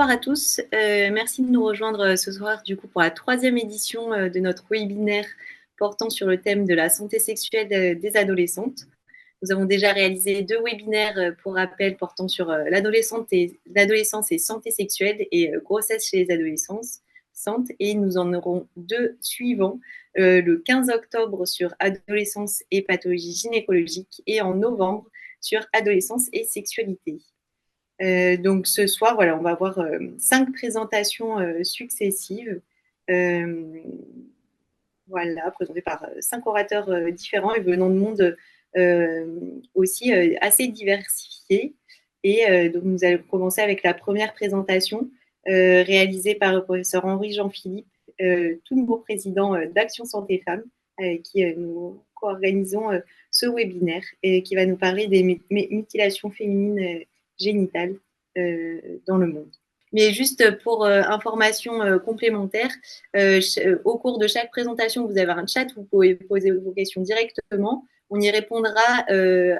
Bonsoir à tous. Merci de nous rejoindre ce soir du coup pour la troisième édition de notre webinaire portant sur le thème de la santé sexuelle des adolescentes. Nous avons déjà réalisé deux webinaires pour rappel portant sur l'adolescence et santé sexuelle et grossesse chez les adolescentes. Et nous en aurons deux suivants, le 15 octobre sur adolescence et pathologie gynécologique et en novembre sur adolescence et sexualité. Donc ce soir, voilà, on va avoir 5 présentations successives, euh, voilà, présentées par 5 orateurs différents et venant de mondes aussi assez diversifiés. Et donc nous allons commencer avec la première présentation réalisée par le professeur Henri-Jean Philippe, tout nouveau président d'Action Santé Femmes, avec qui nous co-organisons ce webinaire et qui va nous parler des mutilations féminines génitales dans le monde. Mais juste pour information complémentaire, au cours de chaque présentation, vous avez un chat, vous pouvez poser vos questions directement. On y répondra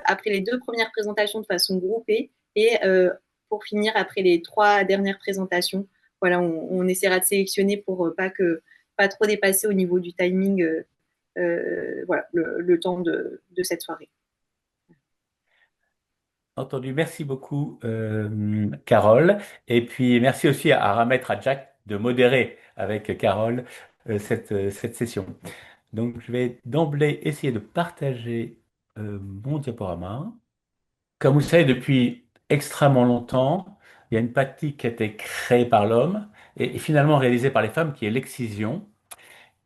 après les deux premières présentations de façon groupée et pour finir après les 3 dernières présentations. Voilà, on essaiera de sélectionner pour pas trop dépasser au niveau du timing voilà, le temps de cette soirée. Entendu. Merci beaucoup, Carole. Et puis, merci aussi à Ramet Rajak de modérer avec Carole cette session. Donc, je vais d'emblée essayer de partager mon diaporama. Comme vous le savez, depuis extrêmement longtemps, il y a une pratique qui a été créée par l'homme et finalement réalisée par les femmes, qui est l'excision.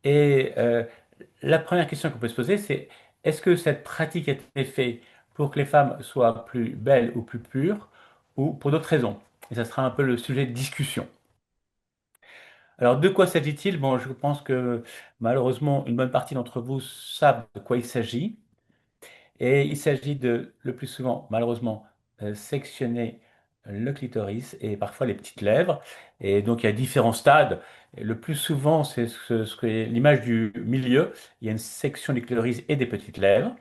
Et la première question qu'on peut se poser, c'est est-ce que cette pratique a été faite pour que les femmes soient plus belles ou plus pures, ou pour d'autres raisons? Et ça sera un peu le sujet de discussion. Alors, de quoi s'agit-il? Bon, je pense que malheureusement, une bonne partie d'entre vous savent de quoi il s'agit. Et il s'agit de, le plus souvent, malheureusement, sectionner le clitoris et parfois les petites lèvres. Et donc, il y a différents stades. Et le plus souvent, c'est ce que l'image du milieu. Il y a une section du clitoris et des petites lèvres.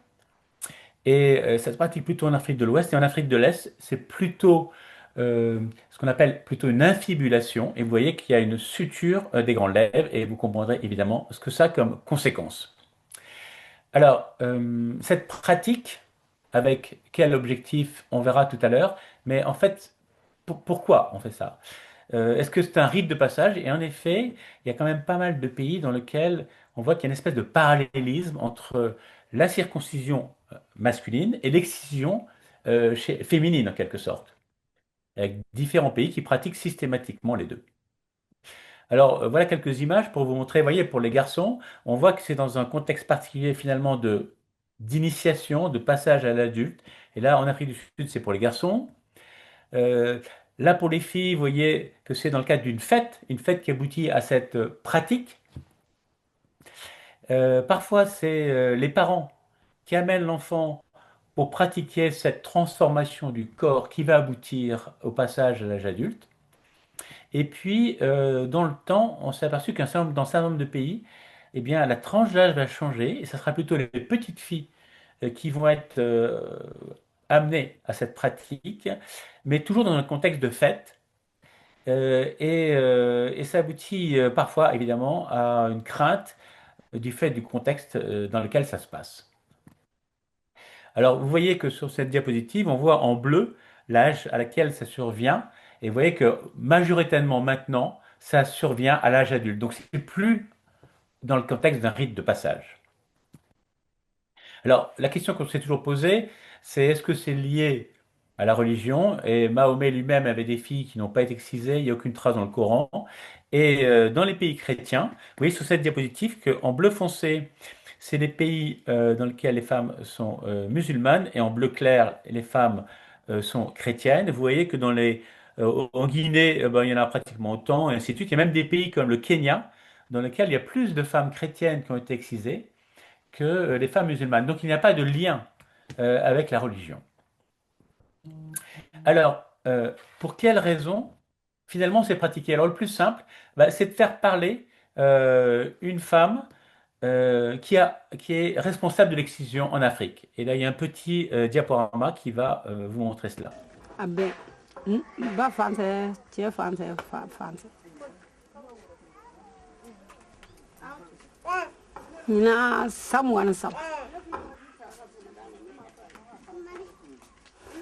Et ça se pratique plutôt en Afrique de l'Ouest. Et en Afrique de l'Est, c'est plutôt ce qu'on appelle plutôt une infibulation. Et vous voyez qu'il y a une suture des grandes lèvres. Et vous comprendrez évidemment ce que ça a comme conséquence. Alors, cette pratique, avec quel objectif, on verra tout à l'heure, mais en fait, pourquoi on fait ça? Est-ce que c'est un rite de passage? Et en effet, il y a quand même pas mal de pays dans lesquels on voit qu'il y a une espèce de parallélisme entre la circoncision masculine et l'excision féminine, en quelque sorte, avec différents pays qui pratiquent systématiquement les deux. Alors, voilà quelques images pour vous montrer. Vous voyez, pour les garçons, on voit que c'est dans un contexte particulier finalement de d'initiation, de passage à l'adulte. Et là, en Afrique du Sud, c'est pour les garçons. Euh, Là, pour les filles, vous voyez que c'est dans le cadre d'une fête, une fête qui aboutit à cette pratique. Parfois, c'est les parents qui amènent l'enfant pour pratiquer cette transformation du corps qui va aboutir au passage à l'âge adulte. Et puis, dans le temps, on s'est aperçu dans un certain nombre de pays, eh bien, la tranche d'âge va changer et ce sera plutôt les petites filles qui vont être amenées à cette pratique, mais toujours dans un contexte de fête. Et ça aboutit parfois, évidemment, à une crainte du fait du contexte dans lequel ça se passe. Alors, vous voyez que sur cette diapositive, on voit en bleu l'âge à laquelle ça survient. Et vous voyez que majoritairement maintenant, ça survient à l'âge adulte. Donc, c'est plus dans le contexte d'un rite de passage. Alors, la question qu'on s'est toujours posée, c'est est-ce que c'est lié à la religion? Et Mahomet lui-même avait des filles qui n'ont pas été excisées, il n'y a aucune trace dans le Coran. Et dans les pays chrétiens, vous voyez sur cette diapositive qu'en bleu foncé, c'est les pays dans lesquels les femmes sont musulmanes, et en bleu clair, les femmes sont chrétiennes. Vous voyez que en Guinée, ben, il y en a pratiquement autant, et ainsi de suite. Il y a même des pays comme le Kenya, dans lesquels il y a plus de femmes chrétiennes qui ont été excisées que les femmes musulmanes. Donc il n'y a pas de lien avec la religion. Alors, pour quelles raisons finalement c'est pratiqué? Alors le plus simple, bah, c'est de faire parler une femme qui est responsable de l'excision en Afrique. Et là, il y a un petit diaporama qui va vous montrer cela. Abe, ba fan fɛ cɛ fan fɛ fa fan fɛ ɲina san mugan ni saba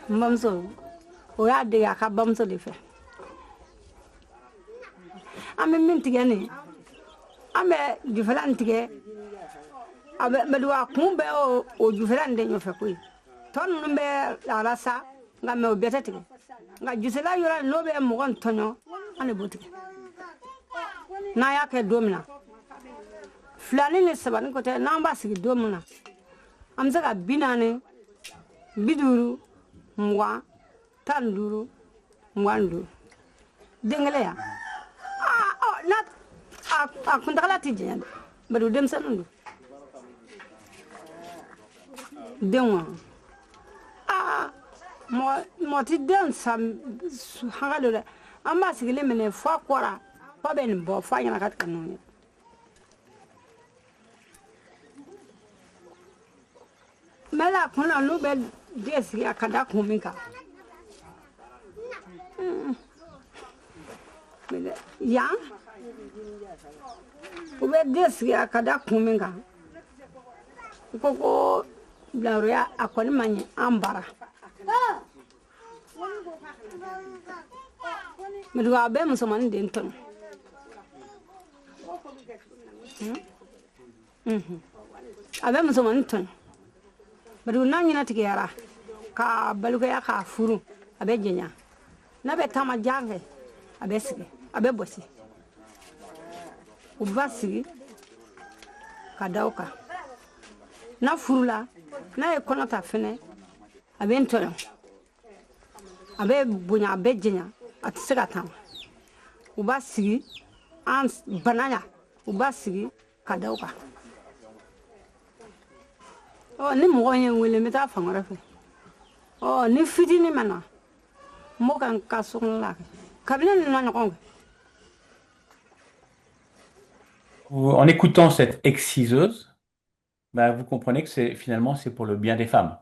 n bamuso o y'a dege a ka bamuso de fɛ an bɛ min tigɛ nin an bɛ jufɛla nin tigɛ a bɛ mɛduga kun bɛ o jufɛla nin de ɲɔfɛ koyi tɔ ninnu bɛ ala sa nka mɛ o bɛɛ tɛ tigɛ nka jusɛla yɔrɔ nin n'o bɛ mɔgɔ nin tɔɲɔ an de b'o tigɛ n'an y'a kɛ don min na filani ni sabani ko tɛ n'an b'a sigi don min na an bɛ se ka 40 50 20 15 25 den kelen yan n'a a kuntagala tɛ jɛnya dɛ bari o denmisɛnnin don denw wa mɔgɔ tɛ den san hakɛ dɔ dɛ an b'a sigilen minɛ fɔ a kɔra fɔ bɛ nin bɔ fɔ a ɲɛna ka tigɛ ninnu ye mɛ la kun na n'u bɛ den sigi a ka da kun min kan yan u bɛ den sigi a ka da kun min kan u ko bilaroya a kɔni ma ɲɛ an bara mɛduga a bɛ musomanin den tɔnɔ a bɛ musomanin tɔnɔ mɛduga n'a ɲɛna tigɛra ka balikoya k'a furu a bɛ jɛnya n'a bɛ taama jan fɛ a bɛ sigi a bɛ bɔsi u b'a sigi ka da o kan n'a furula n'a ye kɔnɔ ta fɛnɛ a bɛ n tɔɲɔ a bɛ bonya a bɛ jɛnya a tɛ se ka taama u b'a sigi an bana ya u b'a sigi ka da o kan ni mɔgɔ ye n wele n bɛ taa fan wɛrɛ fɛ ni fitinin ma na n b'o kɛ n ka so kɔnɔ la kɛ kabini nin na ɲɔgɔn kɛ En écoutant cette exciseuse, bah, vous comprenez que finalement c'est pour le bien des femmes.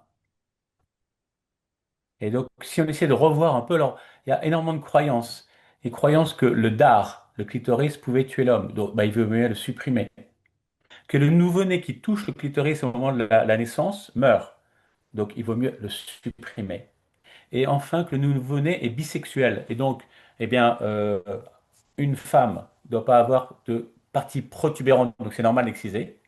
Et donc, si on essaie de revoir un peu, alors il y a énormément de croyances. Les croyances que le dard, le clitoris, pouvait tuer l'homme, donc bah, il veut mieux le supprimer. Que le nouveau-né qui touche le clitoris au moment de la naissance meurt, donc il vaut mieux le supprimer. Et enfin, que le nouveau-né est bisexuel, et donc, eh bien, une femme ne doit pas avoir de partie protubérante, donc c'est normal d'exciser.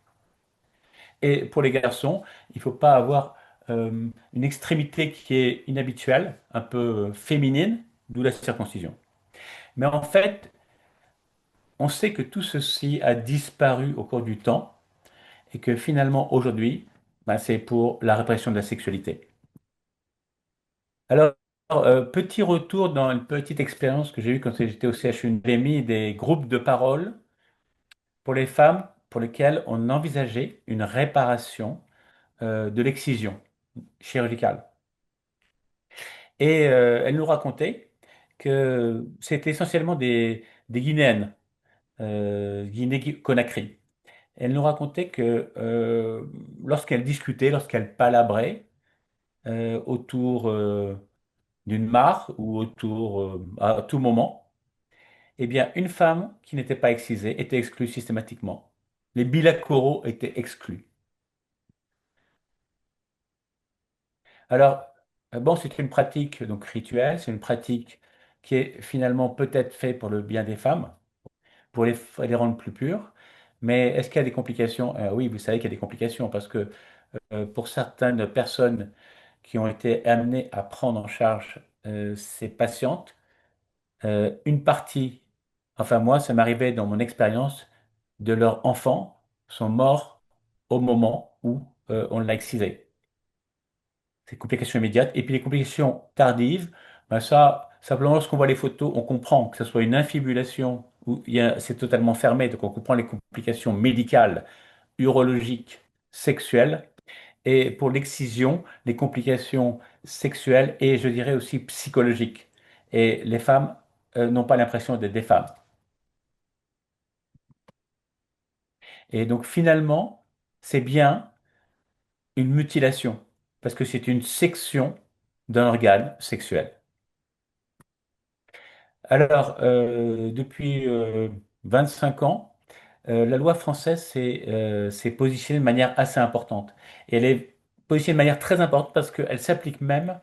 Et pour les garçons, il ne faut pas avoir une extrémité qui est inhabituelle, un peu féminine, d'où la circoncision. Mais en fait, on sait que tout ceci a disparu au cours du temps et que finalement, aujourd'hui, ben, c'est pour la répression de la sexualité. Alors, petit retour dans une petite expérience que j'ai eue quand j'étais au CHU. J'ai mis des groupes de parole pour les femmes pour lesquelles on envisageait une réparation de l'excision chirurgicale. Et elle nous racontait que c'était essentiellement des Guinéennes, Guinée-Conakry. Elle nous racontait que lorsqu'elle discutait, lorsqu'elle palabrait autour d'une mare ou autour à tout moment, eh bien, une femme qui n'était pas excisée était exclue systématiquement. Les bilacoraux étaient exclus. Alors, bon, c'est une pratique donc rituelle, c'est une pratique qui est finalement peut-être faite pour le bien des femmes, pour les rendre plus pures. Mais est-ce qu'il y a des complications? Oui, vous savez qu'il y a des complications parce que pour certaines personnes qui ont été amenées à prendre en charge ces patientes, une partie, enfin moi, ça m'arrivait dans mon expérience, de leurs enfants sont morts au moment où on l'a excisé. C'est complications immédiates. Et puis les complications tardives, ben ça, simplement lorsqu'on voit les photos, on comprend que ce soit une infibulation où c'est totalement fermé, donc on comprend les complications médicales, urologiques, sexuelles. Et pour l'excision, les complications sexuelles et je dirais aussi psychologiques. Et les femmes n'ont pas l'impression d'être des femmes. Et donc finalement, c'est bien une mutilation, parce que c'est une section d'un organe sexuel. Alors, depuis 25 ans, la loi française s'est positionnée de manière assez importante. Et elle est positionnée de manière très importante parce qu'elle s'applique même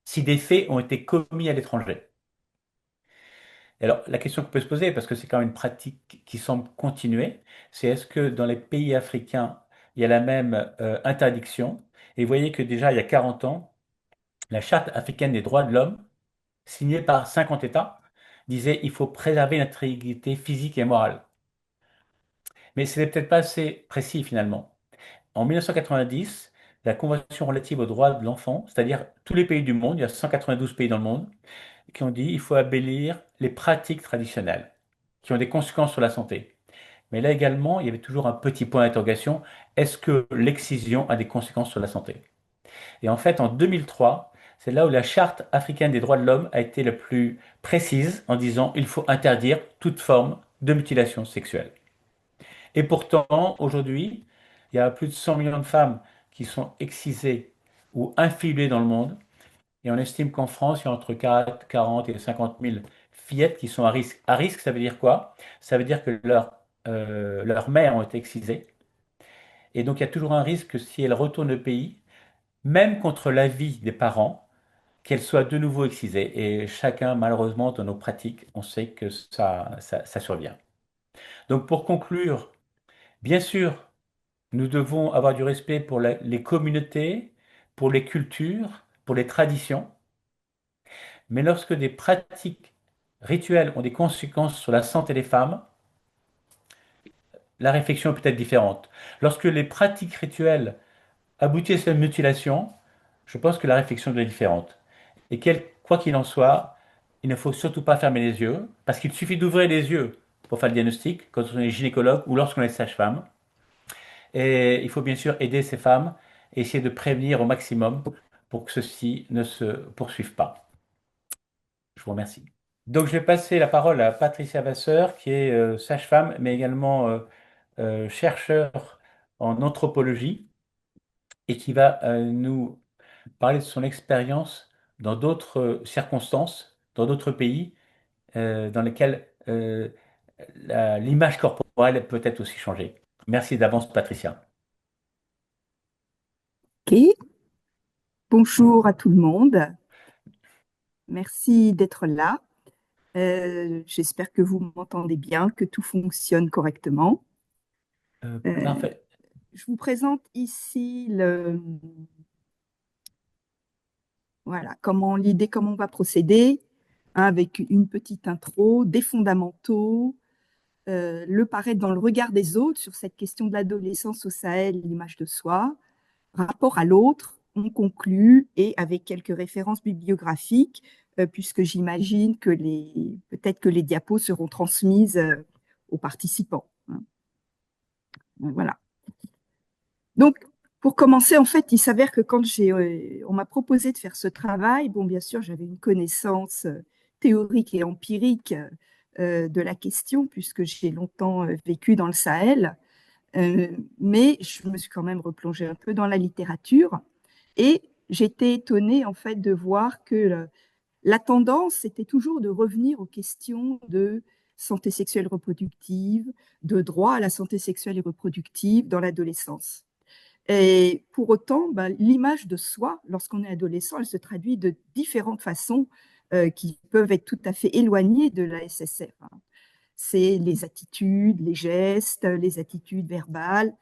si des faits ont été commis à l'étranger. Et alors, la question qu'on peut se poser, parce que c'est quand même une pratique qui semble continuer, c'est est-ce que dans les pays africains, il y a la même interdiction? Et vous voyez que déjà, il y a 40 ans, la Charte africaine des droits de l'homme, signée par 50 États, disait il faut préserver l'intégrité physique et morale. Mais ce n'est peut-être pas assez précis finalement. En 1990, la Convention relative aux droits de l'enfant, c'est-à-dire tous les pays du monde, il y a 192 pays dans le monde, qui ont dit il faut abolir les pratiques traditionnelles qui ont des conséquences sur la santé. Mais là également, il y avait toujours un petit point d'interrogation, est-ce que l'excision a des conséquences sur la santé? Et en fait, en 2003, c'est là où la Charte africaine des droits de l'homme a été la plus précise en disant il faut interdire toute forme de mutilation sexuelle. Et pourtant, aujourd'hui, il y a plus de 100 millions de femmes qui sont excisées ou infibulées dans le monde. Et on estime qu'en France, il y a entre 40 et 50 000 fillettes qui sont à risque. À risque, ça veut dire quoi? Ça veut dire que leurs mères ont été excisées. Et donc, il y a toujours un risque que si elles retournent au pays, même contre l'avis des parents, qu'elles soient de nouveau excisées. Et chacun, malheureusement, dans nos pratiques, on sait que ça survient. Donc, pour conclure, bien sûr, nous devons avoir du respect pour les communautés, pour les cultures, pour les traditions. Mais lorsque des pratiques rituelles ont des conséquences sur la santé des femmes, la réflexion est peut-être différente. Lorsque les pratiques rituelles aboutissent à une mutilation, je pense que la réflexion est différente. Et quoi qu'il en soit, il ne faut surtout pas fermer les yeux, parce qu'il suffit d'ouvrir les yeux pour faire le diagnostic quand on est gynécologue ou lorsqu'on est sage-femme. Et il faut bien sûr aider ces femmes et essayer de prévenir au maximum pour que ceci ne se poursuive pas. Je vous remercie. Donc, je vais passer la parole à Patricia Vasseur, qui est sage-femme, mais également chercheur en anthropologie, et qui va nous parler de son expérience dans d'autres circonstances, dans d'autres pays, dans lesquels l'image corporelle peut être aussi changée. Merci d'avance, Patricia. Ok, bonjour à tout le monde. Merci d'être là. J'espère que vous m'entendez bien, que tout fonctionne correctement. Parfait. Je vous présente ici voilà, l'idée, comment on va procéder, hein, avec une petite intro, des fondamentaux, le paraître dans le regard des autres sur cette question de l'adolescence au Sahel, l'image de soi, rapport à l'autre, on conclut, et avec quelques références bibliographiques, puisque j'imagine que peut-être que les diapos seront transmises aux participants, hein. Voilà. Donc, pour commencer, en fait, il s'avère que quand on m'a proposé de faire ce travail, bon, bien sûr, j'avais une connaissance théorique et empirique de la question, puisque j'ai longtemps vécu dans le Sahel, mais je me suis quand même replongée un peu dans la littérature et j'étais étonnée en fait de voir que la tendance était toujours de revenir aux questions de santé sexuelle reproductive, de droit à la santé sexuelle et reproductive dans l'adolescence. Et pour autant, l'image de soi, lorsqu'on est adolescent, elle se traduit de différentes façons qui peuvent être tout à fait éloignées de la SSR, hein. C'est les attitudes, les gestes, les attitudes verbales,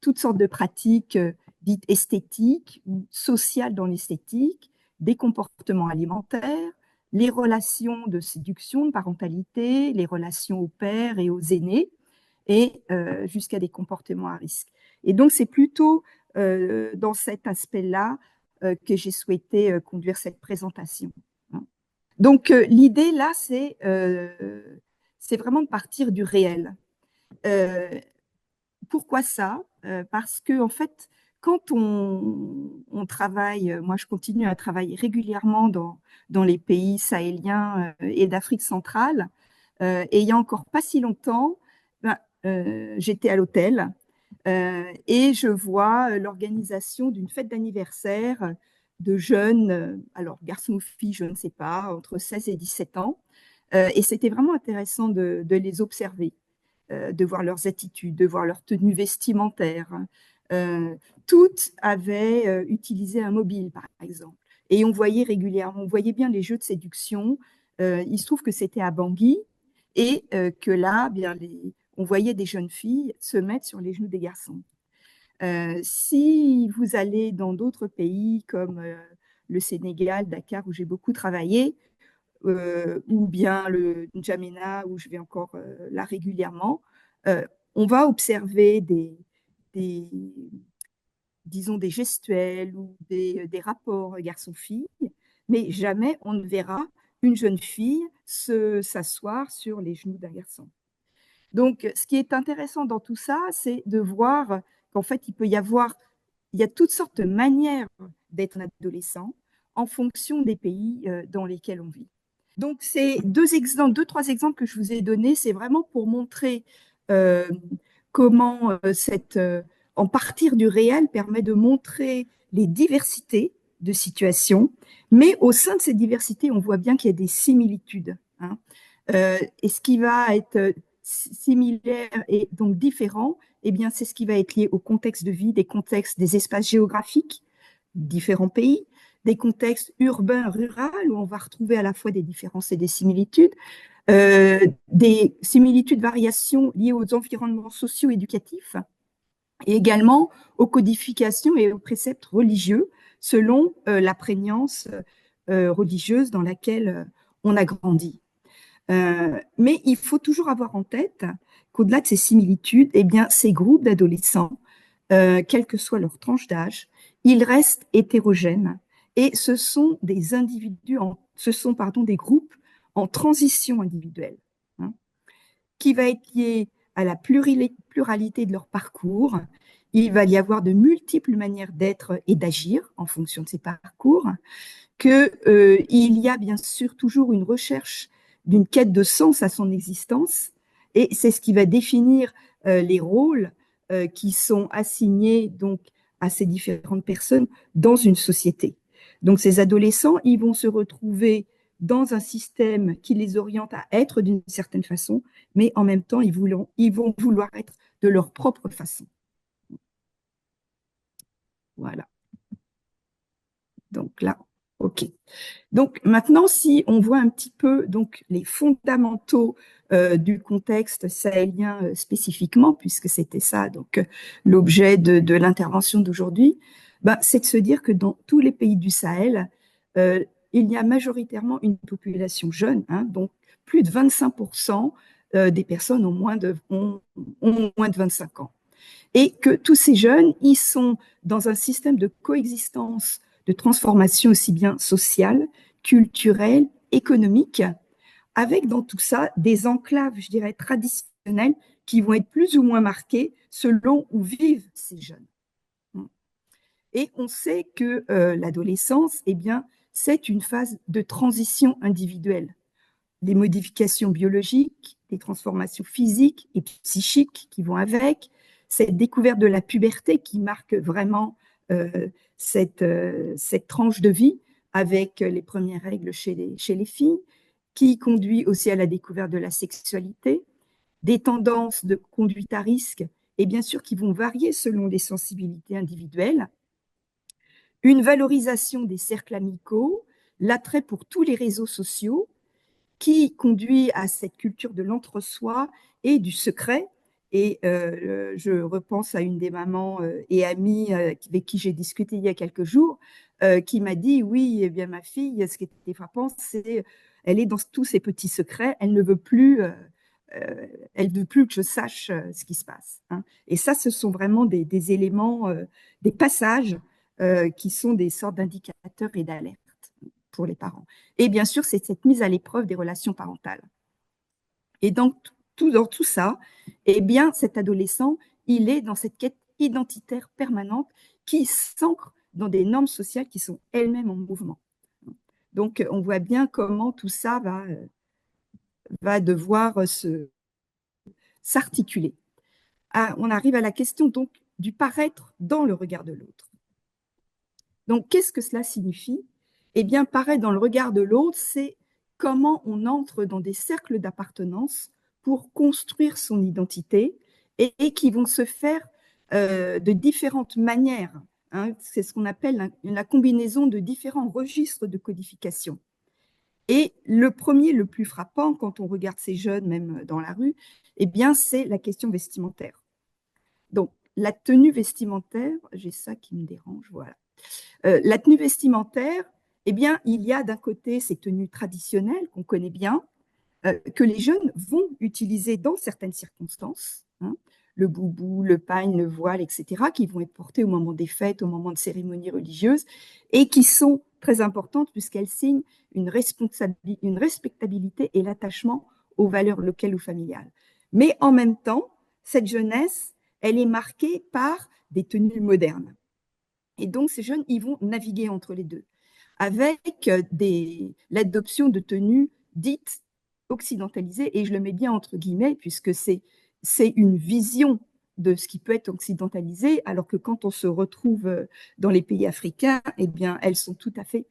toutes sortes de pratiques dites esthétiques ou sociales dans l'esthétique, des comportements alimentaires, les relations de séduction, de parentalité, les relations aux pères et aux aînés, et jusqu'à des comportements à risque. Et donc, c'est plutôt dans cet aspect-là que j'ai souhaité conduire cette présentation, hein. Donc, l'idée là, c'est vraiment de partir du réel. Pourquoi ça? Parce que, en fait, quand on travaille, moi je continue à travailler régulièrement dans les pays sahéliens et d'Afrique centrale, et il y a encore pas si longtemps, j'étais à l'hôtel et je vois l'organisation d'une fête d'anniversaire de jeunes, alors garçons ou filles, je ne sais pas, entre 16 et 17 ans, Et c'était vraiment intéressant de les observer, de voir leurs attitudes, de voir leur tenue vestimentaire. Toutes avaient utilisé un mobile, par exemple. Et on voyait régulièrement, on voyait bien les jeux de séduction. Il se trouve que c'était à Bangui et que là, bien, on voyait des jeunes filles se mettre sur les genoux des garçons. Si vous allez dans d'autres pays comme le Sénégal, Dakar, où j'ai beaucoup travaillé, ou bien le N'Djamena, où je vais encore là régulièrement, on va observer des, disons, des gestuels ou des rapports garçon-fille, mais jamais on ne verra une jeune fille s'asseoir sur les genoux d'un garçon. Donc, ce qui est intéressant dans tout ça, c'est de voir qu'en fait, il y a toutes sortes de manières d'être un adolescent en fonction des pays dans lesquels on vit. Donc, ces deux, trois exemples que je vous ai donnés, c'est vraiment pour montrer euh, comment en partir du réel permet de montrer les diversités de situations, mais au sein de ces diversités, on voit bien qu'il y a des similitudes, hein. Et ce qui va être similaire et donc différent, eh bien, c'est ce qui va être lié au contexte de vie, des contextes, des espaces géographiques, différents pays, des contextes urbains, ruraux, où on va retrouver à la fois des différences et des similitudes, variations liées aux environnements socio-éducatifs, et également aux codifications et aux préceptes religieux selon la prégnance religieuse dans laquelle on a grandi. Mais il faut toujours avoir en tête qu'au-delà de ces similitudes, eh bien, ces groupes d'adolescents, quelle que soit leur tranche d'âge, ils restent hétérogènes et ce sont des individus, des groupes en transition individuelle, hein, qui va être lié à la pluralité de leur parcours. Il va y avoir de multiples manières d'être et d'agir en fonction de ces parcours, qu'il y a bien sûr toujours une recherche d'une quête de sens à son existence, et c'est ce qui va définir les rôles qui sont assignés donc à ces différentes personnes dans une société. Donc ces adolescents, ils vont se retrouver dans un système qui les oriente à être d'une certaine façon, mais en même temps, ils vont vouloir être de leur propre façon. Voilà. Donc là, OK. Donc maintenant, si on voit un petit peu donc, les fondamentaux du contexte sahélien spécifiquement, puisque c'était ça donc l'objet de l'intervention d'aujourd'hui, ben, c'est de se dire que dans tous les pays du Sahel, il y a majoritairement une population jeune, hein, donc plus de 25% des personnes ont moins de 25 ans. Et que tous ces jeunes, ils sont dans un système de coexistence, de transformation aussi bien sociale, culturelle, économique, avec dans tout ça des enclaves, je dirais, traditionnelles qui vont être plus ou moins marquées selon où vivent ces jeunes. Et on sait que l'adolescence, eh bien, c'est une phase de transition individuelle. Les modifications biologiques, les transformations physiques et psychiques qui vont avec, cette découverte de la puberté qui marque vraiment cette tranche de vie avec les premières règles chez les filles, qui conduit aussi à la découverte de la sexualité, des tendances de conduite à risque, et bien sûr qui vont varier selon les sensibilités individuelles, une valorisation des cercles amicaux, l'attrait pour tous les réseaux sociaux, qui conduit à cette culture de l'entre-soi et du secret. Et je repense à une des mamans et amies avec qui j'ai discuté il y a quelques jours, qui m'a dit, oui, eh bien ma fille, ce qui était frappant, c'est elle est dans tous ces petits secrets, elle ne veut plus que je sache ce qui se passe, hein. Et ça, ce sont vraiment des éléments, des passages qui sont des sortes d'indicateurs et d'alertes pour les parents. Et bien sûr, c'est cette mise à l'épreuve des relations parentales. Et dans tout ça, eh bien, cet adolescent, il est dans cette quête identitaire permanente qui s'ancre dans des normes sociales qui sont elles-mêmes en mouvement. Donc, on voit bien comment tout ça va devoir s'articuler. On arrive à la question donc du paraître dans le regard de l'autre. Donc, qu'est-ce que cela signifie? Eh bien, paraître dans le regard de l'autre, c'est comment on entre dans des cercles d'appartenance pour construire son identité et qui vont se faire de différentes manières. Hein. C'est ce qu'on appelle la combinaison de différents registres de codification. Et le premier, le plus frappant, quand on regarde ces jeunes, même dans la rue, eh bien, c'est la question vestimentaire. Donc, la tenue vestimentaire, j'ai ça qui me dérange, voilà. La tenue vestimentaire, eh bien, il y a d'un côté ces tenues traditionnelles qu'on connaît bien, que les jeunes vont utiliser dans certaines circonstances, hein, le boubou, le pagne, le voile, etc., qui vont être portés au moment des fêtes, au moment de cérémonies religieuses, et qui sont très importantes puisqu'elles signent une respectabilité et l'attachement aux valeurs locales ou familiales. Mais en même temps, cette jeunesse, elle est marquée par des tenues modernes. Et donc, ces jeunes, ils vont naviguer entre les deux, avec l'adoption de tenues dites occidentalisées, et je le mets bien entre guillemets, puisque c'est une vision de ce qui peut être occidentalisé, alors que quand on se retrouve dans les pays africains, eh bien, elles sont tout à fait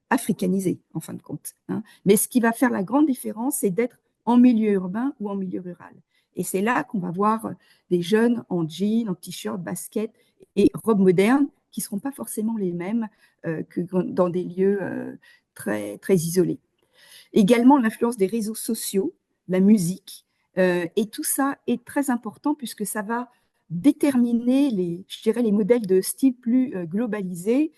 africanisées, en fin de compte. Hein. Mais ce qui va faire la grande différence, c'est d'être en milieu urbain ou en milieu rural. Et c'est là qu'on va voir des jeunes en jean, en t-shirt, basket et robes modernes qui ne seront pas forcément les mêmes que dans des lieux très, très isolés. Également, l'influence des réseaux sociaux, la musique, et tout ça est très important puisque ça va déterminer je dirais, les modèles de style plus globalisés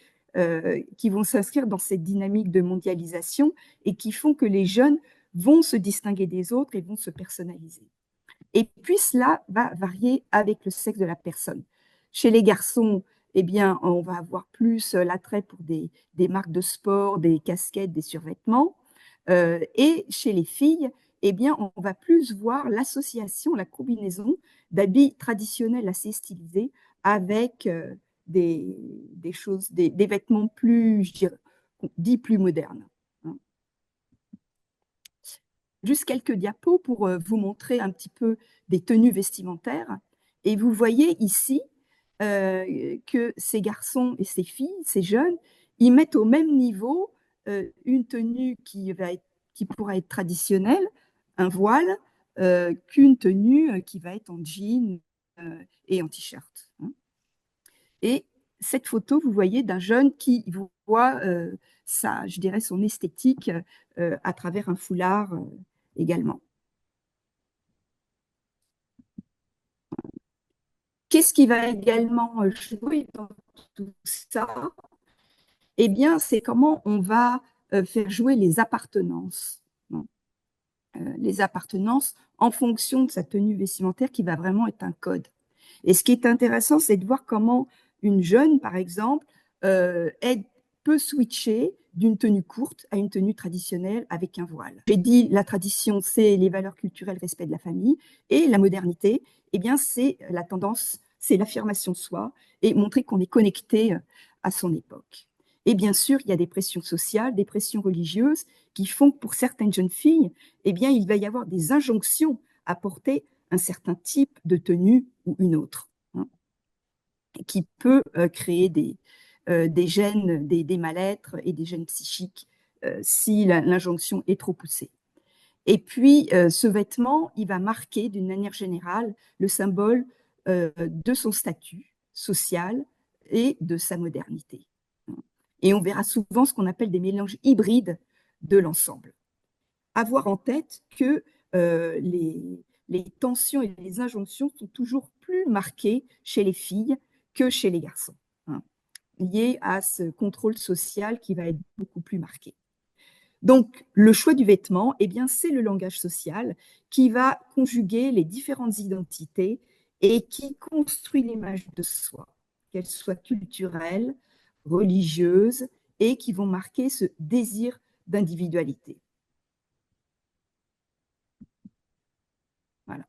qui vont s'inscrire dans cette dynamique de mondialisation et qui font que les jeunes vont se distinguer des autres et vont se personnaliser. Et puis cela va varier avec le sexe de la personne. Chez les garçons, eh bien, on va avoir plus l'attrait pour des marques de sport, des casquettes, des survêtements. Et chez les filles, eh bien, on va plus voir l'association, la combinaison d'habits traditionnels assez stylisés avec des choses, des vêtements plus, je dirais, dits plus modernes. Juste quelques diapos pour vous montrer un petit peu des tenues vestimentaires. Et vous voyez ici que ces garçons et ces filles, ces jeunes, ils mettent au même niveau une tenue qui pourra être traditionnelle, un voile, qu'une tenue qui va être en jean et en t-shirt. Hein. Et cette photo, vous voyez, d'un jeune qui voit je dirais, son esthétique à travers un foulard également. Qu'est-ce qui va également jouer dans tout ça? Eh bien, c'est comment on va faire jouer les appartenances. Les appartenances en fonction de sa tenue vestimentaire qui va vraiment être un code. Et ce qui est intéressant, c'est de voir comment une jeune, par exemple, peut switcher d'une tenue courte à une tenue traditionnelle avec un voile. J'ai dit la tradition, c'est les valeurs culturelles, respect de la famille, et la modernité, eh bien, c'est la tendance, c'est l'affirmation de soi et montrer qu'on est connecté à son époque. Et bien sûr, il y a des pressions sociales, des pressions religieuses qui font que pour certaines jeunes filles, eh bien, il va y avoir des injonctions à porter un certain type de tenue ou une autre, hein, qui peut créer des gènes, des mal-être et des gènes psychiques si l'injonction est trop poussée. Et puis, ce vêtement, il va marquer d'une manière générale le symbole de son statut social et de sa modernité. Et on verra souvent ce qu'on appelle des mélanges hybrides de l'ensemble. Avoir en tête que les tensions et les injonctions sont toujours plus marquées chez les filles que chez les garçons, hein, liées à ce contrôle social qui va être beaucoup plus marqué. Donc, le choix du vêtement, eh bien, c'est le langage social qui va conjuguer les différentes identités et qui construit l'image de soi, qu'elle soit culturelle, religieuse, et qui vont marquer ce désir d'individualité. Voilà.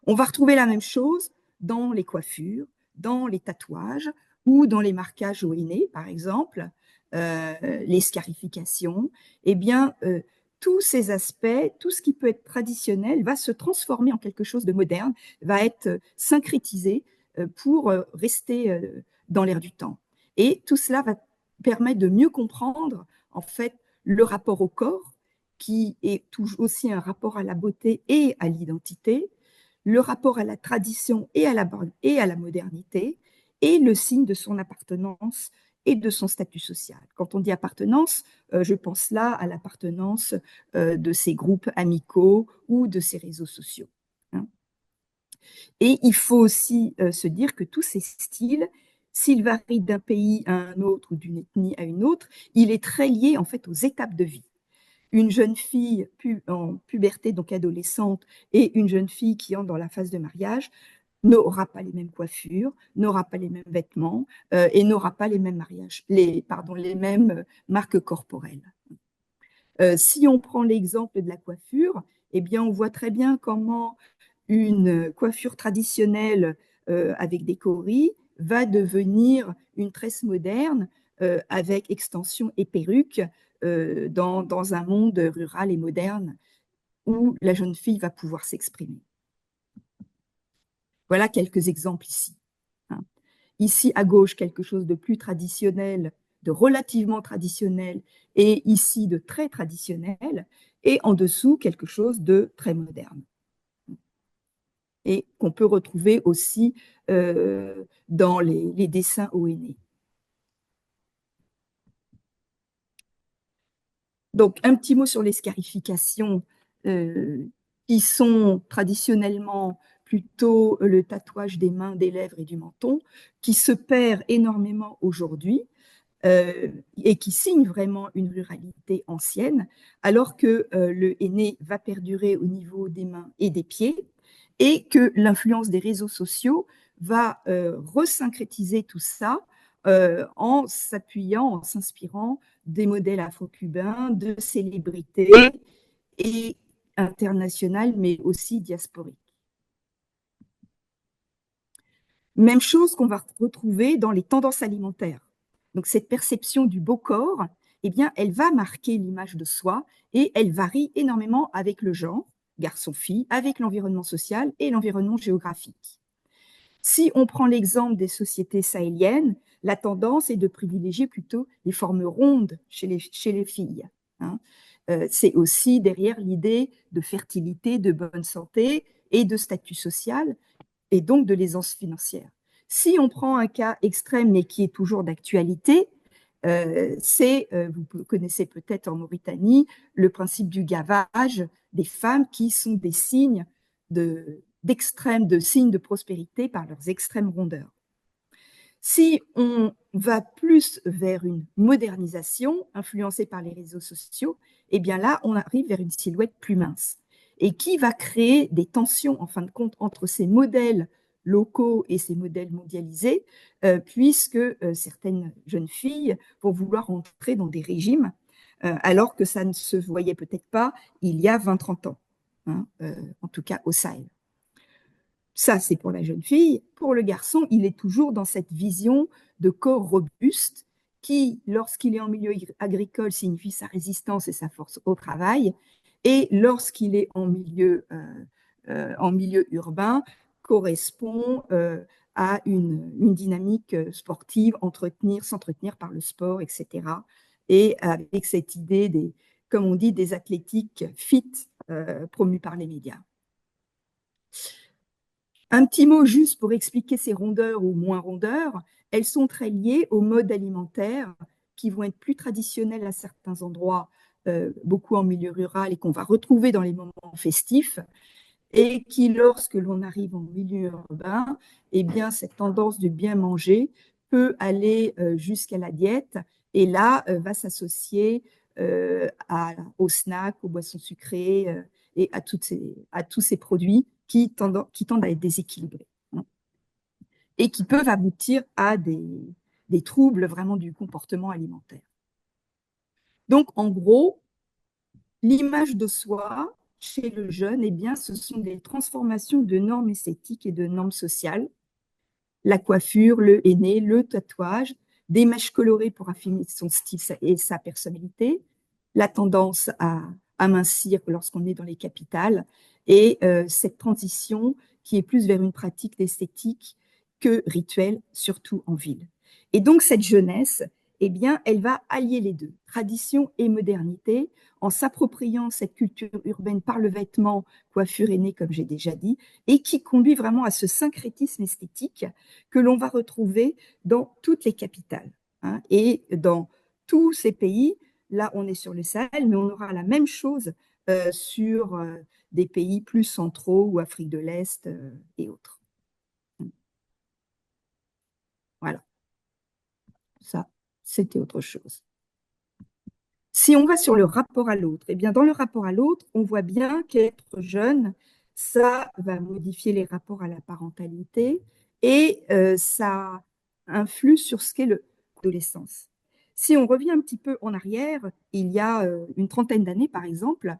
On va retrouver la même chose dans les coiffures, dans les tatouages ou dans les marquages au nez, par exemple, les scarifications. Eh bien, tous ces aspects, tout ce qui peut être traditionnel va se transformer en quelque chose de moderne, va être syncrétisé pour rester dans l'air du temps. Et tout cela va permettre de mieux comprendre, en fait, le rapport au corps qui est toujours aussi un rapport à la beauté et à l'identité, le rapport à la tradition et à la modernité, et le signe de son appartenance et de son statut social. Quand on dit appartenance, je pense là à l'appartenance de ces groupes amicaux ou de ces réseaux sociaux. Hein. Et il faut aussi se dire que tous ces styles, s'ils varient d'un pays à un autre ou d'une ethnie à une autre, il est très lié en fait aux étapes de vie. Une jeune fille en puberté, donc adolescente, et une jeune fille qui entre dans la phase de mariage n'aura pas les mêmes coiffures, n'aura pas les mêmes vêtements et n'aura pas les mêmes les mêmes marques corporelles. Si on prend l'exemple de la coiffure, eh bien, on voit très bien comment une coiffure traditionnelle avec des cauris va devenir une tresse moderne avec extension et perruque dans un monde rural et moderne où la jeune fille va pouvoir s'exprimer. Voilà quelques exemples ici. Hein. Ici, à gauche, quelque chose de plus traditionnel, de relativement traditionnel, et ici, de très traditionnel, et en dessous, quelque chose de très moderne. Et qu'on peut retrouver aussi dans les dessins ONE. Donc, un petit mot sur les scarifications qui sont traditionnellement plutôt le tatouage des mains, des lèvres et du menton, qui se perd énormément aujourd'hui et qui signe vraiment une ruralité ancienne, alors que le henné va perdurer au niveau des mains et des pieds, et que l'influence des réseaux sociaux va resyncrétiser tout ça en s'appuyant, en s'inspirant des modèles afro-cubains, de célébrités et internationales, mais aussi diasporiques. Même chose qu'on va retrouver dans les tendances alimentaires. Donc cette perception du beau corps, eh bien, elle va marquer l'image de soi et elle varie énormément avec le genre, garçon-fille, avec l'environnement social et l'environnement géographique. Si on prend l'exemple des sociétés sahéliennes, la tendance est de privilégier plutôt les formes rondes chez les filles. Hein. C'est aussi derrière l'idée de fertilité, de bonne santé et de statut social, et donc de l'aisance financière. Si on prend un cas extrême, mais qui est toujours d'actualité, vous connaissez peut-être en Mauritanie, le principe du gavage des femmes qui sont des signes de signes de prospérité par leurs extrêmes rondeurs. Si on va plus vers une modernisation influencée par les réseaux sociaux, eh bien là, on arrive vers une silhouette plus mince et qui va créer des tensions, en fin de compte, entre ces modèles locaux et ces modèles mondialisés, puisque certaines jeunes filles vont vouloir entrer dans des régimes, alors que ça ne se voyait peut-être pas il y a 20-30 ans, hein, en tout cas au Sahel. Ça, c'est pour la jeune fille. Pour le garçon, il est toujours dans cette vision de corps robuste qui, lorsqu'il est en milieu agricole, signifie sa résistance et sa force au travail. Et lorsqu'il est en milieu urbain, correspond à une dynamique sportive, s'entretenir par le sport, etc. Et avec cette idée, comme on dit, des athlétiques fit promues par les médias. Un petit mot juste pour expliquer ces rondeurs ou moins rondeurs. Elles sont très liées aux modes alimentaires qui vont être plus traditionnels à certains endroits, beaucoup en milieu rural et qu'on va retrouver dans les moments festifs, et qui, lorsque l'on arrive en milieu urbain, eh bien, cette tendance de bien manger peut aller jusqu'à la diète et là va s'associer aux snacks, aux boissons sucrées et à tous ces produits qui tendent à être déséquilibrés, hein, et qui peuvent aboutir à des troubles vraiment du comportement alimentaire. Donc, en gros, l'image de soi chez le jeune, eh bien, ce sont des transformations de normes esthétiques et de normes sociales. La coiffure, le henné, le tatouage, des mèches colorées pour affiner son style et sa personnalité, la tendance à amincir lorsqu'on est dans les capitales, et cette transition qui est plus vers une pratique d'esthétique que rituelle, surtout en ville. Et donc, cette jeunesse, eh bien, elle va allier les deux, tradition et modernité, en s'appropriant cette culture urbaine par le vêtement, coiffure et nez, comme j'ai déjà dit, et qui conduit vraiment à ce syncrétisme esthétique que l'on va retrouver dans toutes les capitales, hein, et dans tous ces pays. Là, on est sur le Sahel, mais on aura la même chose sur des pays plus centraux ou Afrique de l'Est et autres. Voilà, ça, c'était autre chose. Si on va sur le rapport à l'autre, eh bien, dans le rapport à l'autre, on voit bien qu'être jeune, ça va modifier les rapports à la parentalité et ça influe sur ce qu'est l'adolescence. Si on revient un petit peu en arrière, il y a une trentaine d'années, par exemple,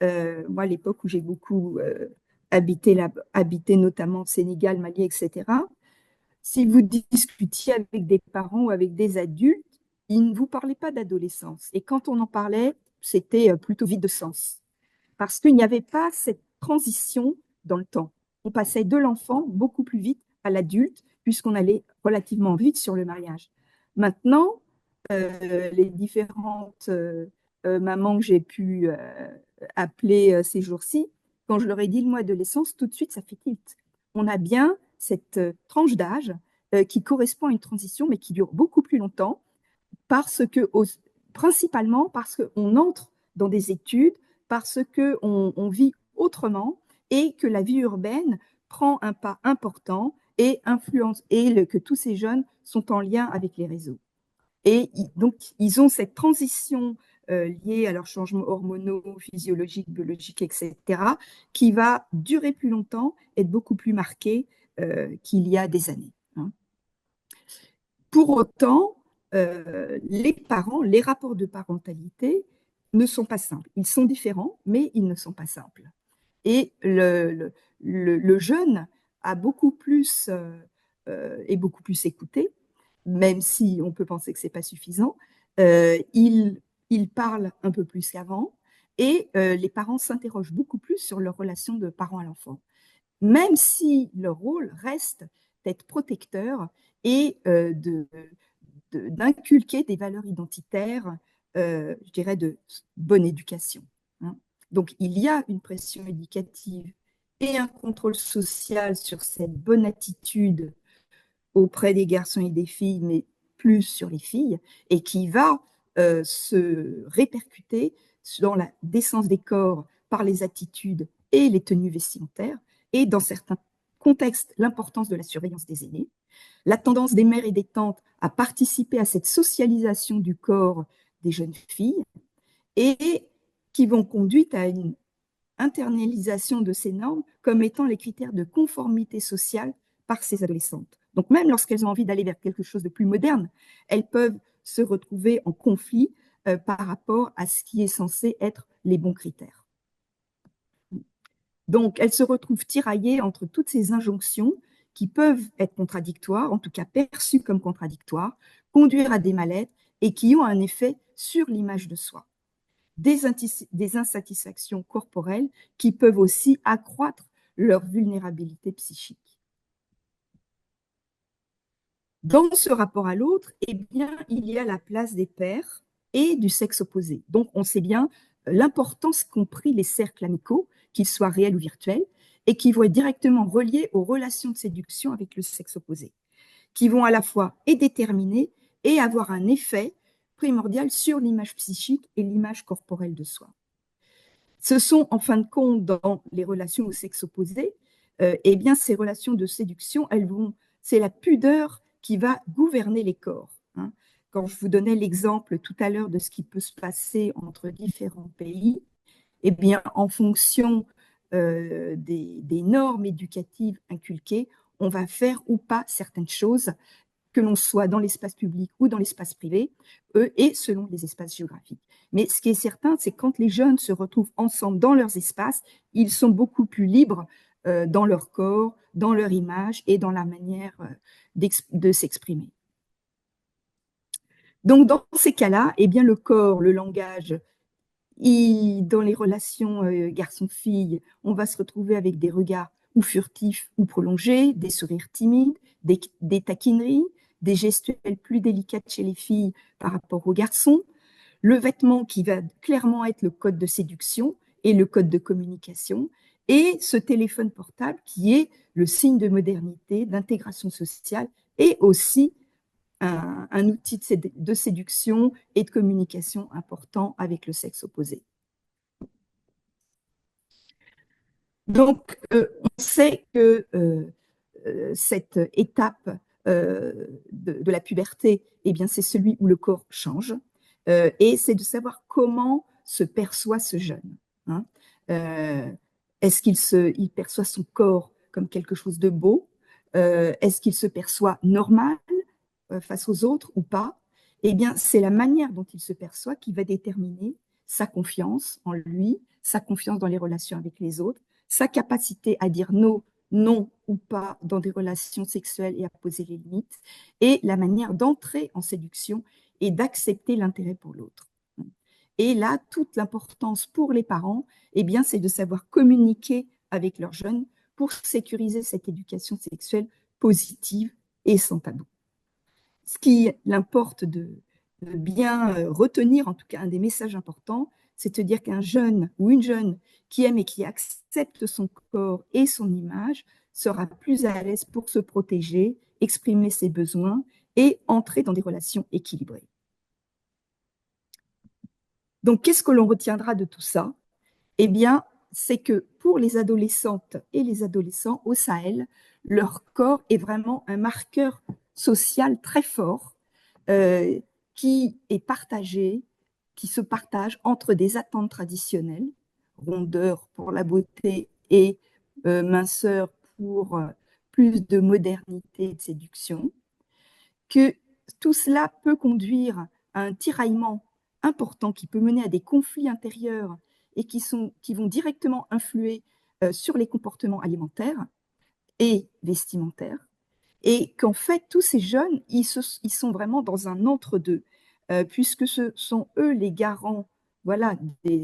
moi, à l'époque où j'ai beaucoup habité notamment au Sénégal, Mali, etc., si vous discutiez avec des parents ou avec des adultes, ils ne vous parlaient pas d'adolescence. Et quand on en parlait, c'était plutôt vide de sens. Parce qu'il n'y avait pas cette transition dans le temps. On passait de l'enfant beaucoup plus vite à l'adulte, puisqu'on allait relativement vite sur le mariage. Maintenant, les différentes mamans que j'ai pu appeler ces jours-ci, quand je leur ai dit le mot adolescence, tout de suite, ça fait tilt. On a bien cette tranche d'âge qui correspond à une transition, mais qui dure beaucoup plus longtemps, principalement parce qu'on entre dans des études, parce qu'on vit autrement et que la vie urbaine prend un pas important et influence, et que tous ces jeunes sont en lien avec les réseaux. Et donc, ils ont cette transition liée à leurs changements hormonaux, physiologiques, biologiques, etc., qui va durer plus longtemps, être beaucoup plus marquée qu'il y a des années, hein. Pour autant, les parents, les rapports de parentalité ne sont pas simples. Ils sont différents, mais ils ne sont pas simples. Et le jeune a beaucoup plus, est beaucoup plus écouté, même si on peut penser que ce n'est pas suffisant. Il parle un peu plus qu'avant et les parents s'interrogent beaucoup plus sur leur relation de parent à l'enfant, même si leur rôle reste d'être protecteur et d'inculquer des valeurs identitaires, je dirais, de bonne éducation, hein. Donc, il y a une pression éducative et un contrôle social sur cette bonne attitude auprès des garçons et des filles, mais plus sur les filles, et qui va se répercuter dans la décence des corps par les attitudes et les tenues vestimentaires, et dans certains contextes, l'importance de la surveillance des aînés, la tendance des mères et des tantes à participer à cette socialisation du corps des jeunes filles, et qui vont conduire à une internalisation de ces normes comme étant les critères de conformité sociale par ces adolescentes. Donc même lorsqu'elles ont envie d'aller vers quelque chose de plus moderne, elles peuvent se retrouver en conflit par rapport à ce qui est censé être les bons critères. Donc elles se retrouvent tiraillées entre toutes ces injonctions qui peuvent être contradictoires, en tout cas perçues comme contradictoires, conduire à des mal-être et qui ont un effet sur l'image de soi. Des insatisfactions corporelles qui peuvent aussi accroître leur vulnérabilité psychique. Dans ce rapport à l'autre, eh bien, il y a la place des pairs et du sexe opposé. Donc, on sait bien l'importance qu'ont pris les cercles amicaux, qu'ils soient réels ou virtuels, et qui vont être directement reliés aux relations de séduction avec le sexe opposé, qui vont à la fois être déterminés et avoir un effet primordial sur l'image psychique et l'image corporelle de soi. Ce sont, en fin de compte, dans les relations au sexe opposé, eh bien, ces relations de séduction, c'est la pudeur qui va gouverner les corps, hein. Quand je vous donnais l'exemple tout à l'heure de ce qui peut se passer entre différents pays, eh bien, en fonction des normes éducatives inculquées, on va faire ou pas certaines choses, que l'on soit dans l'espace public ou dans l'espace privé, et selon les espaces géographiques. Mais ce qui est certain, c'est que quand les jeunes se retrouvent ensemble dans leurs espaces, ils sont beaucoup plus libres dans leur corps, dans leur image et dans la manière de s'exprimer. Donc, dans ces cas-là, eh bien, le corps, le langage, dans les relations garçon-fille, on va se retrouver avec des regards ou furtifs ou prolongés, des sourires timides, des taquineries, des gestuelles plus délicates chez les filles par rapport aux garçons, le vêtement qui va clairement être le code de séduction et le code de communication, et ce téléphone portable qui est le signe de modernité, d'intégration sociale et aussi un outil de séduction et de communication important avec le sexe opposé. Donc, on sait que cette étape de la puberté, eh bien, c'est celui où le corps change, et c'est de savoir comment se perçoit ce jeune. Hein. Est-ce qu'il perçoit son corps comme quelque chose de beau? Est-ce qu'il se perçoit normal face aux autres ou pas? Eh bien, c'est la manière dont il se perçoit qui va déterminer sa confiance en lui, sa confiance dans les relations avec les autres, sa capacité à dire non, non ou pas dans des relations sexuelles et à poser les limites, et la manière d'entrer en séduction et d'accepter l'intérêt pour l'autre. Et là, toute l'importance pour les parents, eh bien, c'est de savoir communiquer avec leurs jeunes pour sécuriser cette éducation sexuelle positive et sans tabou. Ce qui l'importe de bien retenir, en tout cas un des messages importants, c'est de dire qu'un jeune ou une jeune qui aime et qui accepte son corps et son image sera plus à l'aise pour se protéger, exprimer ses besoins et entrer dans des relations équilibrées. Donc, qu'est-ce que l'on retiendra de tout ça? Eh bien, c'est que pour les adolescentes et les adolescents au Sahel, leur corps est vraiment un marqueur social très fort qui est partagé, qui se partage entre des attentes traditionnelles, rondeur pour la beauté et minceur pour plus de modernité et de séduction, que tout cela peut conduire à un tiraillement important qui peut mener à des conflits intérieurs et qui vont directement influer sur les comportements alimentaires et vestimentaires, et qu'en fait, tous ces jeunes, ils sont vraiment dans un entre-deux, puisque ce sont eux les garants, voilà,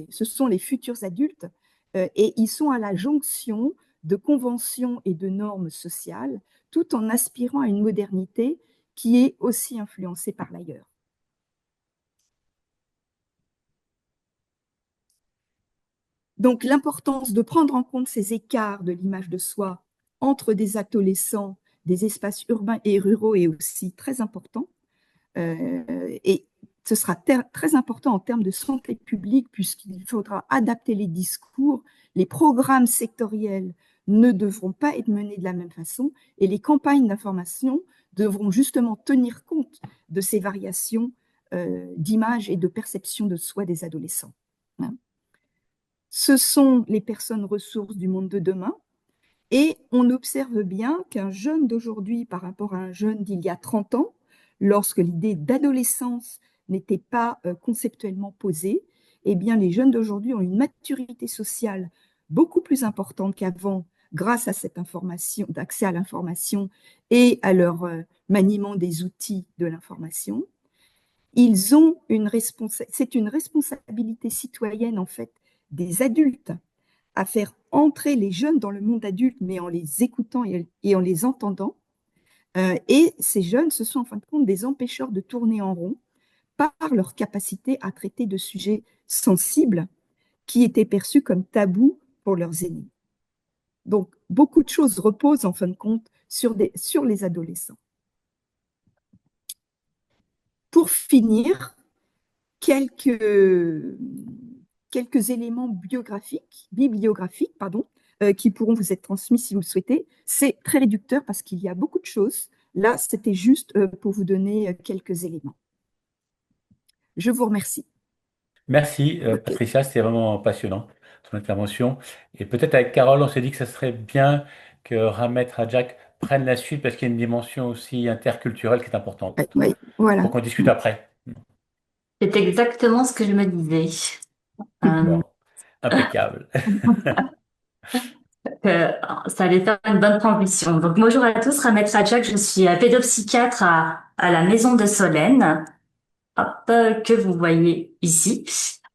ce sont les futurs adultes, et ils sont à la jonction de conventions et de normes sociales, tout en aspirant à une modernité qui est aussi influencée par l'ailleurs. Donc, l'importance de prendre en compte ces écarts de l'image de soi entre des adolescents, des espaces urbains et ruraux est aussi très important. Et ce sera très important en termes de santé publique, puisqu'il faudra adapter les discours. Les programmes sectoriels ne devront pas être menés de la même façon, et les campagnes d'information devront justement tenir compte de ces variations d'image et de perception de soi des adolescents. Hein. Ce sont les personnes ressources du monde de demain, et on observe bien qu'un jeune d'aujourd'hui par rapport à un jeune d'il y a 30 ans, lorsque l'idée d'adolescence n'était pas conceptuellement posée, eh bien les jeunes d'aujourd'hui ont une maturité sociale beaucoup plus importante qu'avant grâce à cette information, d'accès à l'information et à leur maniement des outils de l'information. Ils ont c'est une responsabilité citoyenne en fait des adultes à faire entrer les jeunes dans le monde adulte, mais en les écoutant et en les entendant. Et ces jeunes, ce sont en fin de compte des empêcheurs de tourner en rond par leur capacité à traiter de sujets sensibles qui étaient perçus comme tabous pour leurs aînés. Donc, beaucoup de choses reposent en fin de compte sur les adolescents. Pour finir, quelques éléments bibliographiques, qui pourront vous être transmis si vous le souhaitez. C'est très réducteur parce qu'il y a beaucoup de choses. Là, c'était juste pour vous donner quelques éléments. Je vous remercie. Merci, Patricia, c'était vraiment passionnant, ton intervention. Et peut-être avec Carole, on s'est dit que ça serait bien que Ramet Rajak prenne la suite parce qu'il y a une dimension aussi interculturelle qui est importante. Oui, voilà. Pour qu'on discute après. C'est exactement ce que je me disais. Bon, impeccable. Ça allait faire une bonne transition. Donc, bonjour à tous, Ramet Rajak, je suis pédopsychiatre à la Maison de Solène, que vous voyez ici.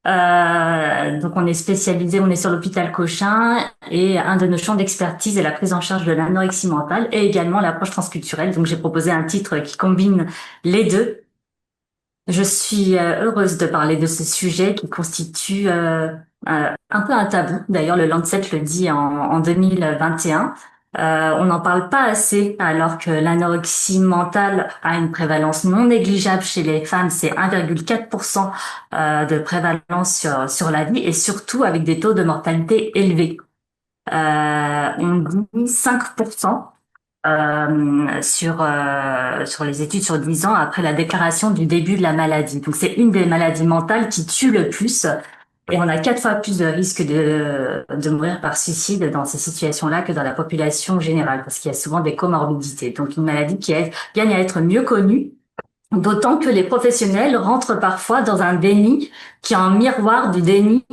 Donc on est spécialisé, on est sur l'hôpital Cochin et un de nos champs d'expertise est la prise en charge de l'anorexie mentale et également l'approche transculturelle. Donc j'ai proposé un titre qui combine les deux. Je suis heureuse de parler de ce sujet qui constitue un peu un tabou. D'ailleurs, le Lancet le dit en 2021. On n'en parle pas assez alors que l'anorexie mentale a une prévalence non négligeable chez les femmes. C'est 1,4% de prévalence sur la vie et surtout avec des taux de mortalité élevés. On dit 5% sur les études sur 10 ans après la déclaration du début de la maladie. Donc c'est une des maladies mentales qui tue le plus et on a 4 fois plus de risque de mourir par suicide dans ces situations-là que dans la population générale parce qu'il y a souvent des comorbidités. Donc une maladie gagne à être mieux connue. D'autant que les professionnels rentrent parfois dans un déni qui est un miroir du déni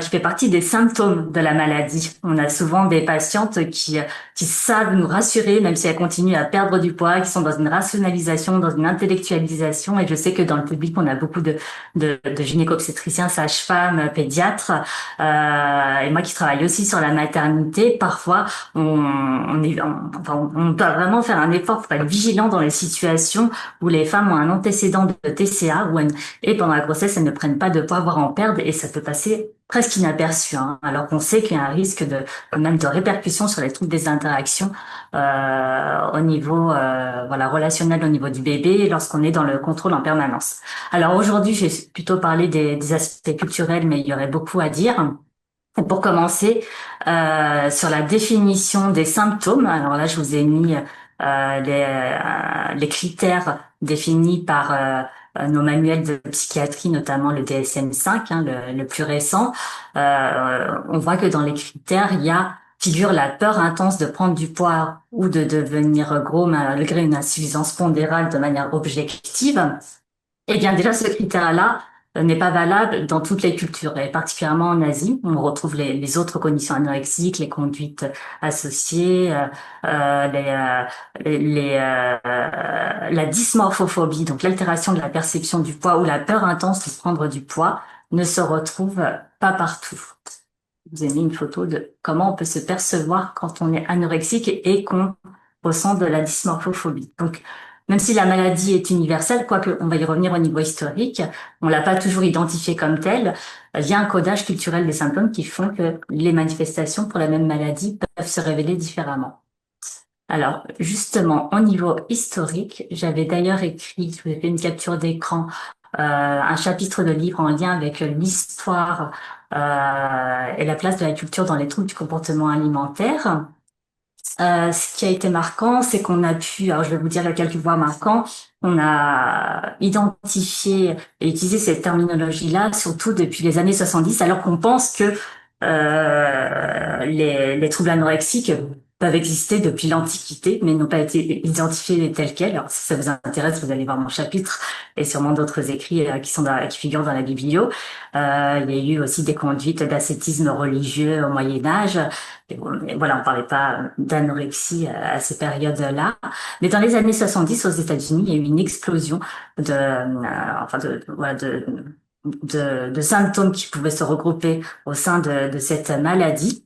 qui fait partie des symptômes de la maladie. On a souvent des patientes qui savent nous rassurer, même si elles continuent à perdre du poids, qui sont dans une rationalisation, dans une intellectualisation. Et je sais que dans le public, on a beaucoup de gynéco-obstétriciens, sages-femmes, pédiatres. Et moi qui travaille aussi sur la maternité, parfois, on doit vraiment faire un effort pour être vigilant dans les situations où les femmes ont un antécédent de TCA, et pendant la grossesse, elles ne prennent pas de poids, voire en perdent, et ça peut passer presque inaperçu, hein, alors qu'on sait qu'il y a un risque même de répercussions sur les troubles des interactions au niveau relationnel au niveau du bébé lorsqu'on est dans le contrôle en permanence. Alors aujourd'hui, j'ai plutôt parlé des aspects culturels, mais il y aurait beaucoup à dire. Pour commencer, sur la définition des symptômes, alors là, je vous ai mis les critères définis par nos manuels de psychiatrie, notamment le DSM-5, hein, le plus récent. On voit que dans les critères, figure la peur intense de prendre du poids ou de devenir gros malgré une insuffisance pondérale de manière objective. Eh bien, déjà, ce critère-là n'est pas valable dans toutes les cultures, et particulièrement en Asie. On retrouve les autres conditions anorexiques, les conduites associées, la dysmorphophobie, donc l'altération de la perception du poids ou la peur intense de prendre du poids, ne se retrouve pas partout. Je vous ai mis une photo de comment on peut se percevoir quand on est anorexique et qu'on ressent de la dysmorphophobie. Donc, même si la maladie est universelle, quoique on va y revenir au niveau historique, on l'a pas toujours identifiée comme telle. Il y a un codage culturel des symptômes qui font que les manifestations pour la même maladie peuvent se révéler différemment. Alors, justement, au niveau historique, j'avais d'ailleurs écrit, je vous ai fait une capture d'écran, un chapitre de livre en lien avec l'histoire et la place de la culture dans les troubles du comportement alimentaire. Ce qui a été marquant, c'est qu'on a pu, alors je vais vous dire quelques points marquants, on a identifié et utilisé cette terminologie-là, surtout depuis les années 70, alors qu'on pense que les troubles anorexiques peuvent exister depuis l'Antiquité, mais n'ont pas été identifiés tels quels. Alors, si ça vous intéresse, vous allez voir mon chapitre et sûrement d'autres écrits qui figurent dans la biblio. Il y a eu aussi des conduites d'ascétisme religieux au Moyen-Âge. Voilà, on parlait pas d'anorexie à ces périodes-là. Mais dans les années 70, aux États-Unis, il y a eu une explosion de symptômes qui pouvaient se regrouper au sein de cette maladie.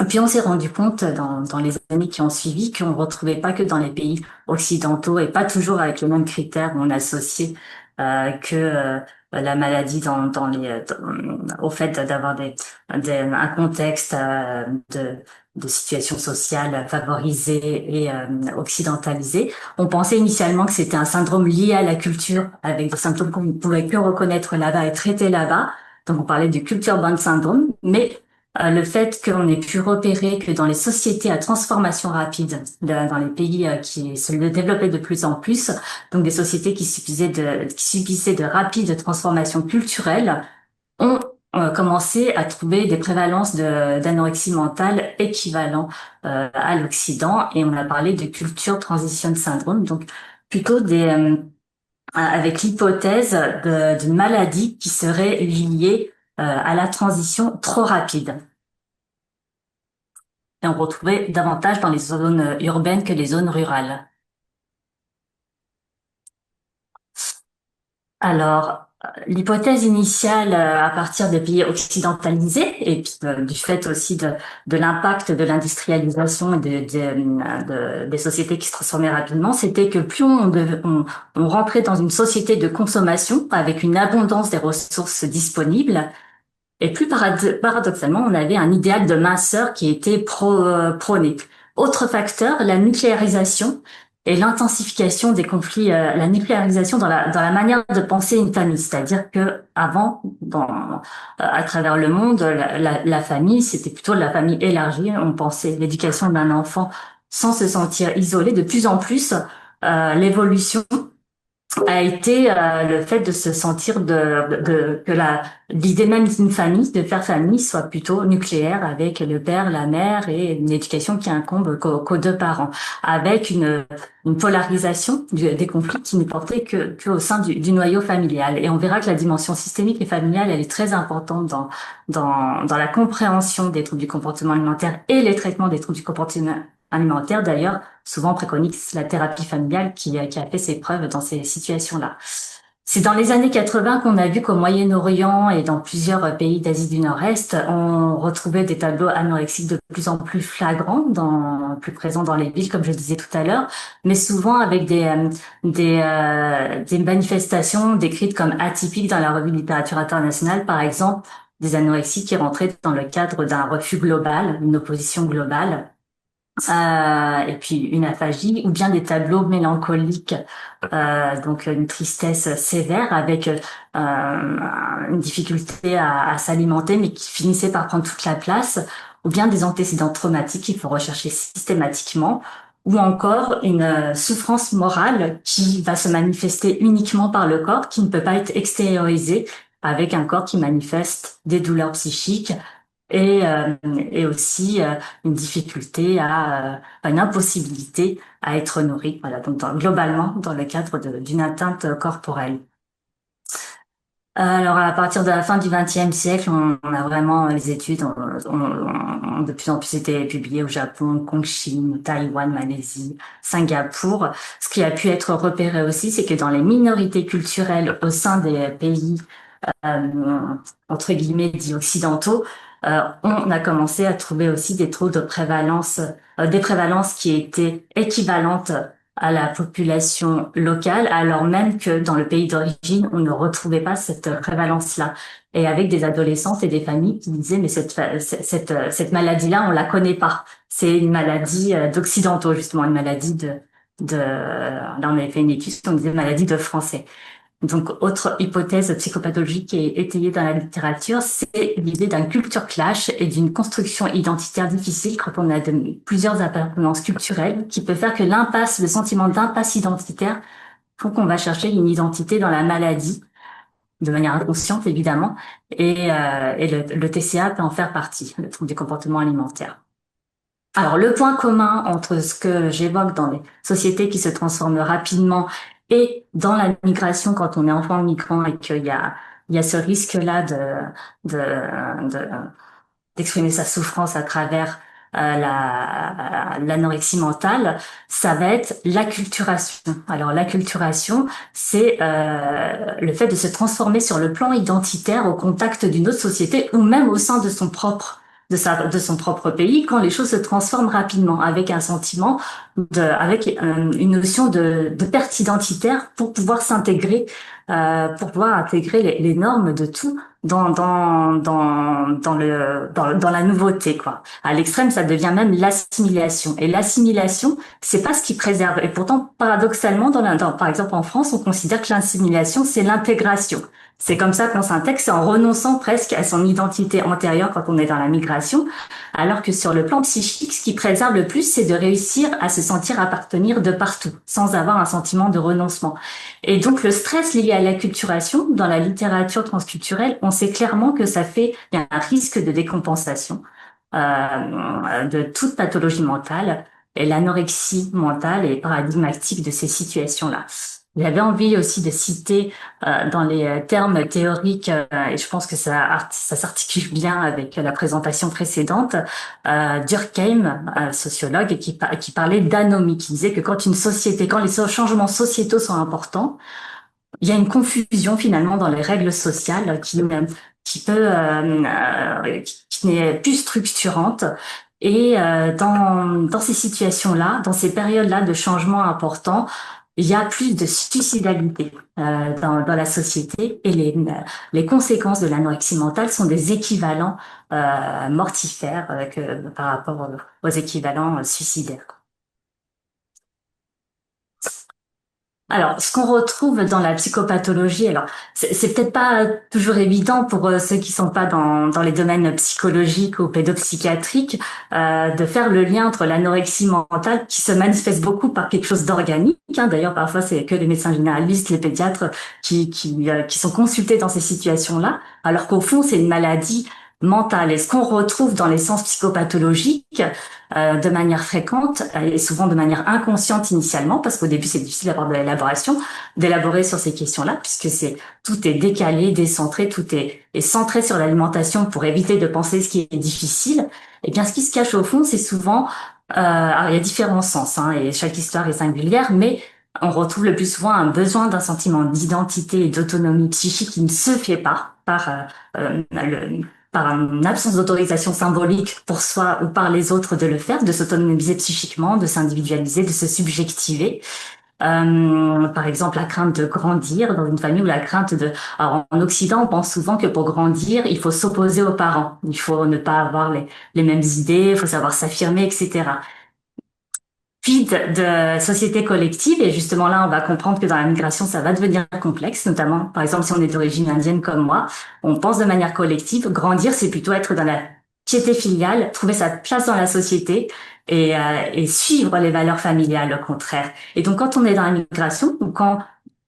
Et puis on s'est rendu compte dans les années qui ont suivi qu'on ne retrouvait pas que dans les pays occidentaux et pas toujours avec les mêmes critères où on associait que la maladie au fait d'avoir un contexte de situation sociale favorisée et occidentalisée. On pensait initialement que c'était un syndrome lié à la culture, avec des symptômes qu'on ne pouvait que reconnaître là-bas et traiter là-bas. Donc on parlait du culture bound syndrome, mais le fait qu'on ait pu repérer que dans les sociétés à transformation rapide, dans les pays qui se développaient de plus en plus, donc des sociétés qui subissaient de rapides transformations culturelles, ont commencé à trouver des prévalences d'anorexie mentale équivalents à l'Occident, et on a parlé de culture transition syndrome, donc plutôt avec l'hypothèse d'une maladie qui serait liée à la transition trop rapide. Et on retrouvait davantage dans les zones urbaines que les zones rurales. Alors, L'hypothèse initiale à partir des pays occidentalisés et puis du fait aussi de l'impact de l'industrialisation et des sociétés qui se transformaient rapidement, c'était que plus on rentrait dans une société de consommation avec une abondance des ressources disponibles, et plus paradoxalement, on avait un idéal de minceur qui était prôné. Autre facteur, la nucléarisation et l'intensification des conflits, la nucléarisation dans la manière de penser une famille. C'est-à-dire que avant, à travers le monde, la famille, c'était plutôt la famille élargie. On pensait l'éducation d'un enfant sans se sentir isolé. De plus en plus, l'évolution a été le fait de se sentir que l'idée même d'une famille, de faire famille, soit plutôt nucléaire avec le père, la mère et une éducation qui incombe qu'aux deux parents, avec une polarisation des conflits qui ne portait que au sein du noyau familial. Et on verra que la dimension systémique et familiale, elle est très importante dans la compréhension des troubles du comportement alimentaire et les traitements des troubles du comportement alimentaire. D'ailleurs, souvent préconise la thérapie familiale qui a fait ses preuves dans ces situations-là. C'est dans les années 80 qu'on a vu qu'au Moyen-Orient et dans plusieurs pays d'Asie du Nord-Est, on retrouvait des tableaux anorexiques de plus en plus flagrants, plus présents dans les villes, comme je disais tout à l'heure, mais souvent avec des manifestations décrites comme atypiques dans la revue de littérature internationale, par exemple, des anorexies qui rentraient dans le cadre d'un refus global, une opposition globale. Et puis une aphagie ou bien des tableaux mélancoliques, donc une tristesse sévère avec une difficulté à s'alimenter mais qui finissait par prendre toute la place, ou bien des antécédents traumatiques qu'il faut rechercher systématiquement, ou encore une souffrance morale qui va se manifester uniquement par le corps, qui ne peut pas être extériorisée, avec un corps qui manifeste des douleurs psychiques et, et aussi une difficulté une impossibilité à être nourri. Voilà, donc globalement dans le cadre d'une atteinte corporelle. Alors à partir de la fin du XXe siècle, on a vraiment les études, de plus en plus été publiées au Japon, Hong Kong, Chine, Taïwan, Malaisie, Singapour. Ce qui a pu être repéré aussi, c'est que dans les minorités culturelles au sein des pays entre guillemets dits occidentaux, on a commencé à trouver aussi des taux de prévalence, des prévalences qui étaient équivalentes à la population locale, alors même que dans le pays d'origine, on ne retrouvait pas cette prévalence-là. Et avec des adolescentes et des familles qui disaient, mais cette maladie-là, on la connaît pas. C'est une maladie d'occidentaux, justement, une maladie là, on avait fait une étude, on disait maladie de français. Donc, autre hypothèse psychopathologique qui est étayée dans la littérature, c'est l'idée d'un culture clash et d'une construction identitaire difficile quand on a plusieurs appartenances culturelles qui peut faire que le sentiment d'impasse identitaire font qu'on va chercher une identité dans la maladie, de manière inconsciente évidemment, et le TCA peut en faire partie, le trouble du comportement alimentaire. Alors, le point commun entre ce que j'évoque dans les sociétés qui se transforment rapidement et dans la migration, quand on est enfant migrant et qu'il y a ce risque-là d'exprimer sa souffrance à travers l'anorexie mentale, ça va être l'acculturation. Alors l'acculturation, c'est le fait de se transformer sur le plan identitaire au contact d'une autre société ou même au sein de son propre pays, quand les choses se transforment rapidement, avec un sentiment avec une notion de perte identitaire pour pouvoir s'intégrer, pour pouvoir intégrer les normes de tout dans la nouveauté, quoi. À l'extrême, ça devient même l'assimilation. Et l'assimilation, c'est pas ce qui préserve. Et pourtant, paradoxalement, par exemple en France, on considère que l'assimilation, c'est l'intégration. C'est comme ça qu'on s'intègre, c'est en renonçant presque à son identité antérieure quand on est dans la migration, alors que sur le plan psychique, ce qui préserve le plus, c'est de réussir à se sentir appartenir de partout, sans avoir un sentiment de renoncement. Et donc le stress lié à l'acculturation, dans la littérature transculturelle, on sait clairement que il y a un risque de décompensation de toute pathologie mentale, et l'anorexie mentale est paradigmatique de ces situations-là. J'avais envie aussi de citer dans les termes théoriques, et je pense que ça s'articule bien avec la présentation précédente, Durkheim, sociologue, qui parlait d'anomie, qui disait que quand les changements sociétaux sont importants, il y a une confusion finalement dans les règles sociales qui peut qui n'est plus structurante. Et dans ces situations-là, dans ces périodes-là de changement important, il y a plus de suicidalité dans la société et les conséquences de l'anorexie mentale sont des équivalents mortifères par rapport aux équivalents suicidaires. Alors, ce qu'on retrouve dans la psychopathologie, alors c'est peut-être pas toujours évident pour ceux qui sont pas dans les domaines psychologiques ou pédopsychiatriques de faire le lien entre l'anorexie mentale qui se manifeste beaucoup par quelque chose d'organique. Hein. D'ailleurs, parfois c'est que les médecins généralistes, les pédiatres qui sont consultés dans ces situations-là, alors qu'au fond c'est une maladie mentale. Et ce qu'on retrouve dans les sens psychopathologiques de manière fréquente et souvent de manière inconsciente initialement, parce qu'au début c'est difficile d'avoir de l'élaboration, d'élaborer sur ces questions-là, puisque tout est décalé, décentré, tout est centré sur l'alimentation pour éviter de penser ce qui est difficile. Et bien ce qui se cache au fond, c'est souvent, alors il y a différents sens, hein, et chaque histoire est singulière, mais on retrouve le plus souvent un besoin d'un sentiment d'identité et d'autonomie psychique qui ne se fait pas par une absence d'autorisation symbolique pour soi ou par les autres de le faire, de s'autonomiser psychiquement, de s'individualiser, de se subjectiver. Par exemple, la crainte de grandir dans une famille ou la crainte de... Alors, en Occident, on pense souvent que pour grandir, il faut s'opposer aux parents. Il faut ne pas avoir les mêmes idées, il faut savoir s'affirmer, etc. Puis de société collective, et justement là, on va comprendre que dans la migration, ça va devenir complexe, notamment, par exemple, si on est d'origine indienne comme moi, on pense de manière collective. Grandir, c'est plutôt être dans la piété filiale, trouver sa place dans la société et suivre les valeurs familiales, au contraire. Et donc, quand on est dans la migration, ou quand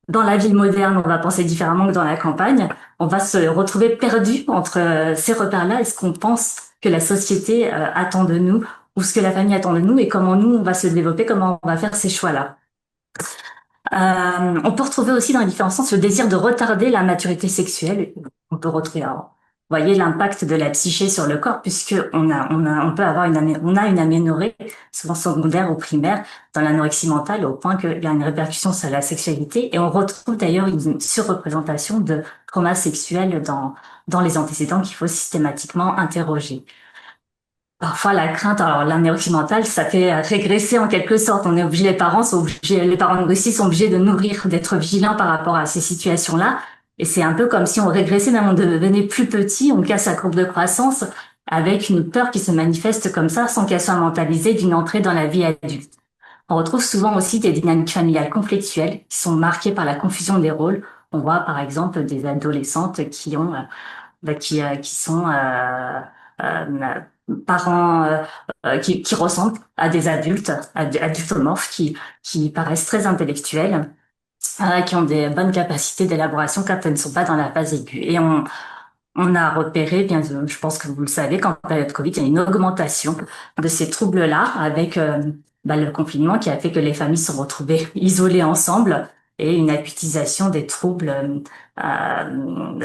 dans la ville moderne, on va penser différemment que dans la campagne, on va se retrouver perdu entre ces repères-là et ce qu'on pense que la société attend de nous ou ce que la famille attend de nous et comment nous, on va se développer, comment on va faire ces choix-là. On peut retrouver aussi dans les différents sens le désir de retarder la maturité sexuelle. On peut retrouver, alors, vous voyez l'impact de la psyché sur le corps puisque on peut avoir on a une aménorrhée, souvent secondaire ou primaire, dans l'anorexie mentale au point qu'il y a une répercussion sur la sexualité et on retrouve d'ailleurs une surreprésentation de traumas sexuels dans les antécédents qu'il faut systématiquement interroger. Parfois, la crainte, alors l'anorexie mentale, ça fait régresser en quelque sorte. On est obligé, les parents nourriciers sont obligés de nourrir, d'être vigilants par rapport à ces situations-là. Et c'est un peu comme si on régressait, même on devenait plus petit, on casse la courbe de croissance avec une peur qui se manifeste comme ça sans qu'elle soit mentalisée d'une entrée dans la vie adulte. On retrouve souvent aussi des dynamiques familiales conflictuelles qui sont marquées par la confusion des rôles. On voit par exemple des adolescentes qui sont parents qui ressemblent à des adultomorphes qui paraissent très intellectuels, qui ont des bonnes capacités d'élaboration quand elles ne sont pas dans la phase aiguë. Et on a repéré, bien, je pense que vous le savez, qu'en période Covid, il y a une augmentation de ces troubles-là avec le confinement qui a fait que les familles se sont retrouvées isolées ensemble et une acutisation des troubles,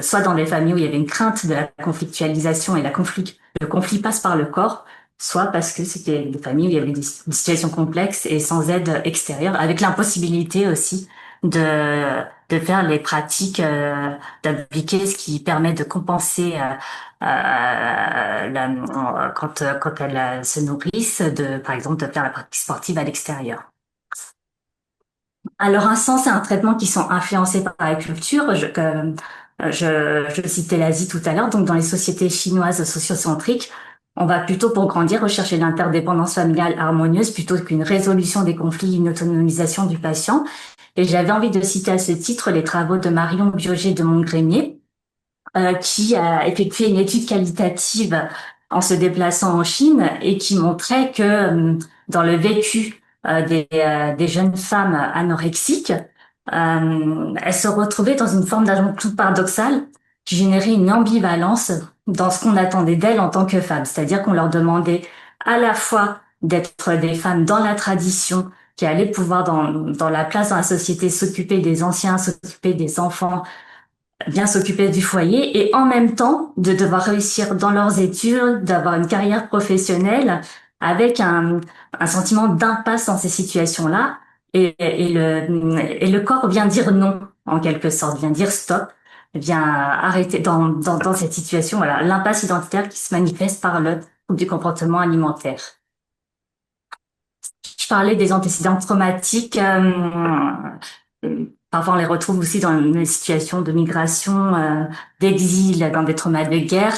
soit dans des familles où il y avait une crainte de la conflictualisation et le conflit passe par le corps, soit parce que c'était des familles où il y avait des situations complexes et sans aide extérieure, avec l'impossibilité aussi de faire les pratiques, d'appliquer ce qui permet de compenser quand elles se nourrissent, par exemple, de faire la pratique sportive à l'extérieur. Alors, un sens et un traitement qui sont influencés par la culture. Je citais l'Asie tout à l'heure. Donc, dans les sociétés chinoises sociocentriques, on va plutôt, pour grandir, rechercher l'interdépendance familiale harmonieuse plutôt qu'une résolution des conflits, une autonomisation du patient. Et j'avais envie de citer à ce titre les travaux de Marion Biogé de Montgrémier, qui a effectué une étude qualitative en se déplaçant en Chine et qui montrait que dans le vécu des jeunes femmes anorexiques, elles se retrouvaient dans une forme d'injonction paradoxale qui générait une ambivalence dans ce qu'on attendait d'elles en tant que femmes. C'est-à-dire qu'on leur demandait à la fois d'être des femmes dans la tradition, qui allaient pouvoir dans la place dans la société s'occuper des anciens, s'occuper des enfants, bien s'occuper du foyer et en même temps de devoir réussir dans leurs études, d'avoir une carrière professionnelle avec un sentiment d'impasse dans ces situations-là et le corps vient dire non, en quelque sorte, vient dire stop, vient arrêter dans cette situation, voilà, l'impasse identitaire qui se manifeste par le trouble du comportement alimentaire. Je parlais des antécédents traumatiques. Parfois, on les retrouve aussi dans des situations de migration, d'exil, dans des traumas de guerre,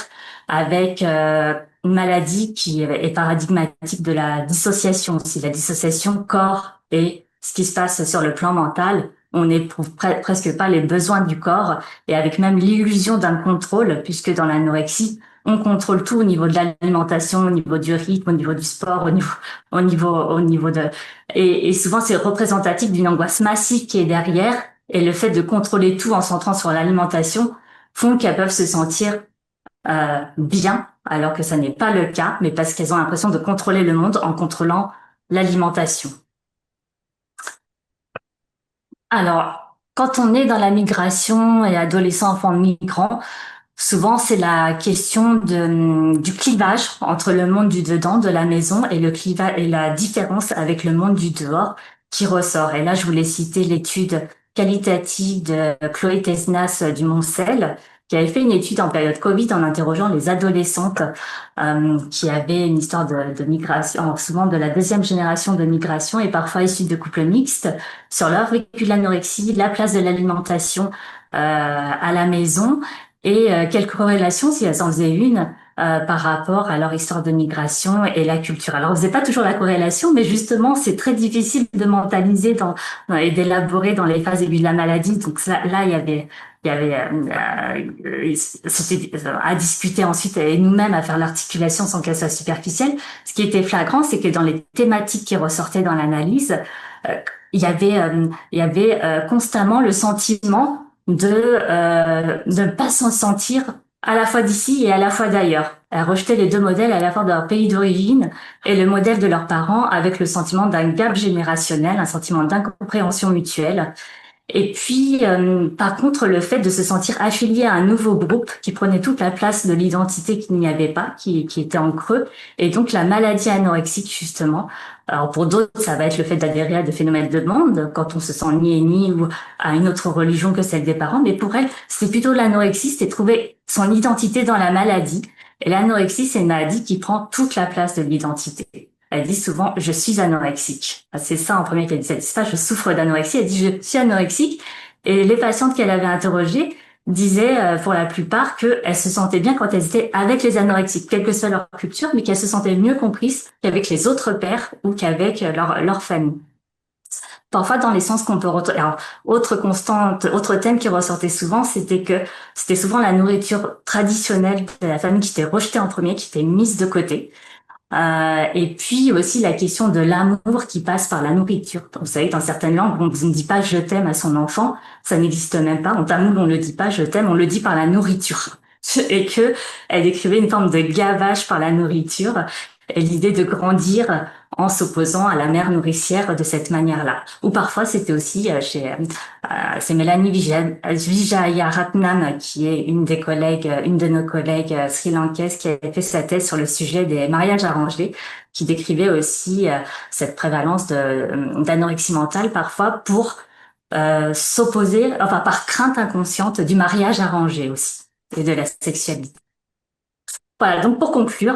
avec une maladie qui est paradigmatique de la dissociation aussi. La dissociation corps et ce qui se passe sur le plan mental. On n'éprouve presque pas les besoins du corps et avec même l'illusion d'un contrôle, puisque dans l'anorexie, on contrôle tout au niveau de l'alimentation, au niveau du rythme, au niveau du sport, au niveau de, et souvent c'est représentatif d'une angoisse massive qui est derrière, et le fait de contrôler tout en centrant sur l'alimentation font qu'elles peuvent se sentir bien, alors que ça n'est pas le cas, mais parce qu'elles ont l'impression de contrôler le monde en contrôlant l'alimentation. Alors, quand on est dans la migration et adolescent, enfant migrant, souvent, c'est la question du clivage entre le monde du dedans, de la maison, et le clivage et la différence avec le monde du dehors qui ressort. Et là, je voulais citer l'étude qualitative de Chloé Tesnas du Moncel, qui avait fait une étude en période Covid en interrogeant les adolescentes qui avaient une histoire de migration, souvent de la deuxième génération de migration et parfois issues de couples mixtes, sur leur vécu de l'anorexie, la place de l'alimentation à la maison et quelques corrélations, si elles en faisaient une, par rapport à leur histoire de migration et la culture. Alors, on faisait pas toujours la corrélation, mais justement, c'est très difficile de mentaliser et d'élaborer dans les phases aiguës de la maladie. Donc là, il y avait c'était à discuter ensuite et nous-mêmes à faire l'articulation sans qu'elle soit superficielle. Ce qui était flagrant, c'est que dans les thématiques qui ressortaient dans l'analyse, euh, il y avait constamment le sentiment de ne pas s'en sentir à la fois d'ici et à la fois d'ailleurs. Elles rejetaient les deux modèles à la fois de leur pays d'origine et le modèle de leurs parents avec le sentiment d'un gap générationnel, un sentiment d'incompréhension mutuelle. Et puis, par contre, le fait de se sentir affilié à un nouveau groupe qui prenait toute la place de l'identité qu'il n'y avait pas, qui était en creux, et donc la maladie anorexique, justement. Alors pour d'autres, ça va être le fait d'adhérer à des phénomènes de bande, quand on se sent ni ou à une autre religion que celle des parents, mais pour elle, c'est plutôt l'anorexie, c'est trouver son identité dans la maladie. Et l'anorexie, c'est une maladie qui prend toute la place de l'identité. Elle dit souvent, je suis anorexique. C'est ça en premier qu'elle dit. Elle dit pas, je souffre d'anorexie. Elle dit, je suis anorexique. Et les patientes qu'elle avait interrogées disaient, pour la plupart, qu'elles se sentaient bien quand elles étaient avec les anorexiques, quelle que soit leur culture, mais qu'elles se sentaient mieux comprises qu'avec les autres pères ou qu'avec leur famille. Parfois, dans les sens qu'on peut retrouver. Alors, autre constante, autre thème qui ressortait souvent, c'était que c'était souvent la nourriture traditionnelle de la famille qui était rejetée en premier, qui était mise de côté. Et puis aussi la question de l'amour qui passe par la nourriture. Vous savez, dans certaines langues, on ne dit pas je t'aime à son enfant, ça n'existe même pas. En tamoul, on ne dit pas je t'aime, on le dit par la nourriture. Et que elle décrivait une forme de gavage par la nourriture et l'idée de grandir en s'opposant à la mère nourricière de cette manière-là. Ou parfois, c'était aussi c'est Mélanie Vijayaratnam, qui est une des collègues, une de nos collègues sri-lankaises, qui a fait sa thèse sur le sujet des mariages arrangés, qui décrivait aussi cette prévalence d'anorexie mentale parfois pour s'opposer, enfin par crainte inconsciente du mariage arrangé aussi et de la sexualité. Voilà, donc pour conclure,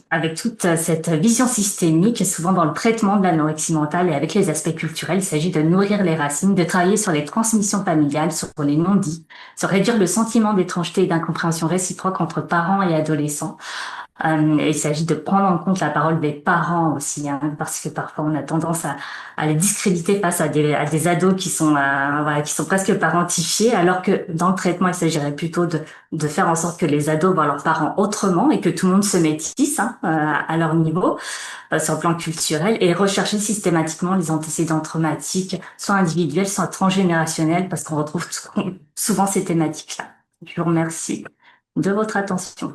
avec toute cette vision systémique, souvent dans le traitement de l'anorexie mentale et avec les aspects culturels, il s'agit de nourrir les racines, de travailler sur les transmissions familiales, sur les non-dits, sur réduire le sentiment d'étrangeté et d'incompréhension réciproque entre parents et adolescents. Et il s'agit de prendre en compte la parole des parents aussi, hein, parce que parfois on a tendance à les discréditer face à des ados qui sont voilà, qui sont presque parentifiés, alors que dans le traitement il s'agirait plutôt de faire en sorte que les ados voient leurs parents autrement et que tout le monde se métisse hein, à leur niveau sur le plan culturel et rechercher systématiquement les antécédents traumatiques, soit individuels, soit transgénérationnels, parce qu'on retrouve souvent ces thématiques-là. Je vous remercie de votre attention.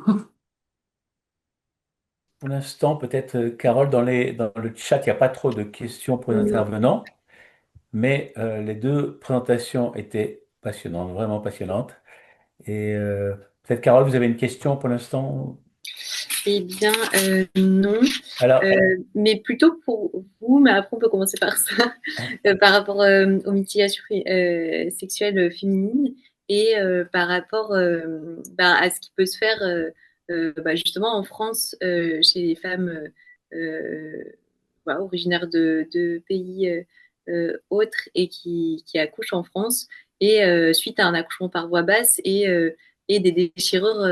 Pour l'instant, peut-être, Carole, dans le chat, il n'y a pas trop de questions pour les intervenants, mais les deux présentations étaient passionnantes, vraiment passionnantes. Et peut-être, Carole, vous avez une question pour l'instant? Eh bien, non. Alors, Mais plutôt pour vous, mais après on peut commencer par ça, par rapport aux mutilations sexuelles féminines et par rapport à ce qui peut se faire justement en France chez les femmes voilà, originaires de pays autres et qui accouchent en France et suite à un accouchement par voie basse et des déchirures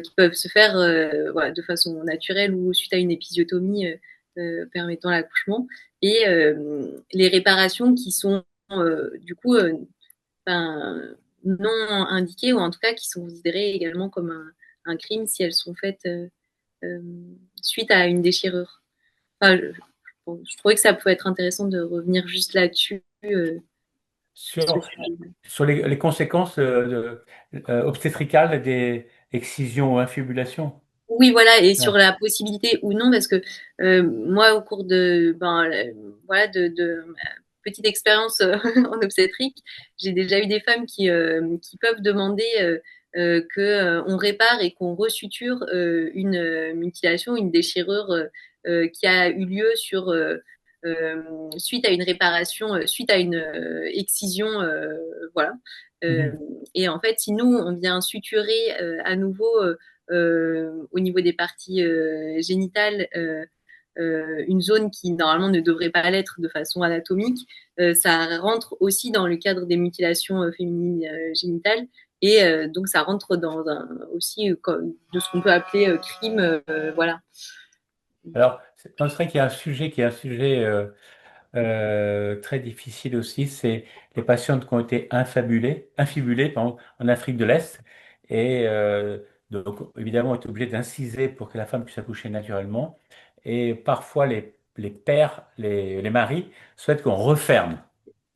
qui peuvent se faire voilà, de façon naturelle ou suite à une épisiotomie permettant l'accouchement et les réparations qui sont du coup non indiquées ou en tout cas qui sont considérées également comme un crime si elles sont faites euh, suite à une déchirure. Enfin, je trouvais que ça pouvait être intéressant de revenir juste là-dessus, sur ce sur, sujet. sur les conséquences obstétricales des excisions ou infibulations. Oui, voilà, et sur Ouais. la possibilité ou non, parce que moi, au cours de, voilà, de ma petite expérience en obstétrique, j'ai déjà eu des femmes qui peuvent demander que on répare et qu'on resuture une mutilation, une déchirure qui a eu lieu suite à une réparation, suite à une excision, voilà. Euh, Mhm. et en fait, si nous, on vient suturer à nouveau au niveau des parties génitales, une zone qui normalement ne devrait pas l'être de façon anatomique, ça rentre aussi dans le cadre des mutilations féminines génitales. Et donc, ça rentre dans aussi de ce qu'on peut appeler crime. Voilà. Alors, c'est vrai qu'il y a un sujet très difficile aussi, c'est les patientes qui ont été infibulées pardon, en Afrique de l'Est et donc évidemment ont été obligées d'inciser pour que la femme puisse accoucher naturellement. Et parfois les pères, les maris souhaitent qu'on referme.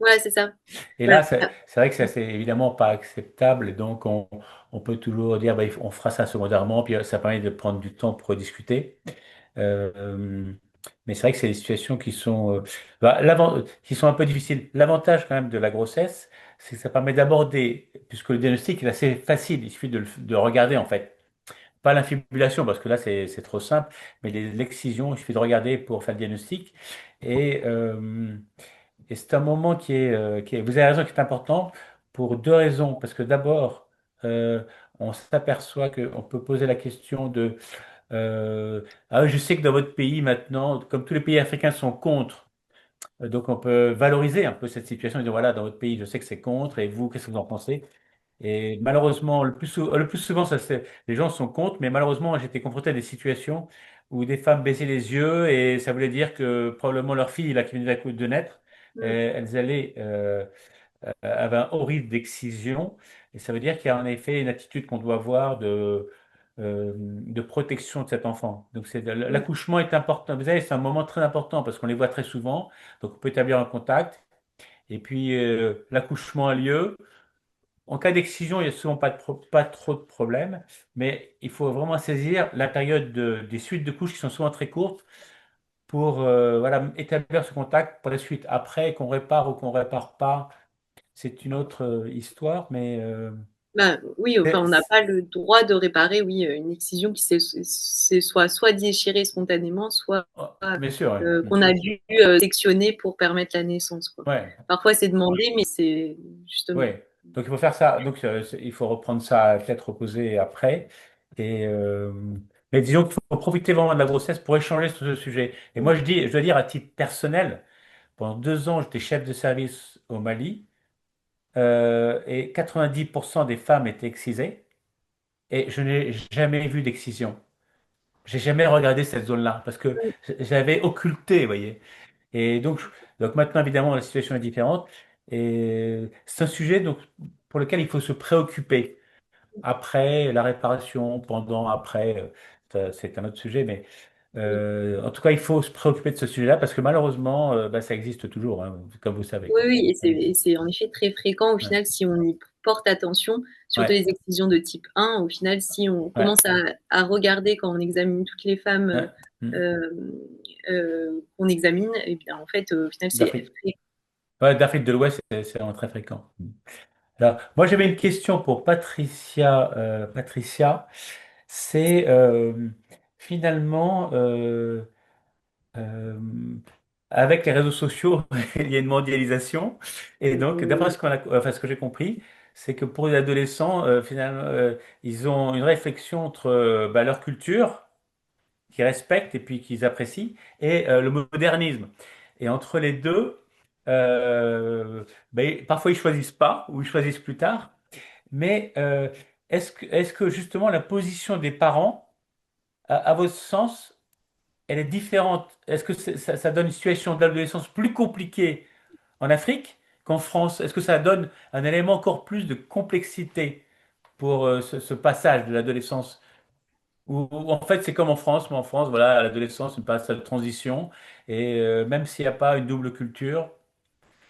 Ouais, c'est ça. Et Voilà. là, c'est vrai que ça, c'est évidemment pas acceptable. Et donc, on peut toujours dire, bah, on fera ça secondairement, puis ça permet de prendre du temps pour discuter. Euh, mais c'est vrai que c'est des situations qui sont un peu difficiles. L'avantage quand même de la grossesse, c'est que ça permet d'aborder, puisque le diagnostic est assez facile, il suffit de regarder en fait. Pas l'infibulation, parce que là c'est trop simple, mais l'excision, il suffit de regarder pour faire le diagnostic. Et, euh, et c'est un moment vous avez raison, qui est important pour deux raisons. Parce que d'abord, euh, on s'aperçoit qu'on peut poser la question de ah oui, je sais que dans votre pays maintenant, comme tous les pays africains sont contre, donc on peut valoriser un peu cette situation et dire voilà, dans votre pays, je sais que c'est contre, et vous, qu'est-ce que vous en pensez? Et malheureusement, le plus souvent, les gens sont contre, mais malheureusement, j'étais confronté à des situations où des femmes baissaient les yeux et ça voulait dire que probablement leur fille, là, qui venait de naître, elles allaient avait un horrible d'excision. Et ça veut dire qu'il y a en effet une attitude qu'on doit avoir de protection de cet enfant. Donc l'accouchement est important. Vous savez, c'est un moment très important parce qu'on les voit très souvent. Donc on peut établir un contact. Et puis l'accouchement a lieu. En cas d'excision, il n'y a souvent pas trop de problèmes. Mais il faut vraiment saisir la période des suites de couches qui sont souvent très courtes pour voilà, établir ce contact pour la suite. Après, qu'on répare ou qu'on répare pas, c'est une autre histoire, mais Ben, oui, enfin, c'est- on n'a pas le droit de réparer, oui, une excision qui s'est soit déchirée spontanément, soit oh, bien sûr, ouais, bien qu'on a sûr. dû sectionner pour permettre la naissance, quoi. Ouais, Parfois, c'est demandé, mais c'est justement. ouais. Donc il faut faire ça. Donc il faut reprendre ça à tête reposée après. Et mais disons qu'il faut profiter vraiment de la grossesse pour échanger sur ce sujet. Et moi, je dois dire à titre personnel, pendant 2 ans, j'étais chef de service au Mali et 90% des femmes étaient excisées et je n'ai jamais vu d'excision. J'ai jamais regardé cette zone-là parce que j'avais occulté, vous voyez. Et donc maintenant, évidemment, la situation est différente. Et c'est un sujet donc, pour lequel il faut se préoccuper. Après, la réparation, pendant, après, c'est un autre sujet. Mais en tout cas, il faut se préoccuper de ce sujet-là parce que malheureusement, bah, ça existe toujours, hein, comme vous savez, Oui, quoi. oui, Ouais, et c'est en effet très fréquent au ouais, final si on y porte attention, surtout ouais, les excisions de type 1. Au final, si on ouais, commence à regarder quand on examine toutes les femmes ouais. Hmm. euh, qu'on examine, et bien en fait, au final, c'est D'Afrique d'Afrique de l'Ouest, c'est vraiment très fréquent. Hmm. Alors, moi, j'avais une question pour Patricia. Patricia, c'est finalement, euh, avec les réseaux sociaux, il y a une mondialisation. Et donc, d'après ce que j'ai compris, c'est que pour les adolescents, finalement, ils ont une réflexion entre bah, leur culture, qu'ils respectent et puis qu'ils apprécient, et le modernisme. Et entre les deux, parfois ils choisissent pas, ou ils choisissent plus tard. Mais est-ce que justement la position des parents, à votre sens, elle est différente? Est-ce que ça donne une situation d'adolescence plus compliquée en Afrique qu'en France? Est-ce que ça donne un élément encore plus de complexité pour ce passage de l'adolescence? Ou en fait c'est comme en France, mais en France, voilà, l'adolescence, c'est une période de transition, et même s'il n'y a pas une double culture,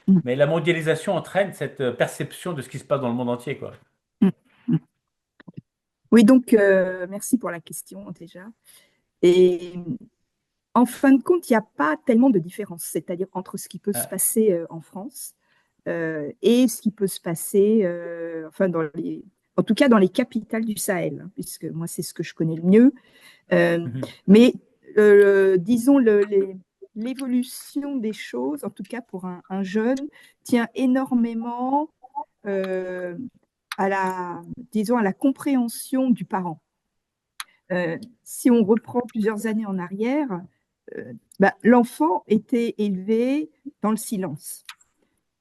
Mm, mais la mondialisation entraîne cette perception de ce qui se passe dans le monde entier, quoi. mm, mm. Oui, donc merci pour la question déjà. Et en fin de compte, il n'y a pas tellement de différence, c'est-à-dire entre ce qui peut se Ah, passer en France et ce qui peut se passer, enfin, en tout cas dans les capitales du Sahel, hein, puisque moi, c'est ce que je connais le mieux. Euh, mhm, mais disons, l'évolution des choses, en tout cas pour un jeune, tient énormément euh, à disons, à la compréhension du parent. Si on reprend plusieurs années en arrière, l'enfant était élevé dans le silence,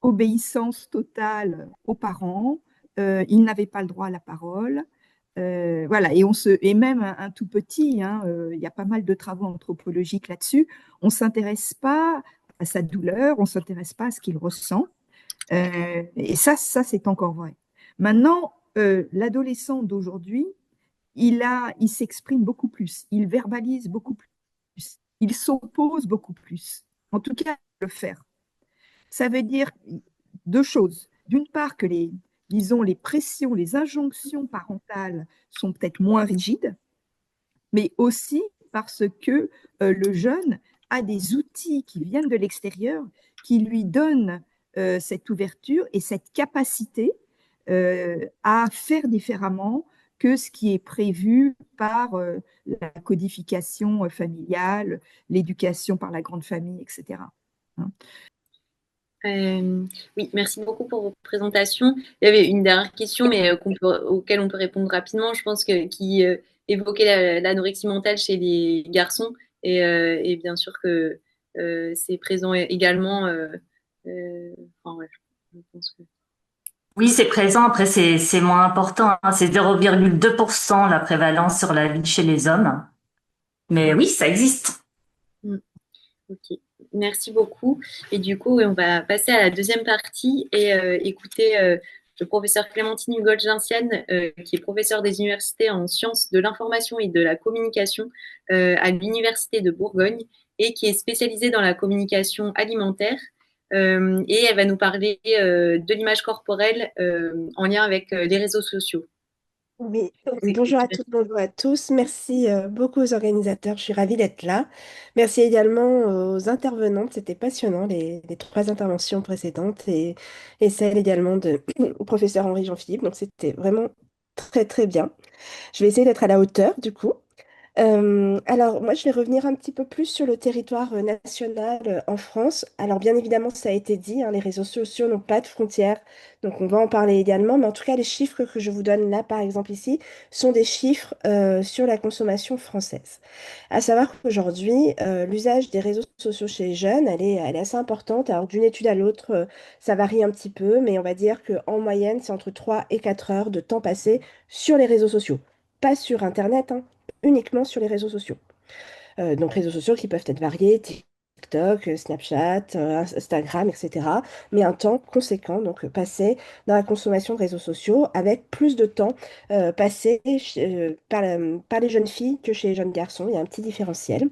obéissance totale aux parents, il n'avait pas le droit à la parole. Voilà, et même un tout petit, hein, il y a pas mal de travaux anthropologiques là-dessus, on ne s'intéresse pas à sa douleur, on ne s'intéresse pas à ce qu'il ressent. Et ça c'est encore vrai. Maintenant, l'adolescent d'aujourd'hui, il s'exprime beaucoup plus, il verbalise beaucoup plus, il s'oppose beaucoup plus. En tout cas, le faire. Ça veut dire deux choses. D'une part, que disons, les pressions, les injonctions parentales sont peut-être moins rigides, mais aussi parce que le jeune a des outils qui viennent de l'extérieur qui lui donnent cette ouverture et cette capacité à faire différemment que ce qui est prévu par la codification familiale, l'éducation par la grande famille, etc. Hein. Euh, oui, merci beaucoup pour vos présentations. Il y avait une dernière question, mais auquel on peut répondre rapidement. Je pense qui évoquait l'anorexie mentale chez les garçons, et bien sûr que c'est présent également. Enfin, ouais, je pense que... Oui, c'est présent. Après, c'est moins important, hein. C'est 0,2% la prévalence sur la vie chez les hommes. Mais oui, ça existe. Mm. Ok, merci beaucoup. Et du coup, on va passer à la deuxième partie et écouter le professeur Clémentine Hugol-Gentiane, qui est professeur des universités en sciences de l'information et de la communication à l'Université de Bourgogne et qui est spécialisée dans la communication alimentaire. Et elle va nous parler de l'image corporelle en lien avec les réseaux sociaux. Oui, Je vous écoute. bonjour à toutes, bonjour à tous. Merci beaucoup aux organisateurs, je suis ravie d'être là. Merci également aux intervenantes, c'était passionnant, les trois interventions précédentes et celle également de professeur Henri Jean-Philippe, donc c'était vraiment très très bien. Je vais essayer d'être à la hauteur du coup. Alors, moi, je vais revenir un petit peu plus sur le territoire national en France. Alors, bien évidemment, ça a été dit, hein, les réseaux sociaux n'ont pas de frontières, donc on va en parler également. Mais en tout cas, les chiffres que je vous donne là, par exemple ici, sont des chiffres sur la consommation française. À savoir qu'aujourd'hui, l'usage des réseaux sociaux chez les jeunes, elle est assez importante. Alors, d'une étude à l'autre, ça varie un petit peu, mais on va dire qu'en moyenne, c'est entre 3 et 4 heures de temps passé sur les réseaux sociaux. Pas sur Internet, hein, uniquement sur les réseaux sociaux. Donc réseaux sociaux qui peuvent être variés, TikTok, Snapchat, Instagram, etc. Mais un temps conséquent, donc passé dans la consommation de réseaux sociaux, avec plus de temps passé par les jeunes filles que chez les jeunes garçons. Il y a un petit différentiel.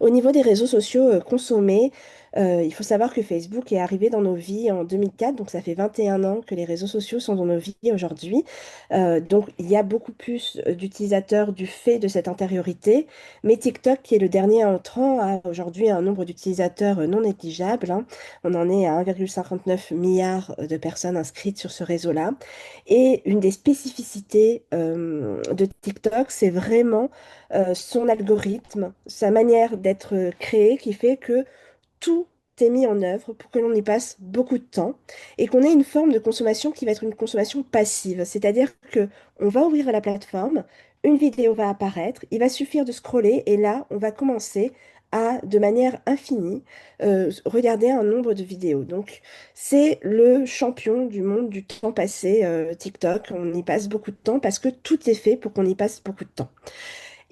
Au niveau des réseaux sociaux consommés, Il faut savoir que Facebook est arrivé dans nos vies en 2004, donc ça fait 21 ans que les réseaux sociaux sont dans nos vies aujourd'hui. Donc il y a beaucoup plus d'utilisateurs du fait de cette antériorité, mais TikTok, qui est le dernier entrant, a aujourd'hui un nombre d'utilisateurs non négligeable, hein. On en est à 1,59 milliard de personnes inscrites sur ce réseau-là. Et une des spécificités de TikTok, c'est vraiment son algorithme, sa manière d'être créé qui fait que tout est mis en œuvre pour que l'on y passe beaucoup de temps et qu'on ait une forme de consommation qui va être une consommation passive. C'est-à-dire que on va ouvrir la plateforme, une vidéo va apparaître, il va suffire de scroller et là, on va commencer à, de manière infinie, regarder un nombre de vidéos. Donc, c'est le champion du monde du temps passé, TikTok. On y passe beaucoup de temps parce que tout est fait pour qu'on y passe beaucoup de temps.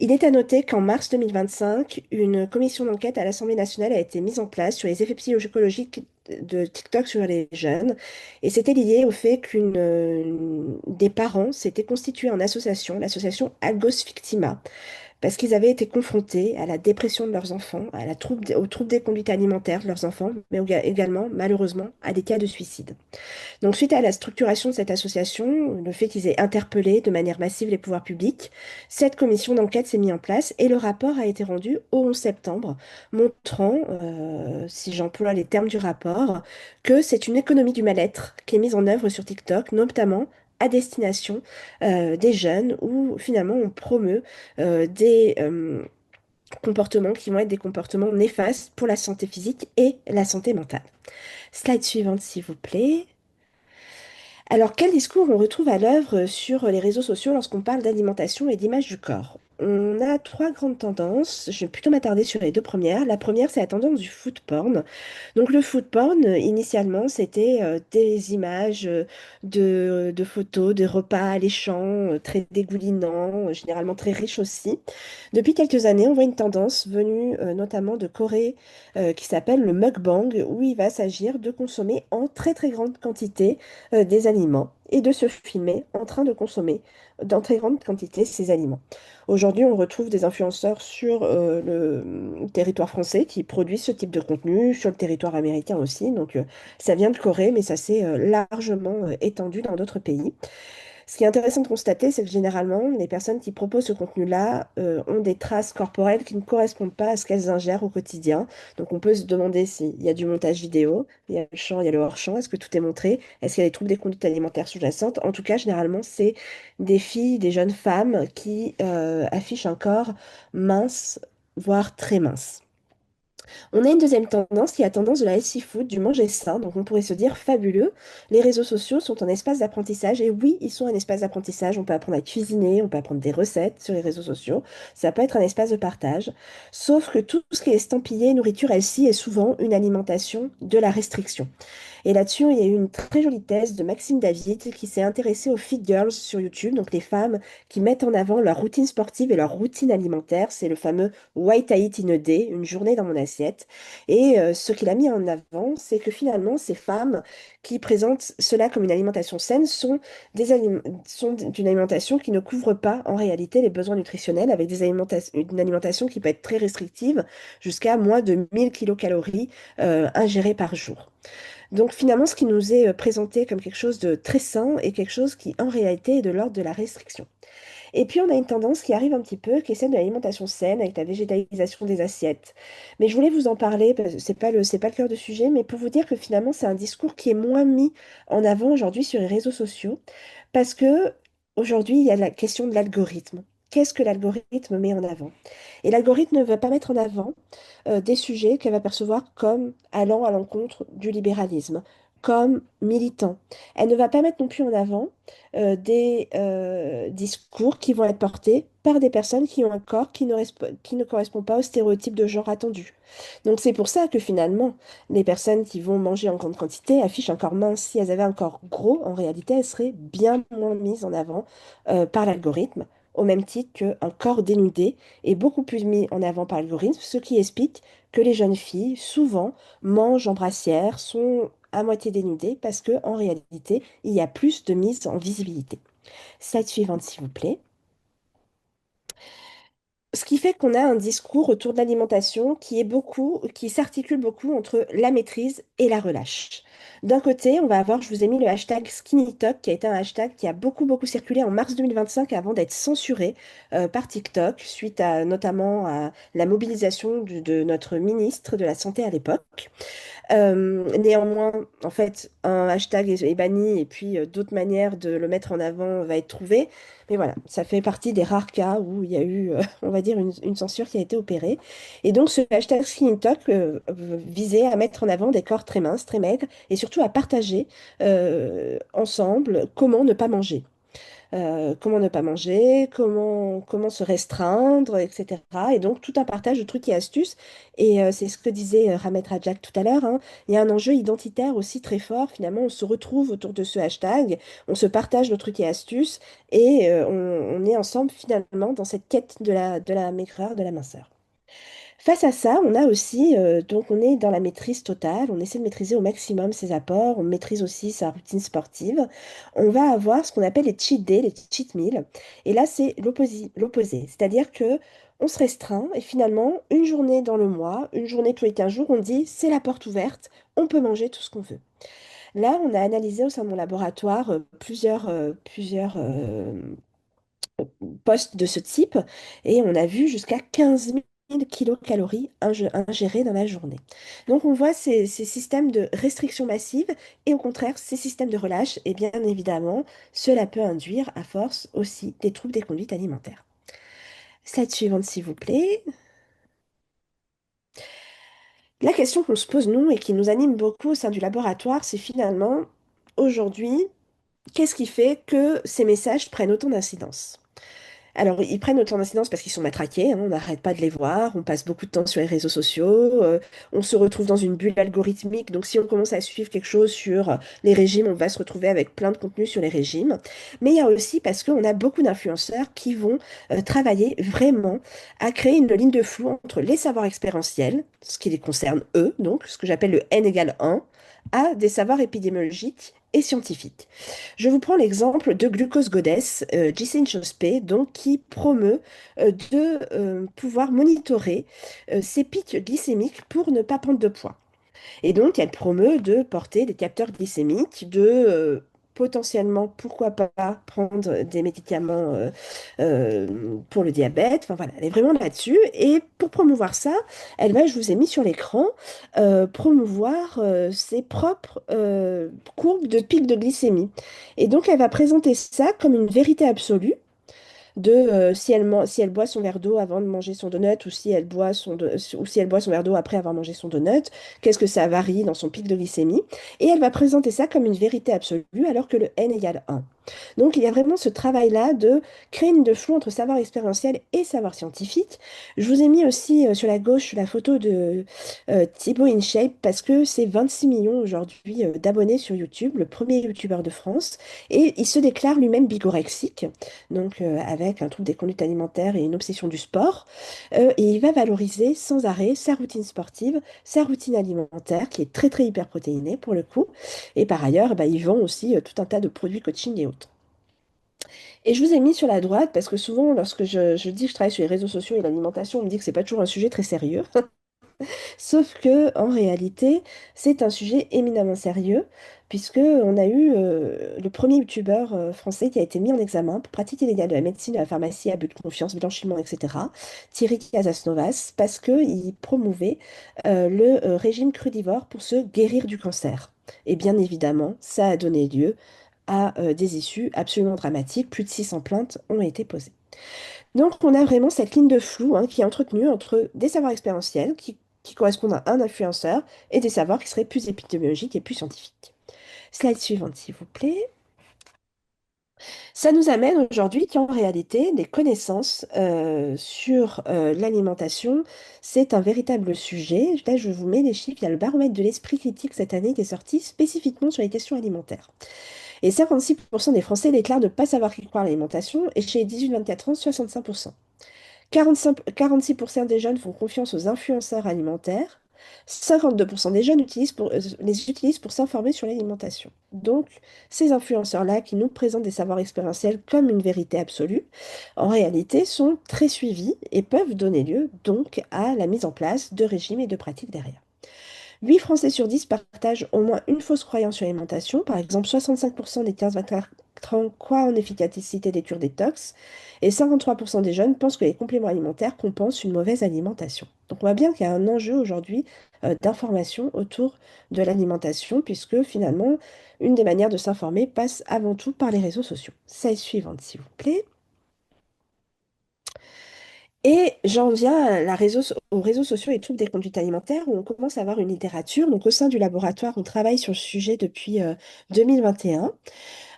Il est à noter qu'en mars 2025, une commission d'enquête à l'Assemblée nationale a été mise en place sur les effets psychologiques de TikTok sur les jeunes. Et c'était lié au fait qu'une des parents s'était constituée en association, l'association Agos Victima, parce qu'ils avaient été confrontés à la dépression de leurs enfants, aux troubles des conduites alimentaires de leurs enfants, mais également, malheureusement, à des cas de suicide. Donc, suite à la structuration de cette association, le fait qu'ils aient interpellé de manière massive les pouvoirs publics, cette commission d'enquête s'est mise en place et le rapport a été rendu au 11 septembre, montrant, si j'emploie les termes du rapport, que c'est une économie du mal-être qui est mise en œuvre sur TikTok, notamment à destination des jeunes, où finalement on promeut des comportements qui vont être des comportements néfastes pour la santé physique et la santé mentale. Slide suivante, s'il vous plaît. Alors, quel discours on retrouve à l'œuvre sur les réseaux sociaux lorsqu'on parle d'alimentation et d'image du corps? On a trois grandes tendances. Je vais plutôt m'attarder sur les deux premières. La première, c'est la tendance du food porn. Donc, le food porn, initialement, c'était des images de photos, de repas alléchants, très dégoulinants, généralement très riches aussi. Depuis quelques années, on voit une tendance venue notamment de Corée qui s'appelle le mukbang, où il va s'agir de consommer en très très grande quantité des aliments et de se filmer en train de consommer dans très grande quantité ces aliments. Aujourd'hui, on retrouve des influenceurs sur le territoire français qui produisent ce type de contenu, sur le territoire américain aussi. Donc, ça vient de Corée, mais ça s'est largement étendu dans d'autres pays. Ce qui est intéressant de constater, c'est que généralement, les personnes qui proposent ce contenu-là ont des traces corporelles qui ne correspondent pas à ce qu'elles ingèrent au quotidien. Donc, on peut se demander s'il y a du montage vidéo, il y a le champ, il y a le hors-champ, est-ce que tout est montré? Est-ce qu'il y a des troubles des conduites alimentaires sous-jacentes? En tout cas, généralement, c'est des filles, des jeunes femmes qui affichent un corps mince, voire très mince. On a une deuxième tendance qui est la tendance de la healthy food, du manger sain. Donc on pourrait se dire fabuleux. Les réseaux sociaux sont un espace d'apprentissage. Et oui, ils sont un espace d'apprentissage. On peut apprendre à cuisiner, on peut apprendre des recettes sur les réseaux sociaux. Ça peut être un espace de partage. Sauf que tout ce qui est estampillé nourriture healthy est souvent une alimentation de la restriction. Et là-dessus, il y a eu une très jolie thèse de Maxime David qui s'est intéressée aux Fit Girls sur YouTube, donc les femmes qui mettent en avant leur routine sportive et leur routine alimentaire. C'est le fameux White I Eat in a Day, une journée dans mon assiette. Et ce qu'il a mis en avant, c'est que finalement, ces femmes qui présentent cela comme une alimentation saine sont d'une alimentation qui ne couvre pas en réalité les besoins nutritionnels, avec une alimentation qui peut être très restrictive, jusqu'à moins de 1000 kilocalories ingérées par jour. Donc finalement, ce qui nous est présenté comme quelque chose de très sain est quelque chose qui, en réalité, est de l'ordre de la restriction. Et puis, on a une tendance qui arrive un petit peu, qui est celle de l'alimentation saine, avec la végétalisation des assiettes. Mais je voulais vous en parler, parce que c'est pas le cœur du sujet, mais pour vous dire que finalement, c'est un discours qui est moins mis en avant aujourd'hui sur les réseaux sociaux, parce que aujourd'hui, il y a la question de l'algorithme. Qu'est-ce que l'algorithme met en avant? Et l'algorithme ne va pas mettre en avant des sujets qu'elle va percevoir comme allant à l'encontre du libéralisme, comme militants. Elle ne va pas mettre non plus en avant des discours qui vont être portés par des personnes qui ont un corps qui ne correspond pas aux stéréotypes de genre attendus. Donc c'est pour ça que finalement, les personnes qui vont manger en grande quantité affichent un corps mince. Si elles avaient un corps gros, en réalité, elles seraient bien moins mises en avant par l'algorithme, au même titre qu'un corps dénudé est beaucoup plus mis en avant par l'algorithme, ce qui explique que les jeunes filles, souvent, mangent en brassière, sont à moitié dénudées, parce que en réalité, il y a plus de mise en visibilité. Slide suivante, s'il vous plaît. Ce qui fait qu'on a un discours autour de l'alimentation qui s'articule beaucoup entre la maîtrise et la relâche. D'un côté, on va avoir, je vous ai mis le hashtag SkinnyTok, qui a été un hashtag qui a beaucoup circulé en mars 2025 avant d'être censuré par TikTok, suite à notamment à la mobilisation de notre ministre de la Santé à l'époque. Néanmoins, en fait, un hashtag est banni et puis d'autres manières de le mettre en avant va être trouvée. Mais voilà, ça fait partie des rares cas où il y a eu, on va dire, une censure qui a été opérée. Et donc, ce hashtag Skinny Talk visait à mettre en avant des corps très minces, très maigres, et surtout à partager ensemble comment ne pas manger. Comment ne pas manger, comment se restreindre, etc. Et donc tout un partage de trucs et astuces. Et c'est ce que disait Ramet Rajak tout à l'heure, hein. Il y a un enjeu identitaire aussi très fort. Finalement, on se retrouve autour de ce hashtag, on se partage nos trucs et astuces, et on est ensemble finalement dans cette quête de la maigreur, de la minceur. Face à ça, on a aussi, donc on est dans la maîtrise totale, on essaie de maîtriser au maximum ses apports, on maîtrise aussi sa routine sportive. On va avoir ce qu'on appelle les cheat days, les cheat meals. Et là, c'est l'opposé. C'est-à-dire que on se restreint et finalement, une journée dans le mois, une journée tous les 15 jours, on dit c'est la porte ouverte, on peut manger tout ce qu'on veut. Là, on a analysé au sein de mon laboratoire plusieurs postes de ce type et on a vu jusqu'à 15 000 kilocalories ingérées dans la journée. Donc on voit ces systèmes de restriction massive et au contraire ces systèmes de relâche et bien évidemment cela peut induire à force aussi des troubles des conduites alimentaires. Slide suivante s'il vous plaît. La question qu'on se pose nous et qui nous anime beaucoup au sein du laboratoire, c'est finalement aujourd'hui, qu'est-ce qui fait que ces messages prennent autant d'incidence? Alors, ils prennent autant d'incidence parce qu'ils sont matraqués, hein, on n'arrête pas de les voir, on passe beaucoup de temps sur les réseaux sociaux, on se retrouve dans une bulle algorithmique, donc si on commence à suivre quelque chose sur les régimes, on va se retrouver avec plein de contenu sur les régimes. Mais il y a aussi parce qu'on a beaucoup d'influenceurs qui vont travailler vraiment à créer une ligne de flou entre les savoirs expérientiels, ce qui les concerne eux, donc ce que j'appelle le N égale 1, à des savoirs épidémiologiques et scientifiques. Je vous prends l'exemple de Glucose Goddess, Ghislaine Chospé, donc, qui promeut de pouvoir monitorer ses pics glycémiques pour ne pas prendre de poids. Et donc, elle promeut de porter des capteurs glycémiques, de potentiellement, pourquoi pas, prendre des médicaments pour le diabète. Enfin voilà, elle est vraiment là-dessus. Et pour promouvoir ça, elle va, je vous ai mis sur l'écran, promouvoir ses propres courbes de pics de glycémie. Et donc, elle va présenter ça comme une vérité absolue de si elle boit son verre d'eau avant de manger son donut ou si elle boit ou si elle boit son verre d'eau après avoir mangé son donut, qu'est-ce que ça varie dans son pic de glycémie. Et elle va présenter ça comme une vérité absolue alors que le N égale 1. Donc il y a vraiment ce travail-là de créer une de flou entre savoir expérientiel et savoir scientifique. Je vous ai mis aussi sur la gauche la photo de Thibaut InShape parce que c'est 26 millions aujourd'hui d'abonnés sur YouTube, le premier YouTuber de France, et il se déclare lui-même bigorexique, donc avec un trouble des conduites alimentaires et une obsession du sport. Et il va valoriser sans arrêt sa routine sportive, sa routine alimentaire, qui est très hyperprotéinée pour le coup. Et par ailleurs, bah, il vend aussi tout un tas de produits coaching et autres. Et je vous ai mis sur la droite parce que souvent, lorsque je dis que je travaille sur les réseaux sociaux et l'alimentation, on me dit que c'est pas toujours un sujet très sérieux. Sauf que en réalité, c'est un sujet éminemment sérieux, puisque on a eu le premier youtubeur français qui a été mis en examen pour pratique illégale de la médecine et de la pharmacie, abus de confiance, blanchiment, etc. Thierry Casasnovas, parce qu'il promouvait le régime crudivore pour se guérir du cancer. Et bien évidemment, ça a donné lieu à des issues absolument dramatiques. Plus de 600 plaintes ont été posées. Donc, on a vraiment cette ligne de flou hein, qui est entretenue entre des savoirs expérientiels qui correspondent à un influenceur et des savoirs qui seraient plus épidémiologiques et plus scientifiques. Slide suivante, s'il vous plaît. Ça nous amène aujourd'hui qu'en réalité, les connaissances sur l'alimentation, c'est un véritable sujet. Là, je vous mets les chiffres. Il y a le baromètre de l'esprit critique cette année qui est sorti spécifiquement sur les questions alimentaires. Et 56% des Français déclarent ne pas savoir qui croire à l'alimentation, et chez les 18-24 ans, 65%. 46% des jeunes font confiance aux influenceurs alimentaires. 52% des jeunes les utilisent pour s'informer sur l'alimentation. Donc, ces influenceurs-là qui nous présentent des savoirs expérientiels comme une vérité absolue, en réalité sont très suivis et peuvent donner lieu donc à la mise en place de régimes et de pratiques derrière. 8 Français sur 10 partagent au moins une fausse croyance sur l'alimentation. Par exemple, 65% des 15-24 ans croient en efficacité des cures détox et 53% des jeunes pensent que les compléments alimentaires compensent une mauvaise alimentation. Donc on voit bien qu'il y a un enjeu aujourd'hui d'information autour de l'alimentation puisque finalement, une des manières de s'informer passe avant tout par les réseaux sociaux. Slide suivante, s'il vous plaît. Et j'en viens aux réseaux sociaux et troubles des conduites alimentaires où on commence à avoir une littérature. Donc, au sein du laboratoire, on travaille sur le sujet depuis 2021.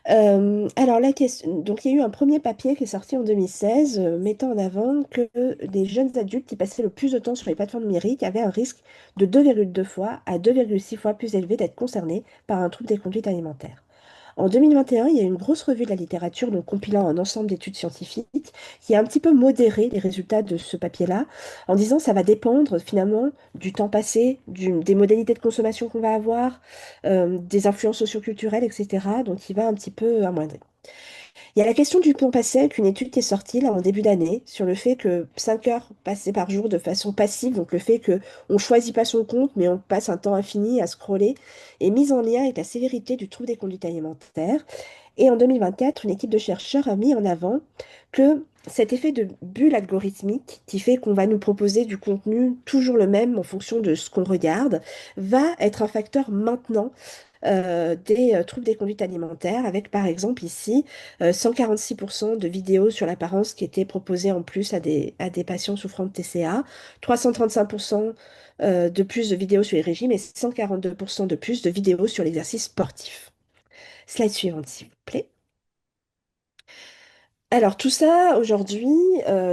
Alors, donc, il y a eu un premier papier qui est sorti en 2016 mettant en avant que les jeunes adultes qui passaient le plus de temps sur les plateformes numériques avaient un risque de 2,2 fois à 2,6 fois plus élevé d'être concernés par un trouble des conduites alimentaires. En 2021, il y a eu une grosse revue de la littérature, donc compilant un ensemble d'études scientifiques, qui a un petit peu modéré les résultats de ce papier-là, en disant ça va dépendre finalement du temps passé, des modalités de consommation qu'on va avoir, des influences socioculturelles, etc. Donc il va un petit peu amoindrir. Il y a la question du temps passé avec une étude qui est sortie là en début d'année sur le fait que 5 heures passées par jour de façon passive, donc le fait que on choisit pas son compte mais on passe un temps infini à scroller, est mise en lien avec la sévérité du trouble des conduites alimentaires. Et en 2024, une équipe de chercheurs a mis en avant que cet effet de bulle algorithmique qui fait qu'on va nous proposer du contenu toujours le même en fonction de ce qu'on regarde, va être un facteur maintenant des troubles des conduites alimentaires, avec par exemple ici 146% de vidéos sur l'apparence qui étaient proposées en plus à des patients souffrant de TCA, 335% de plus de vidéos sur les régimes et 142% de plus de vidéos sur l'exercice sportif. Slide suivante, s'il vous plaît. Alors tout ça, aujourd'hui,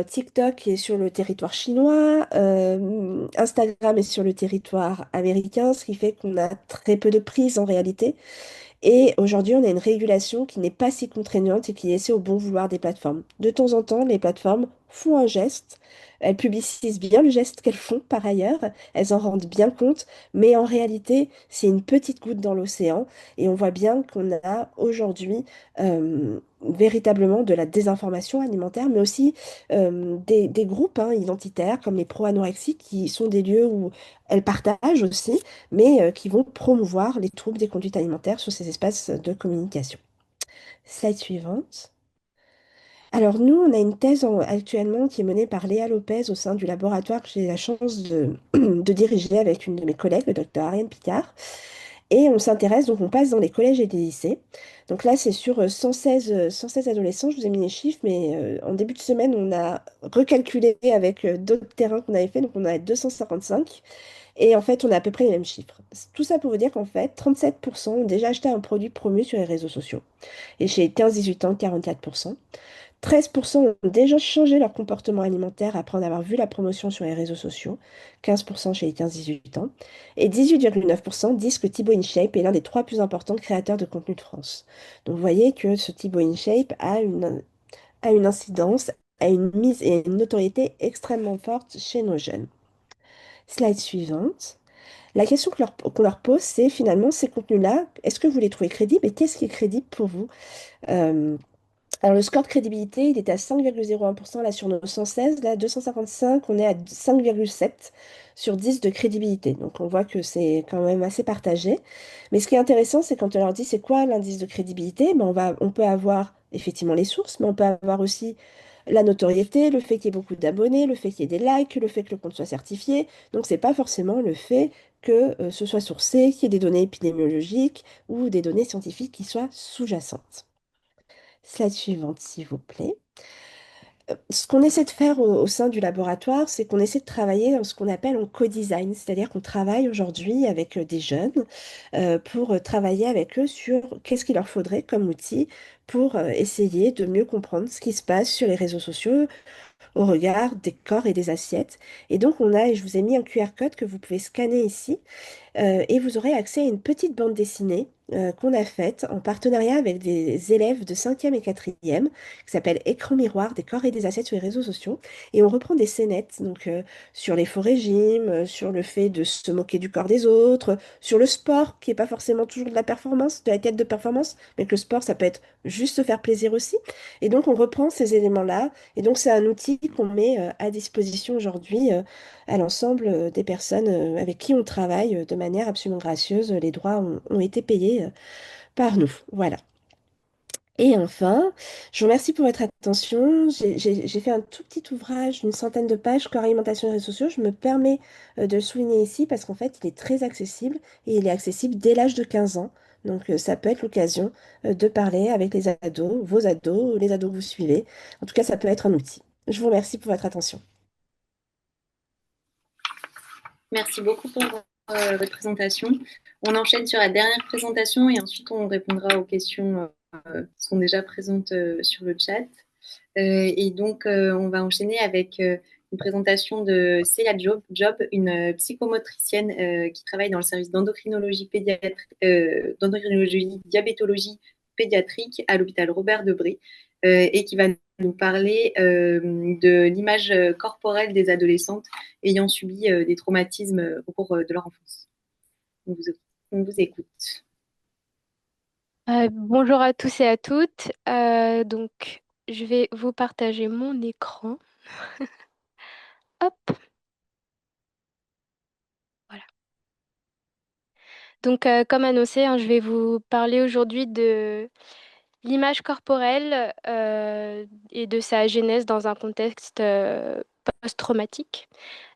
TikTok est sur le territoire chinois, Instagram est sur le territoire américain, ce qui fait qu'on a très peu de prises en réalité. Et aujourd'hui, on a une régulation qui n'est pas si contraignante et qui est laissée au bon vouloir des plateformes. De temps en temps, les plateformes font un geste. Elles publicisent bien le geste qu'elles font par ailleurs. Elles en rendent bien compte. Mais en réalité, c'est une petite goutte dans l'océan. Et on voit bien qu'on a aujourd'hui véritablement de la désinformation alimentaire, mais aussi des groupes identitaires comme les pro-anorexiques qui sont des lieux où elles partagent aussi mais qui vont promouvoir les troubles des conduites alimentaires sur ces espaces de communication. Slide suivante. Alors nous, on a une thèse actuellement qui est menée par Léa Lopez au sein du laboratoire que j'ai la chance de diriger avec une de mes collègues, le docteur Ariane Picard. Et on s'intéresse, donc on passe dans les collèges et les lycées. Donc là, c'est sur 116 adolescents, je vous ai mis les chiffres, mais en début de semaine, on a recalculé avec d'autres terrains qu'on avait fait, donc on a 255. Et en fait, on a à peu près les mêmes chiffres. Tout ça pour vous dire qu'en fait, 37% ont déjà acheté un produit promu sur les réseaux sociaux. Et chez 15-18 ans, 44%. 13% ont déjà changé leur comportement alimentaire après en avoir vu la promotion sur les réseaux sociaux. 15% chez les 15-18 ans. Et 18,9% disent que Thibaut InShape est l'un des 3 plus importants créateurs de contenu de France. Donc vous voyez que ce Thibaut InShape a une incidence, a une mise et une notoriété extrêmement forte chez nos jeunes. Slide suivante. La question qu'on leur pose, c'est finalement ces contenus-là, est-ce que vous les trouvez crédibles et qu'est-ce qui est crédible pour vous? Euh, alors le score de crédibilité, il était à 5,01% là sur nos 116, là 255, on est à 5,7 sur 10 de crédibilité. Donc on voit que c'est quand même assez partagé. Mais ce qui est intéressant, c'est quand on leur dit c'est quoi l'indice de crédibilité, ben on peut avoir effectivement les sources, mais on peut avoir aussi la notoriété, le fait qu'il y ait beaucoup d'abonnés, le fait qu'il y ait des likes, le fait que le compte soit certifié. Donc c'est pas forcément le fait que ce soit sourcé, qu'il y ait des données épidémiologiques ou des données scientifiques qui soient sous-jacentes. Slide suivante, s'il vous plaît. Ce qu'on essaie de faire au sein du laboratoire, c'est qu'on essaie de travailler dans ce qu'on appelle en co-design, c'est-à-dire qu'on travaille aujourd'hui avec des jeunes pour travailler avec eux sur qu'est-ce qu'il leur faudrait comme outil pour essayer de mieux comprendre ce qui se passe sur les réseaux sociaux au regard des corps et des assiettes. Et donc, et je vous ai mis un QR code que vous pouvez scanner ici. Et vous aurez accès à une petite bande dessinée qu'on a faite en partenariat avec des élèves de 5e et 4e, qui s'appelle Écran miroir des corps et des assiettes sur les réseaux sociaux. Et on reprend des scénettes donc, sur les faux régimes, sur le fait de se moquer du corps des autres, sur le sport, qui n'est pas forcément toujours de la performance, de la quête de performance, mais que le sport, ça peut être juste se faire plaisir aussi. Et donc, on reprend ces éléments-là. Et donc, c'est un outil qu'on met à disposition aujourd'hui à l'ensemble des personnes avec qui on travaille de manière absolument gracieuse. Les droits ont été payés par nous. Voilà. Et enfin, je vous remercie pour votre attention. J'ai fait un tout petit ouvrage d'une centaine de pages, corps alimentation et réseaux sociaux. Je me permets de le souligner ici parce qu'en fait, il est très accessible et il est accessible dès l'âge de 15 ans. Donc, ça peut être l'occasion de parler avec les ados, vos ados, les ados que vous suivez. En tout cas, ça peut être un outil. Je vous remercie pour votre attention. Merci beaucoup pour votre présentation. On enchaîne sur la dernière présentation et ensuite on répondra aux questions qui sont déjà présentes sur le chat. Et donc, on va enchaîner avec une présentation de Célia Job, une psychomotricienne qui travaille dans le service d'endocrinologie d'endocrinologie diabétologie pédiatrique à l'hôpital Robert Debré et qui va nous parler de l'image corporelle des adolescentes ayant subi des traumatismes au cours de leur enfance. On vous écoute. Bonjour à tous et à toutes. Donc, je vais vous partager mon écran. Hop, voilà. Donc, comme annoncé, hein, je vais vous parler aujourd'hui de l'image corporelle et de sa genèse dans un contexte post-traumatique.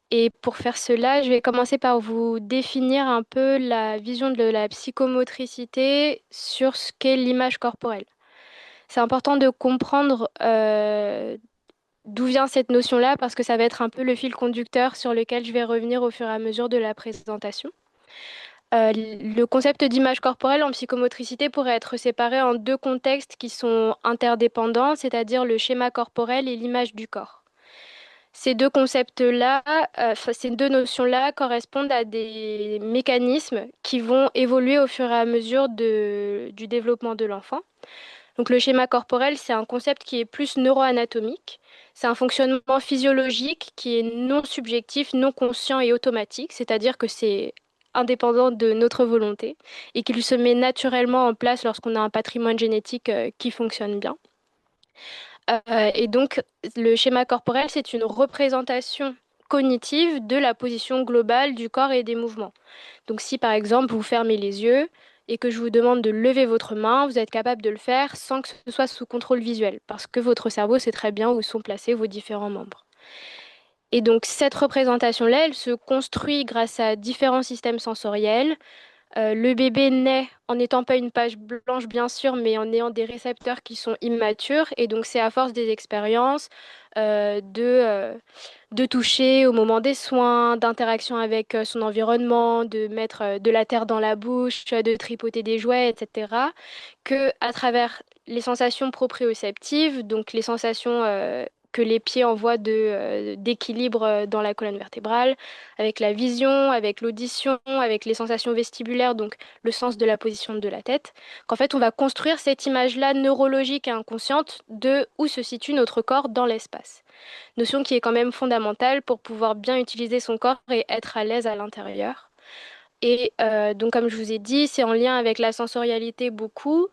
Et pour faire cela, je vais commencer par vous définir un peu la vision de la psychomotricité sur ce qu'est l'image corporelle. C'est important de comprendre d'où vient cette notion-là parce que ça va être un peu le fil conducteur sur lequel je vais revenir au fur et à mesure de la présentation. Le concept d'image corporelle en psychomotricité pourrait être séparé en deux contextes qui sont interdépendants, c'est-à-dire le schéma corporel et l'image du corps. Ces deux concepts-là, ces deux notions-là correspondent à des mécanismes qui vont évoluer au fur et à mesure du développement de l'enfant. Donc le schéma corporel, c'est un concept qui est plus neuroanatomique. C'est un fonctionnement physiologique qui est non subjectif, non conscient et automatique, c'est-à-dire que c'est indépendant de notre volonté et qu'il se met naturellement en place lorsqu'on a un patrimoine génétique qui fonctionne bien. Et donc, le schéma corporel, c'est une représentation cognitive de la position globale du corps et des mouvements. Donc, si par exemple, vous fermez les yeux et que je vous demande de lever votre main, vous êtes capable de le faire sans que ce soit sous contrôle visuel, parce que votre cerveau sait très bien où sont placés vos différents membres. Et donc, cette représentation-là, elle se construit grâce à différents systèmes sensoriels. Le bébé naît en n'étant pas une page blanche, bien sûr, mais en ayant des récepteurs qui sont immatures. Et donc, c'est à force des expériences, de toucher au moment des soins, d'interaction avec son environnement, de mettre de la terre dans la bouche, de tripoter des jouets, etc., que à travers les sensations proprioceptives, donc les sensations que les pieds envoient d'équilibre dans la colonne vertébrale, avec la vision, avec l'audition, avec les sensations vestibulaires, donc le sens de la position de la tête, qu'en fait on va construire cette image-là neurologique et inconsciente de où se situe notre corps dans l'espace. Notion qui est quand même fondamentale pour pouvoir bien utiliser son corps et être à l'aise à l'intérieur. Et donc comme je vous ai dit, c'est en lien avec la sensorialité beaucoup.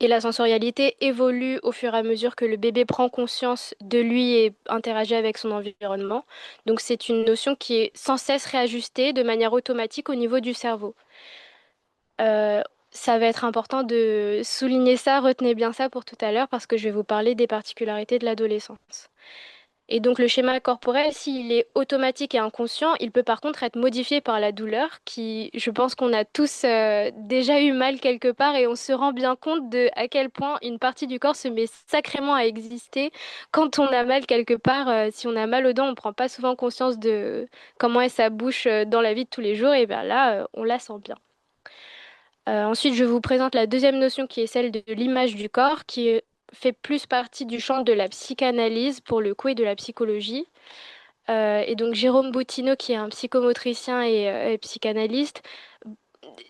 Et la sensorialité évolue au fur et à mesure que le bébé prend conscience de lui et interagit avec son environnement. Donc c'est une notion qui est sans cesse réajustée de manière automatique au niveau du cerveau. Ça va être important de souligner ça, retenez bien ça pour tout à l'heure parce que je vais vous parler des particularités de l'adolescence. Et donc le schéma corporel, s'il est automatique et inconscient, il peut par contre être modifié par la douleur, qui, je pense qu'on a tous déjà eu mal quelque part et on se rend bien compte de à quel point une partie du corps se met sacrément à exister quand on a mal quelque part. Si on a mal aux dents, on ne prend pas souvent conscience de comment est sa bouche dans la vie de tous les jours, et bien là, on la sent bien. Ensuite, je vous présente la deuxième notion qui est celle de l'image du corps, fait plus partie du champ de la psychanalyse pour le coup et de la psychologie. Et donc Jérôme Boutineau, qui est un psychomotricien et psychanalyste,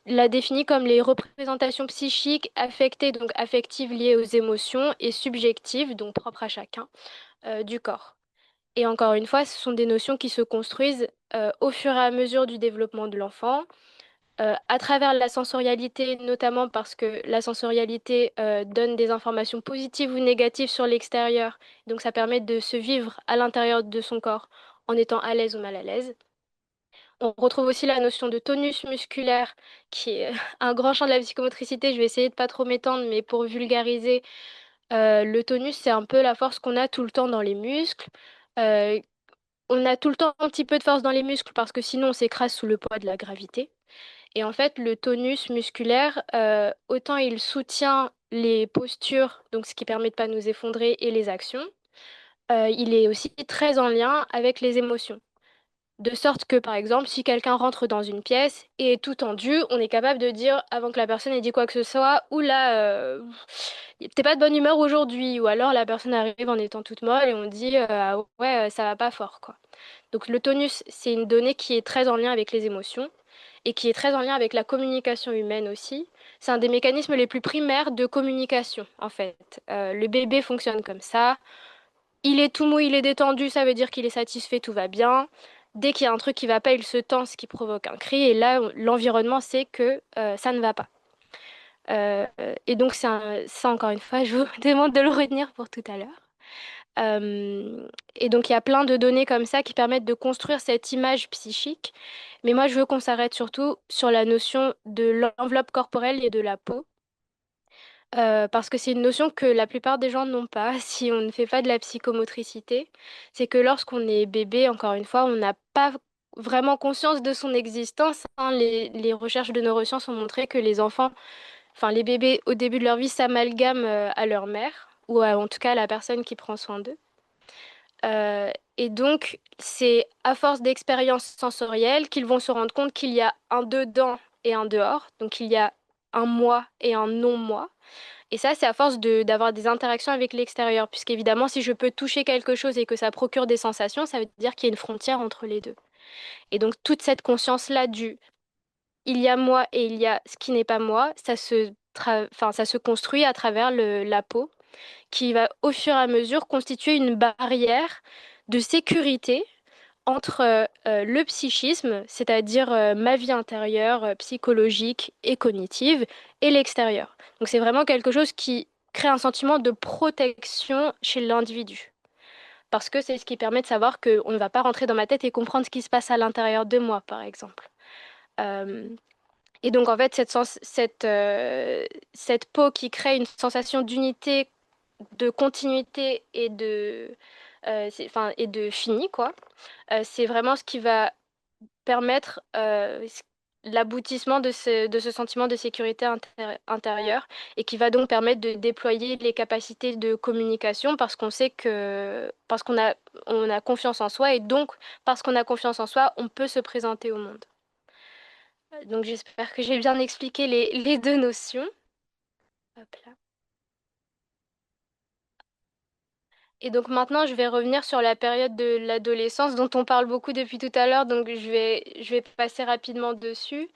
l'a définit comme les représentations psychiques affectées, donc affectives liées aux émotions, et subjectives, donc propres à chacun, du corps. Et encore une fois, ce sont des notions qui se construisent au fur et à mesure du développement de l'enfant, à travers la sensorialité, notamment parce que la sensorialité donne des informations positives ou négatives sur l'extérieur. Donc ça permet de se vivre à l'intérieur de son corps en étant à l'aise ou mal à l'aise. On retrouve aussi la notion de tonus musculaire, qui est un grand champ de la psychomotricité. Je vais essayer de pas trop m'étendre, mais pour vulgariser, le tonus, c'est un peu la force qu'on a tout le temps dans les muscles. Euh, on a tout le temps un petit peu de force dans les muscles parce que sinon on s'écrase sous le poids de la gravité. Et en fait, le tonus musculaire, autant il soutient les postures, donc ce qui permet de pas nous effondrer, et les actions, il est aussi très en lien avec les émotions. De sorte que, par exemple, si quelqu'un rentre dans une pièce et est tout tendu, on est capable de dire, avant que la personne ait dit quoi que ce soit, ou là, t'es pas de bonne humeur aujourd'hui, ou alors la personne arrive en étant toute molle et on dit, ah ouais, ça va pas fort, quoi. Donc le tonus, c'est une donnée qui est très en lien avec les émotions et qui est très en lien avec la communication humaine aussi. C'est un des mécanismes les plus primaires de communication, en fait. Le bébé fonctionne comme ça. Il est tout mou, il est détendu, ça veut dire qu'il est satisfait, tout va bien. Dès qu'il y a un truc qui va pas, il se tend, ce qui provoque un cri. Et là, l'environnement sait que ça ne va pas. Et donc, ça, encore une fois, je vous demande de le retenir pour tout à l'heure. Et donc, il y a plein de données comme ça qui permettent de construire cette image psychique. Mais moi, je veux qu'on s'arrête surtout sur la notion de l'enveloppe corporelle et de la peau. Parce que c'est une notion que la plupart des gens n'ont pas si on ne fait pas de la psychomotricité. C'est que lorsqu'on est bébé, encore une fois, on n'a pas vraiment conscience de son existence, hein. Les recherches de neurosciences ont montré que les enfants, enfin les bébés au début de leur vie s'amalgament à leur mère, ou en tout cas à la personne qui prend soin d'eux. Et donc, c'est à force d'expériences sensorielles qu'ils vont se rendre compte qu'il y a un dedans et un dehors. Donc, il y a un moi et un non-moi. Et ça, c'est à force d'avoir des interactions avec l'extérieur. Puisqu'évidemment, si je peux toucher quelque chose et que ça procure des sensations, ça veut dire qu'il y a une frontière entre les deux. Et donc, toute cette conscience-là du il y a moi et il y a ce qui n'est pas moi, ça se construit à travers la peau qui va au fur et à mesure constituer une barrière de sécurité entre le psychisme, c'est-à-dire ma vie intérieure, psychologique et cognitive, et l'extérieur. Donc c'est vraiment quelque chose qui crée un sentiment de protection chez l'individu. Parce que c'est ce qui permet de savoir qu'on ne va pas rentrer dans ma tête et comprendre ce qui se passe à l'intérieur de moi, par exemple. Euh, et donc en fait, cette peau qui crée une sensation d'unité, de continuité et de fini, quoi. C'est vraiment ce qui va permettre l'aboutissement de ce sentiment de sécurité intérieure et qui va donc permettre de déployer les capacités de communication parce on a confiance en soi et donc parce qu'on a confiance en soi, on peut se présenter au monde. Donc j'espère que j'ai bien expliqué les deux notions. Hop là. Et donc maintenant, je vais revenir sur la période de l'adolescence dont on parle beaucoup depuis tout à l'heure, donc je vais passer rapidement dessus.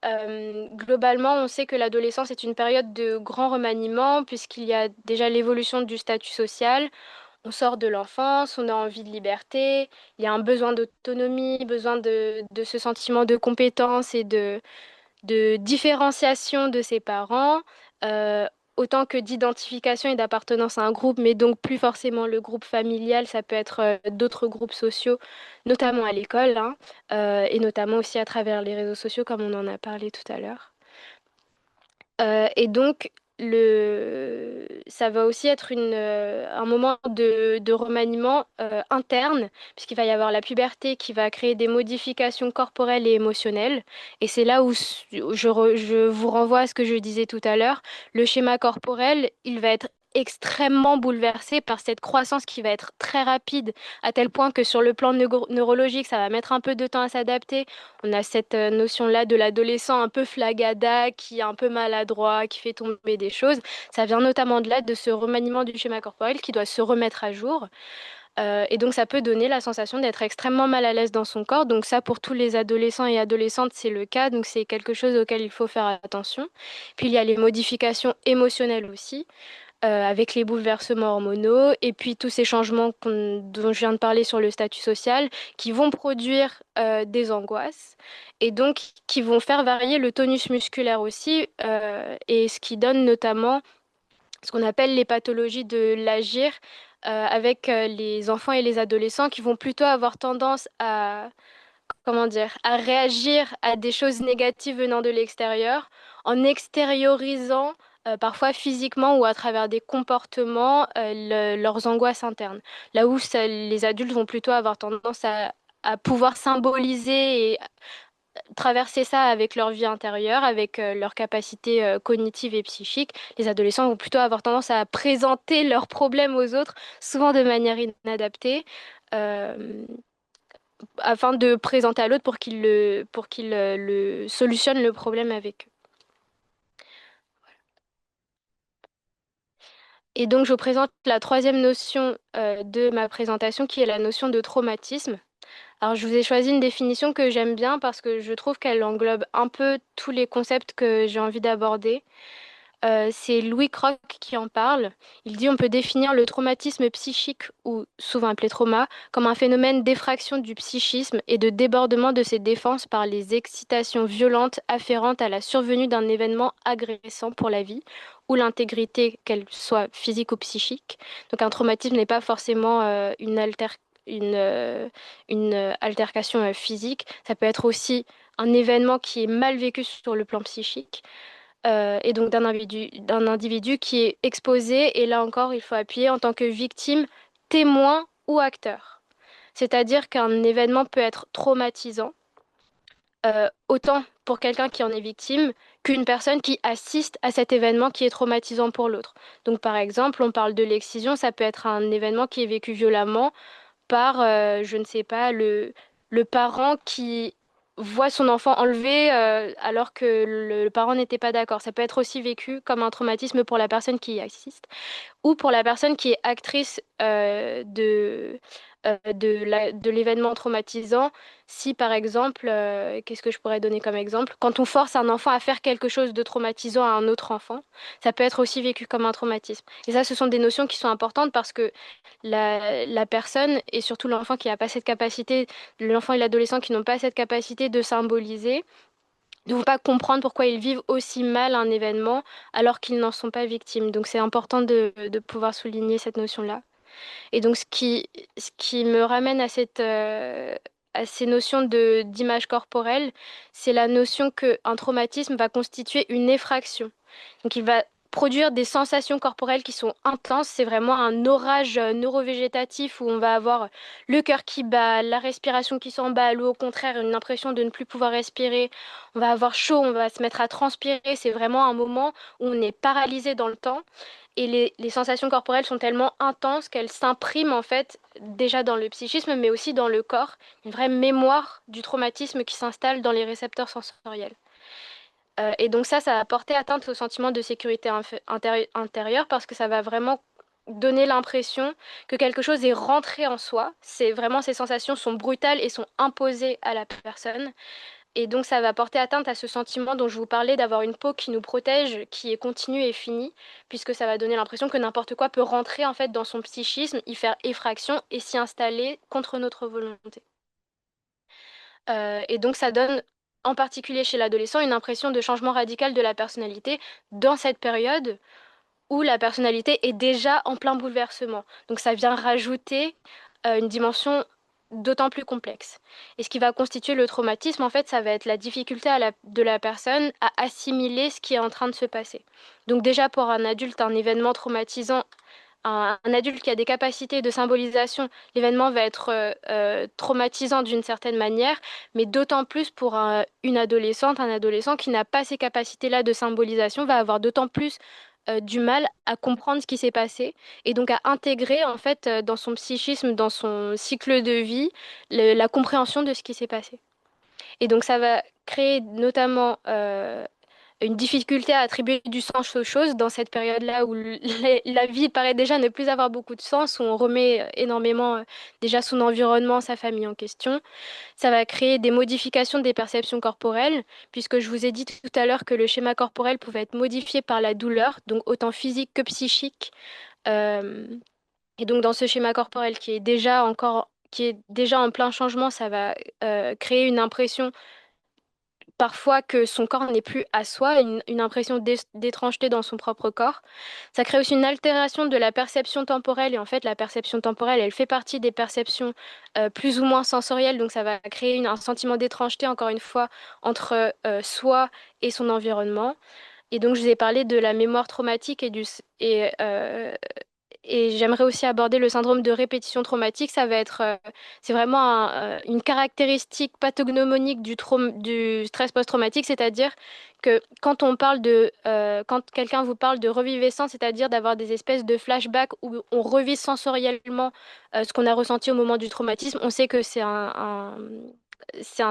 Globalement, on sait que l'adolescence est une période de grand remaniement puisqu'il y a déjà l'évolution du statut social. On sort de l'enfance, on a envie de liberté, il y a un besoin d'autonomie, besoin de ce sentiment de compétence et de différenciation de ses parents, euh, autant que d'identification et d'appartenance à un groupe, mais donc plus forcément le groupe familial, ça peut être d'autres groupes sociaux, notamment à l'école, hein, et notamment aussi à travers les réseaux sociaux, comme on en a parlé tout à l'heure. Et donc, ça va aussi être un moment de remaniement interne, puisqu'il va y avoir la puberté qui va créer des modifications corporelles et émotionnelles. Et c'est là où je vous renvoie à ce que je disais tout à l'heure. Le schéma corporel, il va être extrêmement bouleversés par cette croissance qui va être très rapide, à tel point que sur le plan neurologique, ça va mettre un peu de temps à s'adapter. On a cette notion-là de l'adolescent un peu flagada, qui est un peu maladroit, qui fait tomber des choses. Ça vient notamment de là, de ce remaniement du schéma corporel qui doit se remettre à jour. Et donc, ça peut donner la sensation d'être extrêmement mal à l'aise dans son corps. Donc, ça, pour tous les adolescents et adolescentes, c'est le cas. Donc, c'est quelque chose auquel il faut faire attention. Puis, il y a les modifications émotionnelles aussi, avec les bouleversements hormonaux et puis tous ces changements dont je viens de parler sur le statut social qui vont produire des angoisses et donc qui vont faire varier le tonus musculaire aussi, et ce qui donne notamment ce qu'on appelle les pathologies de l'agir, avec les enfants et les adolescents qui vont plutôt avoir tendance à, comment dire, à réagir à des choses négatives venant de l'extérieur en extériorisant, parfois physiquement ou à travers des comportements, leurs angoisses internes. Là où les adultes vont plutôt avoir tendance à pouvoir symboliser et traverser ça avec leur vie intérieure, avec leurs capacités cognitives et psychiques. Les adolescents vont plutôt avoir tendance à présenter leurs problèmes aux autres, souvent de manière inadaptée, euh, afin de présenter à l'autre pour qu'il le solutionne le problème avec eux. Et donc, je vous présente la troisième notion de ma présentation, qui est la notion de traumatisme. Alors, je vous ai choisi une définition que j'aime bien parce que je trouve qu'elle englobe un peu tous les concepts que j'ai envie d'aborder. C'est Louis Kroc qui en parle. Il dit on peut définir le traumatisme psychique, ou souvent appelé trauma, comme un phénomène d'effraction du psychisme et de débordement de ses défenses par les excitations violentes afférentes à la survenue d'un événement agressant pour la vie ou l'intégrité, qu'elle soit physique ou psychique. Donc un traumatisme n'est pas forcément une altercation physique. Ça peut être aussi un événement qui est mal vécu sur le plan psychique, et donc d'un individu qui est exposé, et là encore, il faut appuyer en tant que victime, témoin ou acteur. C'est-à-dire qu'un événement peut être traumatisant, autant pour quelqu'un qui en est victime qu'une personne qui assiste à cet événement qui est traumatisant pour l'autre. Donc par exemple, on parle de l'excision, ça peut être un événement qui est vécu violemment par, je ne sais pas, le parent qui voit son enfant enlevé, alors que le parent n'était pas d'accord. Ça peut être aussi vécu comme un traumatisme pour la personne qui y assiste ou pour la personne qui est actrice de l'événement traumatisant. Si par exemple, qu'est-ce que je pourrais donner comme exemple? Quand on force un enfant à faire quelque chose de traumatisant à un autre enfant, ça peut être aussi vécu comme un traumatisme. Et ça, ce sont des notions qui sont importantes parce que la personne, et surtout l'enfant qui n'a pas cette capacité, l'enfant et l'adolescent qui n'ont pas cette capacité de symboliser, ne vont pas comprendre pourquoi ils vivent aussi mal un événement alors qu'ils n'en sont pas victimes. Donc c'est important de pouvoir souligner cette notion-là. Et donc ce qui me ramène à ces notions d'image corporelle, c'est la notion qu'un traumatisme va constituer une effraction. Donc il va produire des sensations corporelles qui sont intenses. C'est vraiment un orage neurovégétatif où on va avoir le cœur qui bat, la respiration qui s'emballe, ou au contraire une impression de ne plus pouvoir respirer. On va avoir chaud, on va se mettre à transpirer. C'est vraiment un moment où on est paralysé dans le temps. Et les sensations corporelles sont tellement intenses qu'elles s'impriment en fait déjà dans le psychisme, mais aussi dans le corps. Une vraie mémoire du traumatisme qui s'installe dans les récepteurs sensoriels. Et donc ça va porter atteinte au sentiment de sécurité intérieure parce que ça va vraiment donner l'impression que quelque chose est rentré en soi. C'est vraiment, ces sensations sont brutales et sont imposées à la personne. Et donc ça va porter atteinte à ce sentiment dont je vous parlais, d'avoir une peau qui nous protège, qui est continue et finie, puisque ça va donner l'impression que n'importe quoi peut rentrer en fait dans son psychisme, y faire effraction et s'y installer contre notre volonté. Et donc ça donne, en particulier chez l'adolescent, une impression de changement radical de la personnalité dans cette période où la personnalité est déjà en plein bouleversement. Donc ça vient rajouter une dimension d'autant plus complexe. Et ce qui va constituer le traumatisme, en fait, ça va être la difficulté de la personne à assimiler ce qui est en train de se passer. Donc déjà, pour un adulte, un événement traumatisant, un adulte qui a des capacités de symbolisation, l'événement va être traumatisant d'une certaine manière, mais d'autant plus pour une adolescente, un adolescent qui n'a pas ces capacités-là de symbolisation, va avoir d'autant plus du mal à comprendre ce qui s'est passé et donc à intégrer en fait dans son psychisme, dans son cycle de vie, la compréhension de ce qui s'est passé. Et donc ça va créer notamment une difficulté à attribuer du sens aux choses dans cette période-là où la vie paraît déjà ne plus avoir beaucoup de sens, où on remet énormément déjà son environnement, sa famille en question. Ça va créer des modifications des perceptions corporelles, puisque je vous ai dit tout à l'heure que le schéma corporel pouvait être modifié par la douleur, donc autant physique que psychique. Euh, et donc dans ce schéma corporel qui est déjà en plein changement, ça va créer une impression parfois que son corps n'est plus à soi, une impression d'étrangeté dans son propre corps. Ça crée aussi une altération de la perception temporelle, et en fait la perception temporelle, elle fait partie des perceptions plus ou moins sensorielles, donc ça va créer un sentiment d'étrangeté, encore une fois, entre soi et son environnement. Et donc je vous ai parlé de la mémoire traumatique et j'aimerais aussi aborder le syndrome de répétition traumatique. C'est vraiment une caractéristique pathognomonique du stress post-traumatique, c'est-à-dire que quand quelqu'un vous parle de reviviscence, c'est-à-dire d'avoir des espèces de flashbacks où on revit sensoriellement ce qu'on a ressenti au moment du traumatisme, on sait que c'est un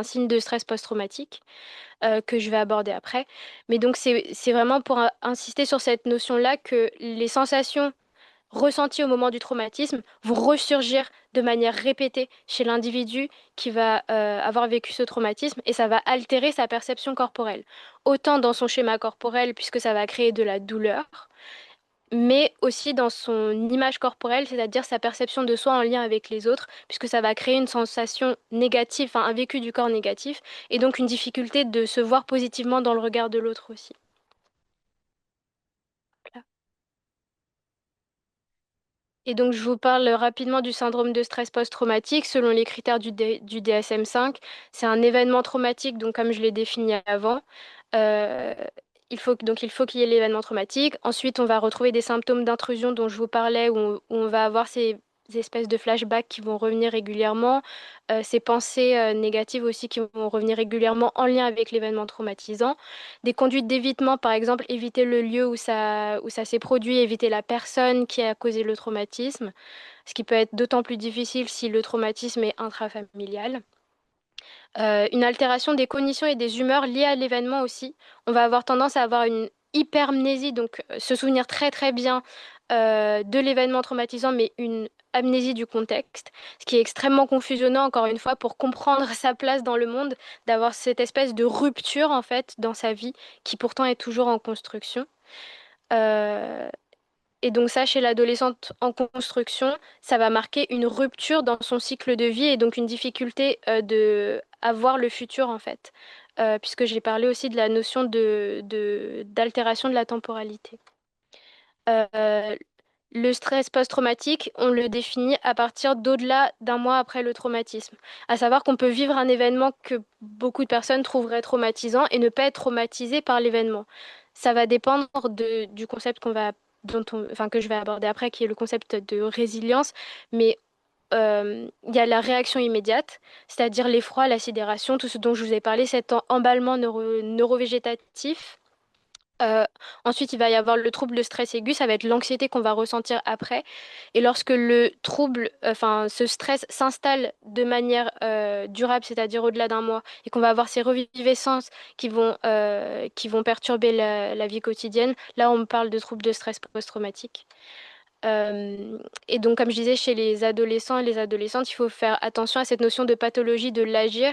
signe de stress post-traumatique que je vais aborder après. Mais donc c'est vraiment pour insister sur cette notion-là que les sensations ressentis au moment du traumatisme vont ressurgir de manière répétée chez l'individu qui va avoir vécu ce traumatisme et ça va altérer sa perception corporelle. Autant dans son schéma corporel puisque ça va créer de la douleur, mais aussi dans son image corporelle, c'est-à-dire sa perception de soi en lien avec les autres, puisque ça va créer une sensation négative, enfin un vécu du corps négatif, et donc une difficulté de se voir positivement dans le regard de l'autre aussi. Et donc, je vous parle rapidement du syndrome de stress post-traumatique. Selon les critères du DSM-5, c'est un événement traumatique, donc comme je l'ai défini avant. Euh, il faut qu'il y ait l'événement traumatique. Ensuite, on va retrouver des symptômes d'intrusion dont je vous parlais, où on va avoir ces espèces de flashbacks qui vont revenir régulièrement, ces pensées négatives aussi qui vont revenir régulièrement en lien avec l'événement traumatisant. Des conduites d'évitement, par exemple, éviter le lieu où ça s'est produit, éviter la personne qui a causé le traumatisme, ce qui peut être d'autant plus difficile si le traumatisme est intrafamilial. Une altération des cognitions et des humeurs liées à l'événement aussi. On va avoir tendance à avoir une hypermnésie, donc se souvenir très très bien de l'événement traumatisant, mais une amnésie du contexte, ce qui est extrêmement confusionnant, encore une fois, pour comprendre sa place dans le monde, d'avoir cette espèce de rupture en fait dans sa vie, qui pourtant est toujours en construction. Euh, et donc ça, chez l'adolescente en construction, ça va marquer une rupture dans son cycle de vie et donc une difficulté de avoir le futur en fait, puisque j'ai parlé aussi de la notion d'altération de la temporalité. Euh, le stress post-traumatique, on le définit à partir d'au-delà d'un mois après le traumatisme. À savoir qu'on peut vivre un événement que beaucoup de personnes trouveraient traumatisant et ne pas être traumatisé par l'événement. Ça va dépendre du concept enfin, que je vais aborder après, qui est le concept de résilience. Mais il y a la réaction immédiate, c'est-à-dire l'effroi, la sidération, tout ce dont je vous ai parlé, cet emballement neurovégétatif. Euh, Ensuite, il va y avoir le trouble de stress aigu, ça va être l'anxiété qu'on va ressentir après. Et lorsque le trouble, enfin, ce stress s'installe de manière durable, c'est-à-dire au-delà d'un mois, et qu'on va avoir ces reviviscences qui vont perturber la vie quotidienne, là, on parle de trouble de stress post-traumatique. Et donc, comme je disais, chez les adolescents et les adolescentes, il faut faire attention à cette notion de pathologie de l'agir,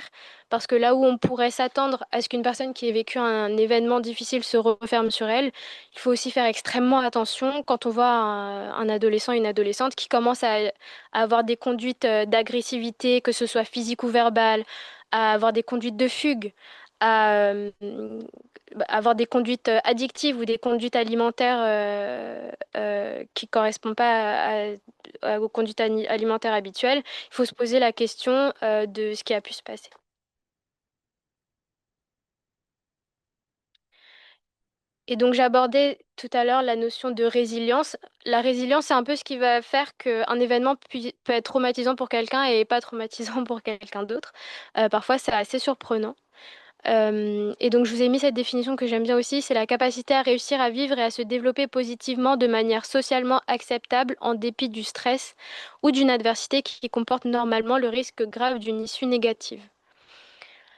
parce que là où on pourrait s'attendre à ce qu'une personne qui ait vécu un événement difficile se referme sur elle, il faut aussi faire extrêmement attention quand on voit un adolescent, une adolescente qui commence à avoir des conduites d'agressivité, que ce soit physique ou verbale, à avoir des conduites de fugue, à avoir des conduites addictives ou des conduites alimentaires qui ne correspondent pas aux conduites alimentaires habituelles, il faut se poser la question de ce qui a pu se passer. Et donc j'abordais tout à l'heure la notion de résilience. La résilience, c'est un peu ce qui va faire qu'un événement peut être traumatisant pour quelqu'un et pas traumatisant pour quelqu'un d'autre. Parfois, c'est assez surprenant. Et donc, je vous ai mis cette définition que j'aime bien aussi, c'est la capacité à réussir à vivre et à se développer positivement de manière socialement acceptable en dépit du stress ou d'une adversité qui comporte normalement le risque grave d'une issue négative.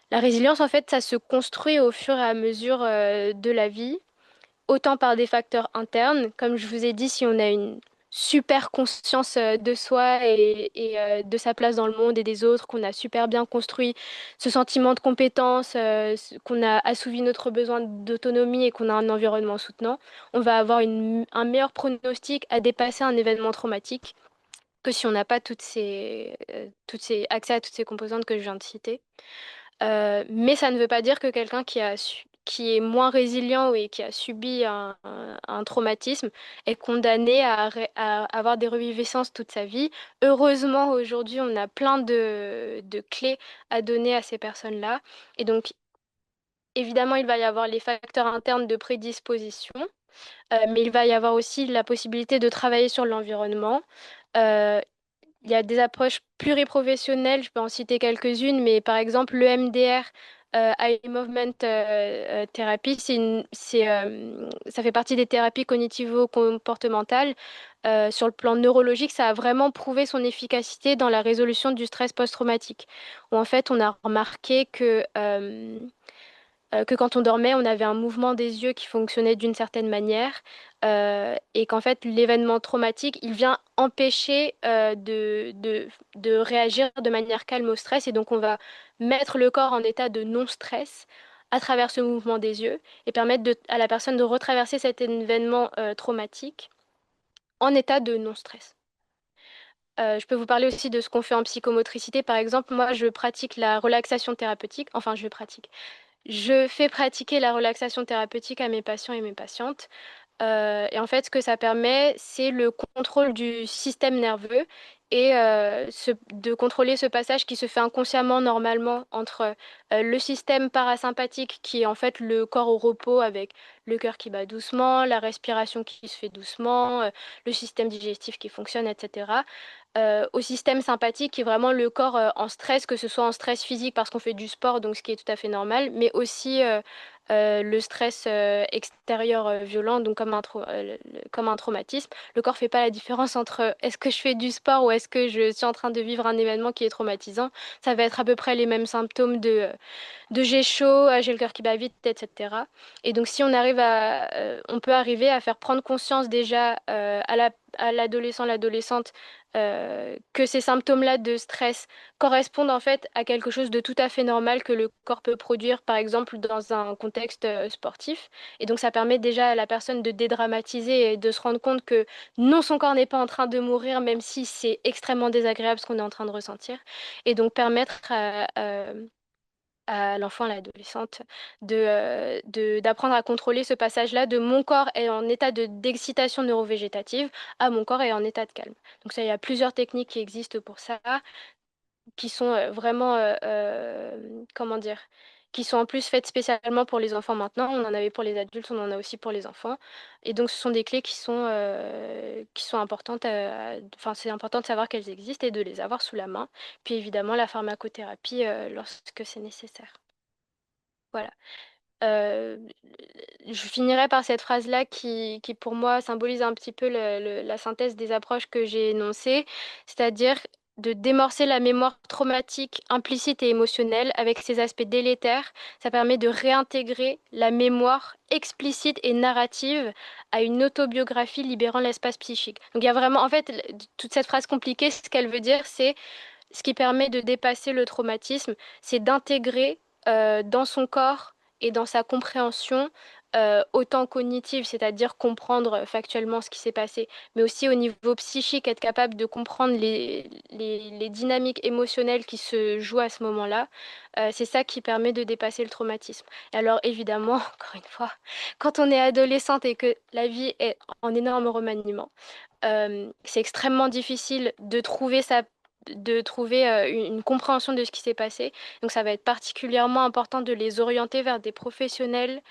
La résilience, en fait, ça se construit au fur et à mesure de la vie, autant par des facteurs internes, comme je vous ai dit, si on a une super conscience de soi et de sa place dans le monde et des autres, qu'on a super bien construit ce sentiment de compétence, qu'on a assouvi notre besoin d'autonomie et qu'on a un environnement soutenant, on va avoir un meilleur pronostic à dépasser un événement traumatique que si on n'a pas accès à toutes ces composantes que je viens de citer. Mais ça ne veut pas dire que quelqu'un qui est moins résilient et qui a subi un traumatisme est condamné à avoir des reviviscences toute sa vie. Heureusement, aujourd'hui, on a plein de clés à donner à ces personnes-là. Et donc, évidemment, il va y avoir les facteurs internes de prédisposition, mais il va y avoir aussi la possibilité de travailler sur l'environnement. Euh, il y a des approches pluriprofessionnelles, je peux en citer quelques-unes, mais par exemple le MDR, Eye Movement Therapy, ça fait partie des thérapies cognitivo-comportementales. Sur le plan neurologique, ça a vraiment prouvé son efficacité dans la résolution du stress post-traumatique. Où en fait, on a remarqué que quand on dormait, on avait un mouvement des yeux qui fonctionnait d'une certaine manière et qu'en fait, l'événement traumatique, il vient empêcher de réagir de manière calme au stress et donc on va mettre le corps en état de non-stress à travers ce mouvement des yeux et permettre à la personne de retraverser cet événement traumatique en état de non-stress. Je peux vous parler aussi de ce qu'on fait en psychomotricité. Par exemple, moi, je pratique la relaxation thérapeutique. Enfin, je fais pratiquer la relaxation thérapeutique à mes patients et mes patientes. Et en fait, ce que ça permet, c'est le contrôle du système nerveux et de contrôler ce passage qui se fait inconsciemment normalement entre le système parasympathique qui est en fait le corps au repos avec le cœur qui bat doucement, la respiration qui se fait doucement, le système digestif qui fonctionne, etc. Au système sympathique qui est vraiment le corps en stress, que ce soit en stress physique parce qu'on fait du sport, donc ce qui est tout à fait normal, mais aussi le stress extérieur violent, donc comme un traumatisme. Le corps fait pas la différence entre est-ce que je fais du sport ou est-ce que je suis en train de vivre un événement qui est traumatisant. Ça va être à peu près les mêmes symptômes de j'ai chaud, j'ai le cœur qui bat vite, etc. Et donc si on peut arriver à faire prendre conscience déjà à l'adolescent, l'adolescente, que ces symptômes-là de stress correspondent en fait à quelque chose de tout à fait normal que le corps peut produire, par exemple, dans un contexte sportif. Et donc, ça permet déjà à la personne de dédramatiser et de se rendre compte que non, son corps n'est pas en train de mourir, même si c'est extrêmement désagréable ce qu'on est en train de ressentir. Et donc, permettre à l'enfant, à l'adolescente, d'apprendre à contrôler ce passage-là de mon corps est en état d'excitation neurovégétative à mon corps est en état de calme. Donc ça, il y a plusieurs techniques qui existent pour ça, qui sont vraiment, comment dire, qui sont en plus faites spécialement pour les enfants maintenant. On en avait pour les adultes, on en a aussi pour les enfants. Et donc ce sont des clés qui sont importantes, enfin c'est important de savoir qu'elles existent et de les avoir sous la main. Puis évidemment la pharmacothérapie lorsque c'est nécessaire. Voilà. Euh, je finirai par cette phrase-là qui, pour moi, symbolise un petit peu la synthèse des approches que j'ai énoncées, c'est-à-dire de démorcer la mémoire traumatique implicite et émotionnelle avec ses aspects délétères. Ça permet de réintégrer la mémoire explicite et narrative à une autobiographie libérant l'espace psychique. Donc il y a vraiment, en fait, toute cette phrase compliquée, ce qu'elle veut dire, c'est ce qui permet de dépasser le traumatisme, c'est d'intégrer dans son corps et dans sa compréhension, autant cognitive, c'est-à-dire comprendre factuellement ce qui s'est passé, mais aussi au niveau psychique, être capable de comprendre les dynamiques émotionnelles qui se jouent à ce moment-là. C'est ça qui permet de dépasser le traumatisme. Et alors évidemment, encore une fois, quand on est adolescente et que la vie est en énorme remaniement, c'est extrêmement difficile de trouver une compréhension de ce qui s'est passé. Donc ça va être particulièrement important de les orienter vers des professionnels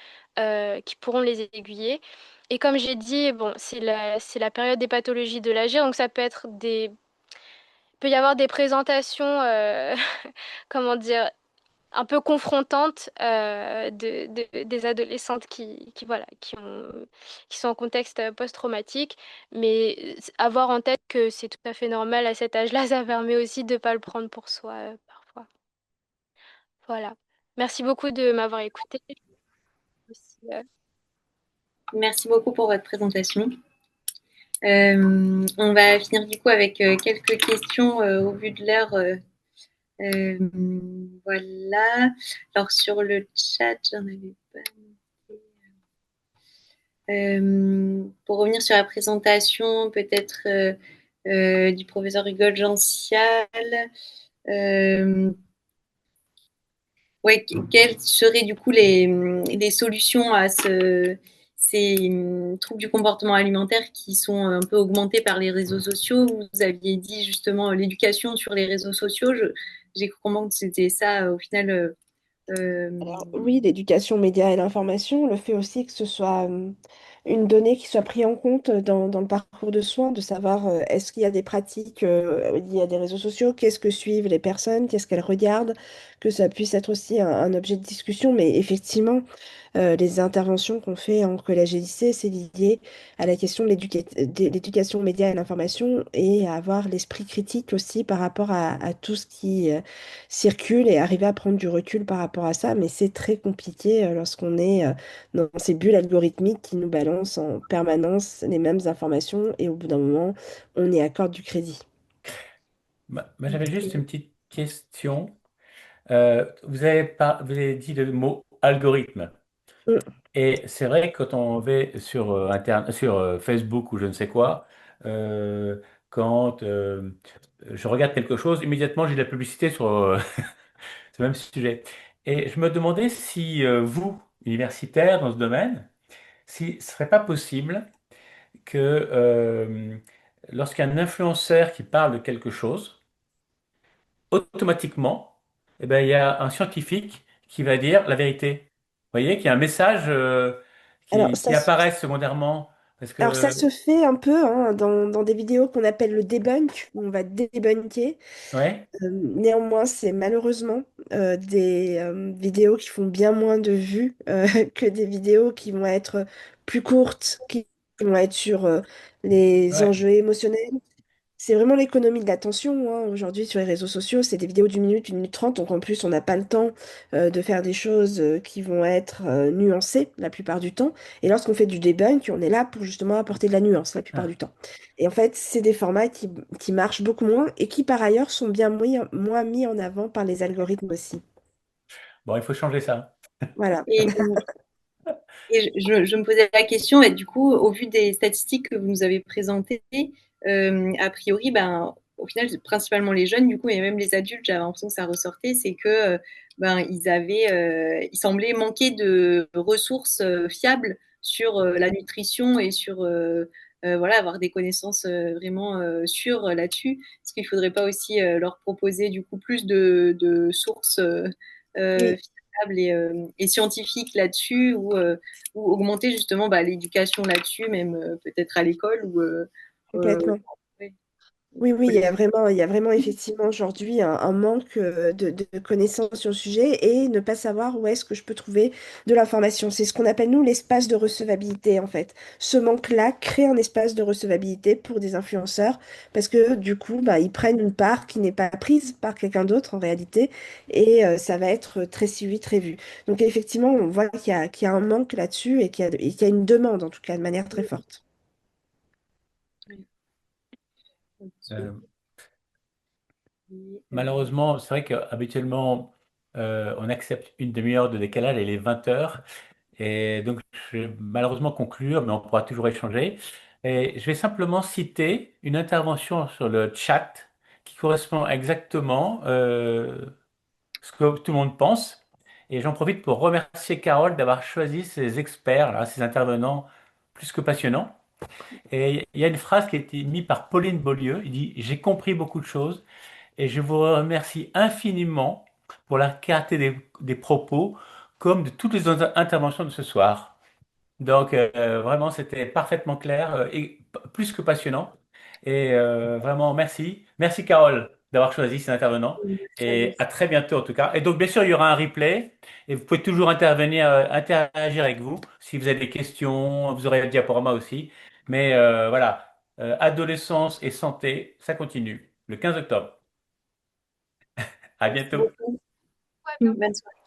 qui pourront les aiguiller. Et comme j'ai dit, bon, c'est la période des pathologies de l'âge, donc ça peut être il peut y avoir des présentations, comment dire, un peu confrontante des adolescentes voilà, qui sont en contexte post-traumatique. Mais avoir en tête que c'est tout à fait normal à cet âge-là, ça permet aussi de ne pas le prendre pour soi parfois. Voilà. Merci beaucoup de m'avoir écouté. Aussi, Merci beaucoup pour votre présentation. On va finir du coup avec quelques questions au vu de l'heure. Voilà. Alors sur le chat, j'en avais pas. Pour revenir sur la présentation, peut-être du professeur Hugo Gential, ouais, quelles seraient du coup les solutions à ces troubles du comportement alimentaire qui sont un peu augmentés par les réseaux sociaux? Vous aviez dit justement l'éducation sur les réseaux sociaux. J'ai cru comprendre que c'était ça au final. Alors oui, l'éducation aux médias et l'information, le fait aussi que ce soit une donnée qui soit prise en compte dans le parcours de soins, de savoir est-ce qu'il y a des pratiques liées à des réseaux sociaux, qu'est-ce que suivent les personnes, qu'est-ce qu'elles regardent, que ça puisse être aussi un objet de discussion. Mais effectivement, les interventions qu'on fait en collège et lycée, c'est lié à la question de l'éducation aux médias et à l'information et à avoir l'esprit critique aussi par rapport à tout ce qui circule et arriver à prendre du recul par rapport à ça. Mais c'est très compliqué lorsqu'on est dans ces bulles algorithmiques qui nous balancent en permanence les mêmes informations et au bout d'un moment, on y accorde du crédit. J'avais juste une petite question. Vous avez dit le mot algorithme. Mm. Et c'est vrai que quand on va sur, sur Facebook ou je ne sais quoi, quand je regarde quelque chose, immédiatement j'ai de la publicité sur ce même sujet. Et je me demandais si vous, universitaire dans ce domaine, si ce serait pas possible que lorsqu'un influenceur qui parle de quelque chose, automatiquement, eh ben, il y a un scientifique qui va dire la vérité. Vous voyez qu'il y a un message Alors, qui apparaît secondairement. Parce Alors ça que, se fait un peu hein, dans des vidéos qu'on appelle le debunk, où on va débunker. ouais, Néanmoins, c'est malheureusement des vidéos qui font bien moins de vues que des vidéos qui vont être plus courtes, qui vont être sur les ouais. enjeux émotionnels. C'est vraiment l'économie de l'attention, hein. Aujourd'hui, sur les réseaux sociaux, c'est des vidéos d'une minute trente. Donc en plus, on n'a pas le temps de faire des choses qui vont être nuancées la plupart du temps. Et lorsqu'on fait du debunk, on est là pour justement apporter de la nuance la plupart Ah. du temps. Et en fait, c'est des formats qui marchent beaucoup moins et qui par ailleurs sont bien moins mis en avant par les algorithmes aussi. Bon, il faut changer ça. Voilà. Et, je me posais la question, et du coup, au vu des statistiques que vous nous avez présentées, a priori, ben, au final, c'est principalement les jeunes, du coup, et même les adultes, j'avais l'impression que ça ressortait, c'est que ben, ils semblaient manquer de ressources fiables sur la nutrition et sur voilà, avoir des connaissances vraiment sûres là-dessus. Est-ce qu'il ne faudrait pas aussi leur proposer du coup plus de sources Oui, fiables et scientifiques là-dessus ou augmenter justement bah, l'éducation là-dessus, même peut-être à l'école ou complètement. ouais, Oui, oui, collège. il y a vraiment effectivement aujourd'hui un manque de connaissances sur le sujet et ne pas savoir où est-ce que je peux trouver de l'information. C'est ce qu'on appelle, nous, l'espace de recevabilité, en fait. Ce manque-là crée un espace de recevabilité pour des influenceurs parce que, du coup, bah, ils prennent une part qui n'est pas prise par quelqu'un d'autre, en réalité, et ça va être très suivi, très vu. Donc, effectivement, on voit qu'il y a un manque là-dessus et qu'il y a une demande, en tout cas, de manière très forte. Euh, Ok. Et, Malheureusement, c'est vrai qu'habituellement, on accepte une demi-heure de décalage et les 20 heures. Et donc, je vais malheureusement conclure, mais on pourra toujours échanger. Et je vais simplement citer une intervention sur le chat qui correspond exactement ce que tout le monde pense. Et j'en profite pour remercier Carole d'avoir choisi ces experts, là, ces intervenants plus que passionnants. Et il y a une phrase qui a été mise par Pauline Beaulieu. Il dit: J'ai compris beaucoup de choses et je vous remercie infiniment pour la clarté des propos, comme de toutes les autres interventions de ce soir. Donc, vraiment, c'était parfaitement clair et plus que passionnant. Et vraiment, merci. Merci, Carole. d'avoir choisi ces intervenants. Merci à vous. Et à très bientôt en tout cas. Et donc, bien sûr, il y aura un replay et vous pouvez toujours intervenir, interagir avec vous. Si vous avez des questions, vous aurez le diaporama aussi. Mais voilà, adolescence et santé, ça continue le 15 octobre. À Merci bientôt. beaucoup. Bonne soirée.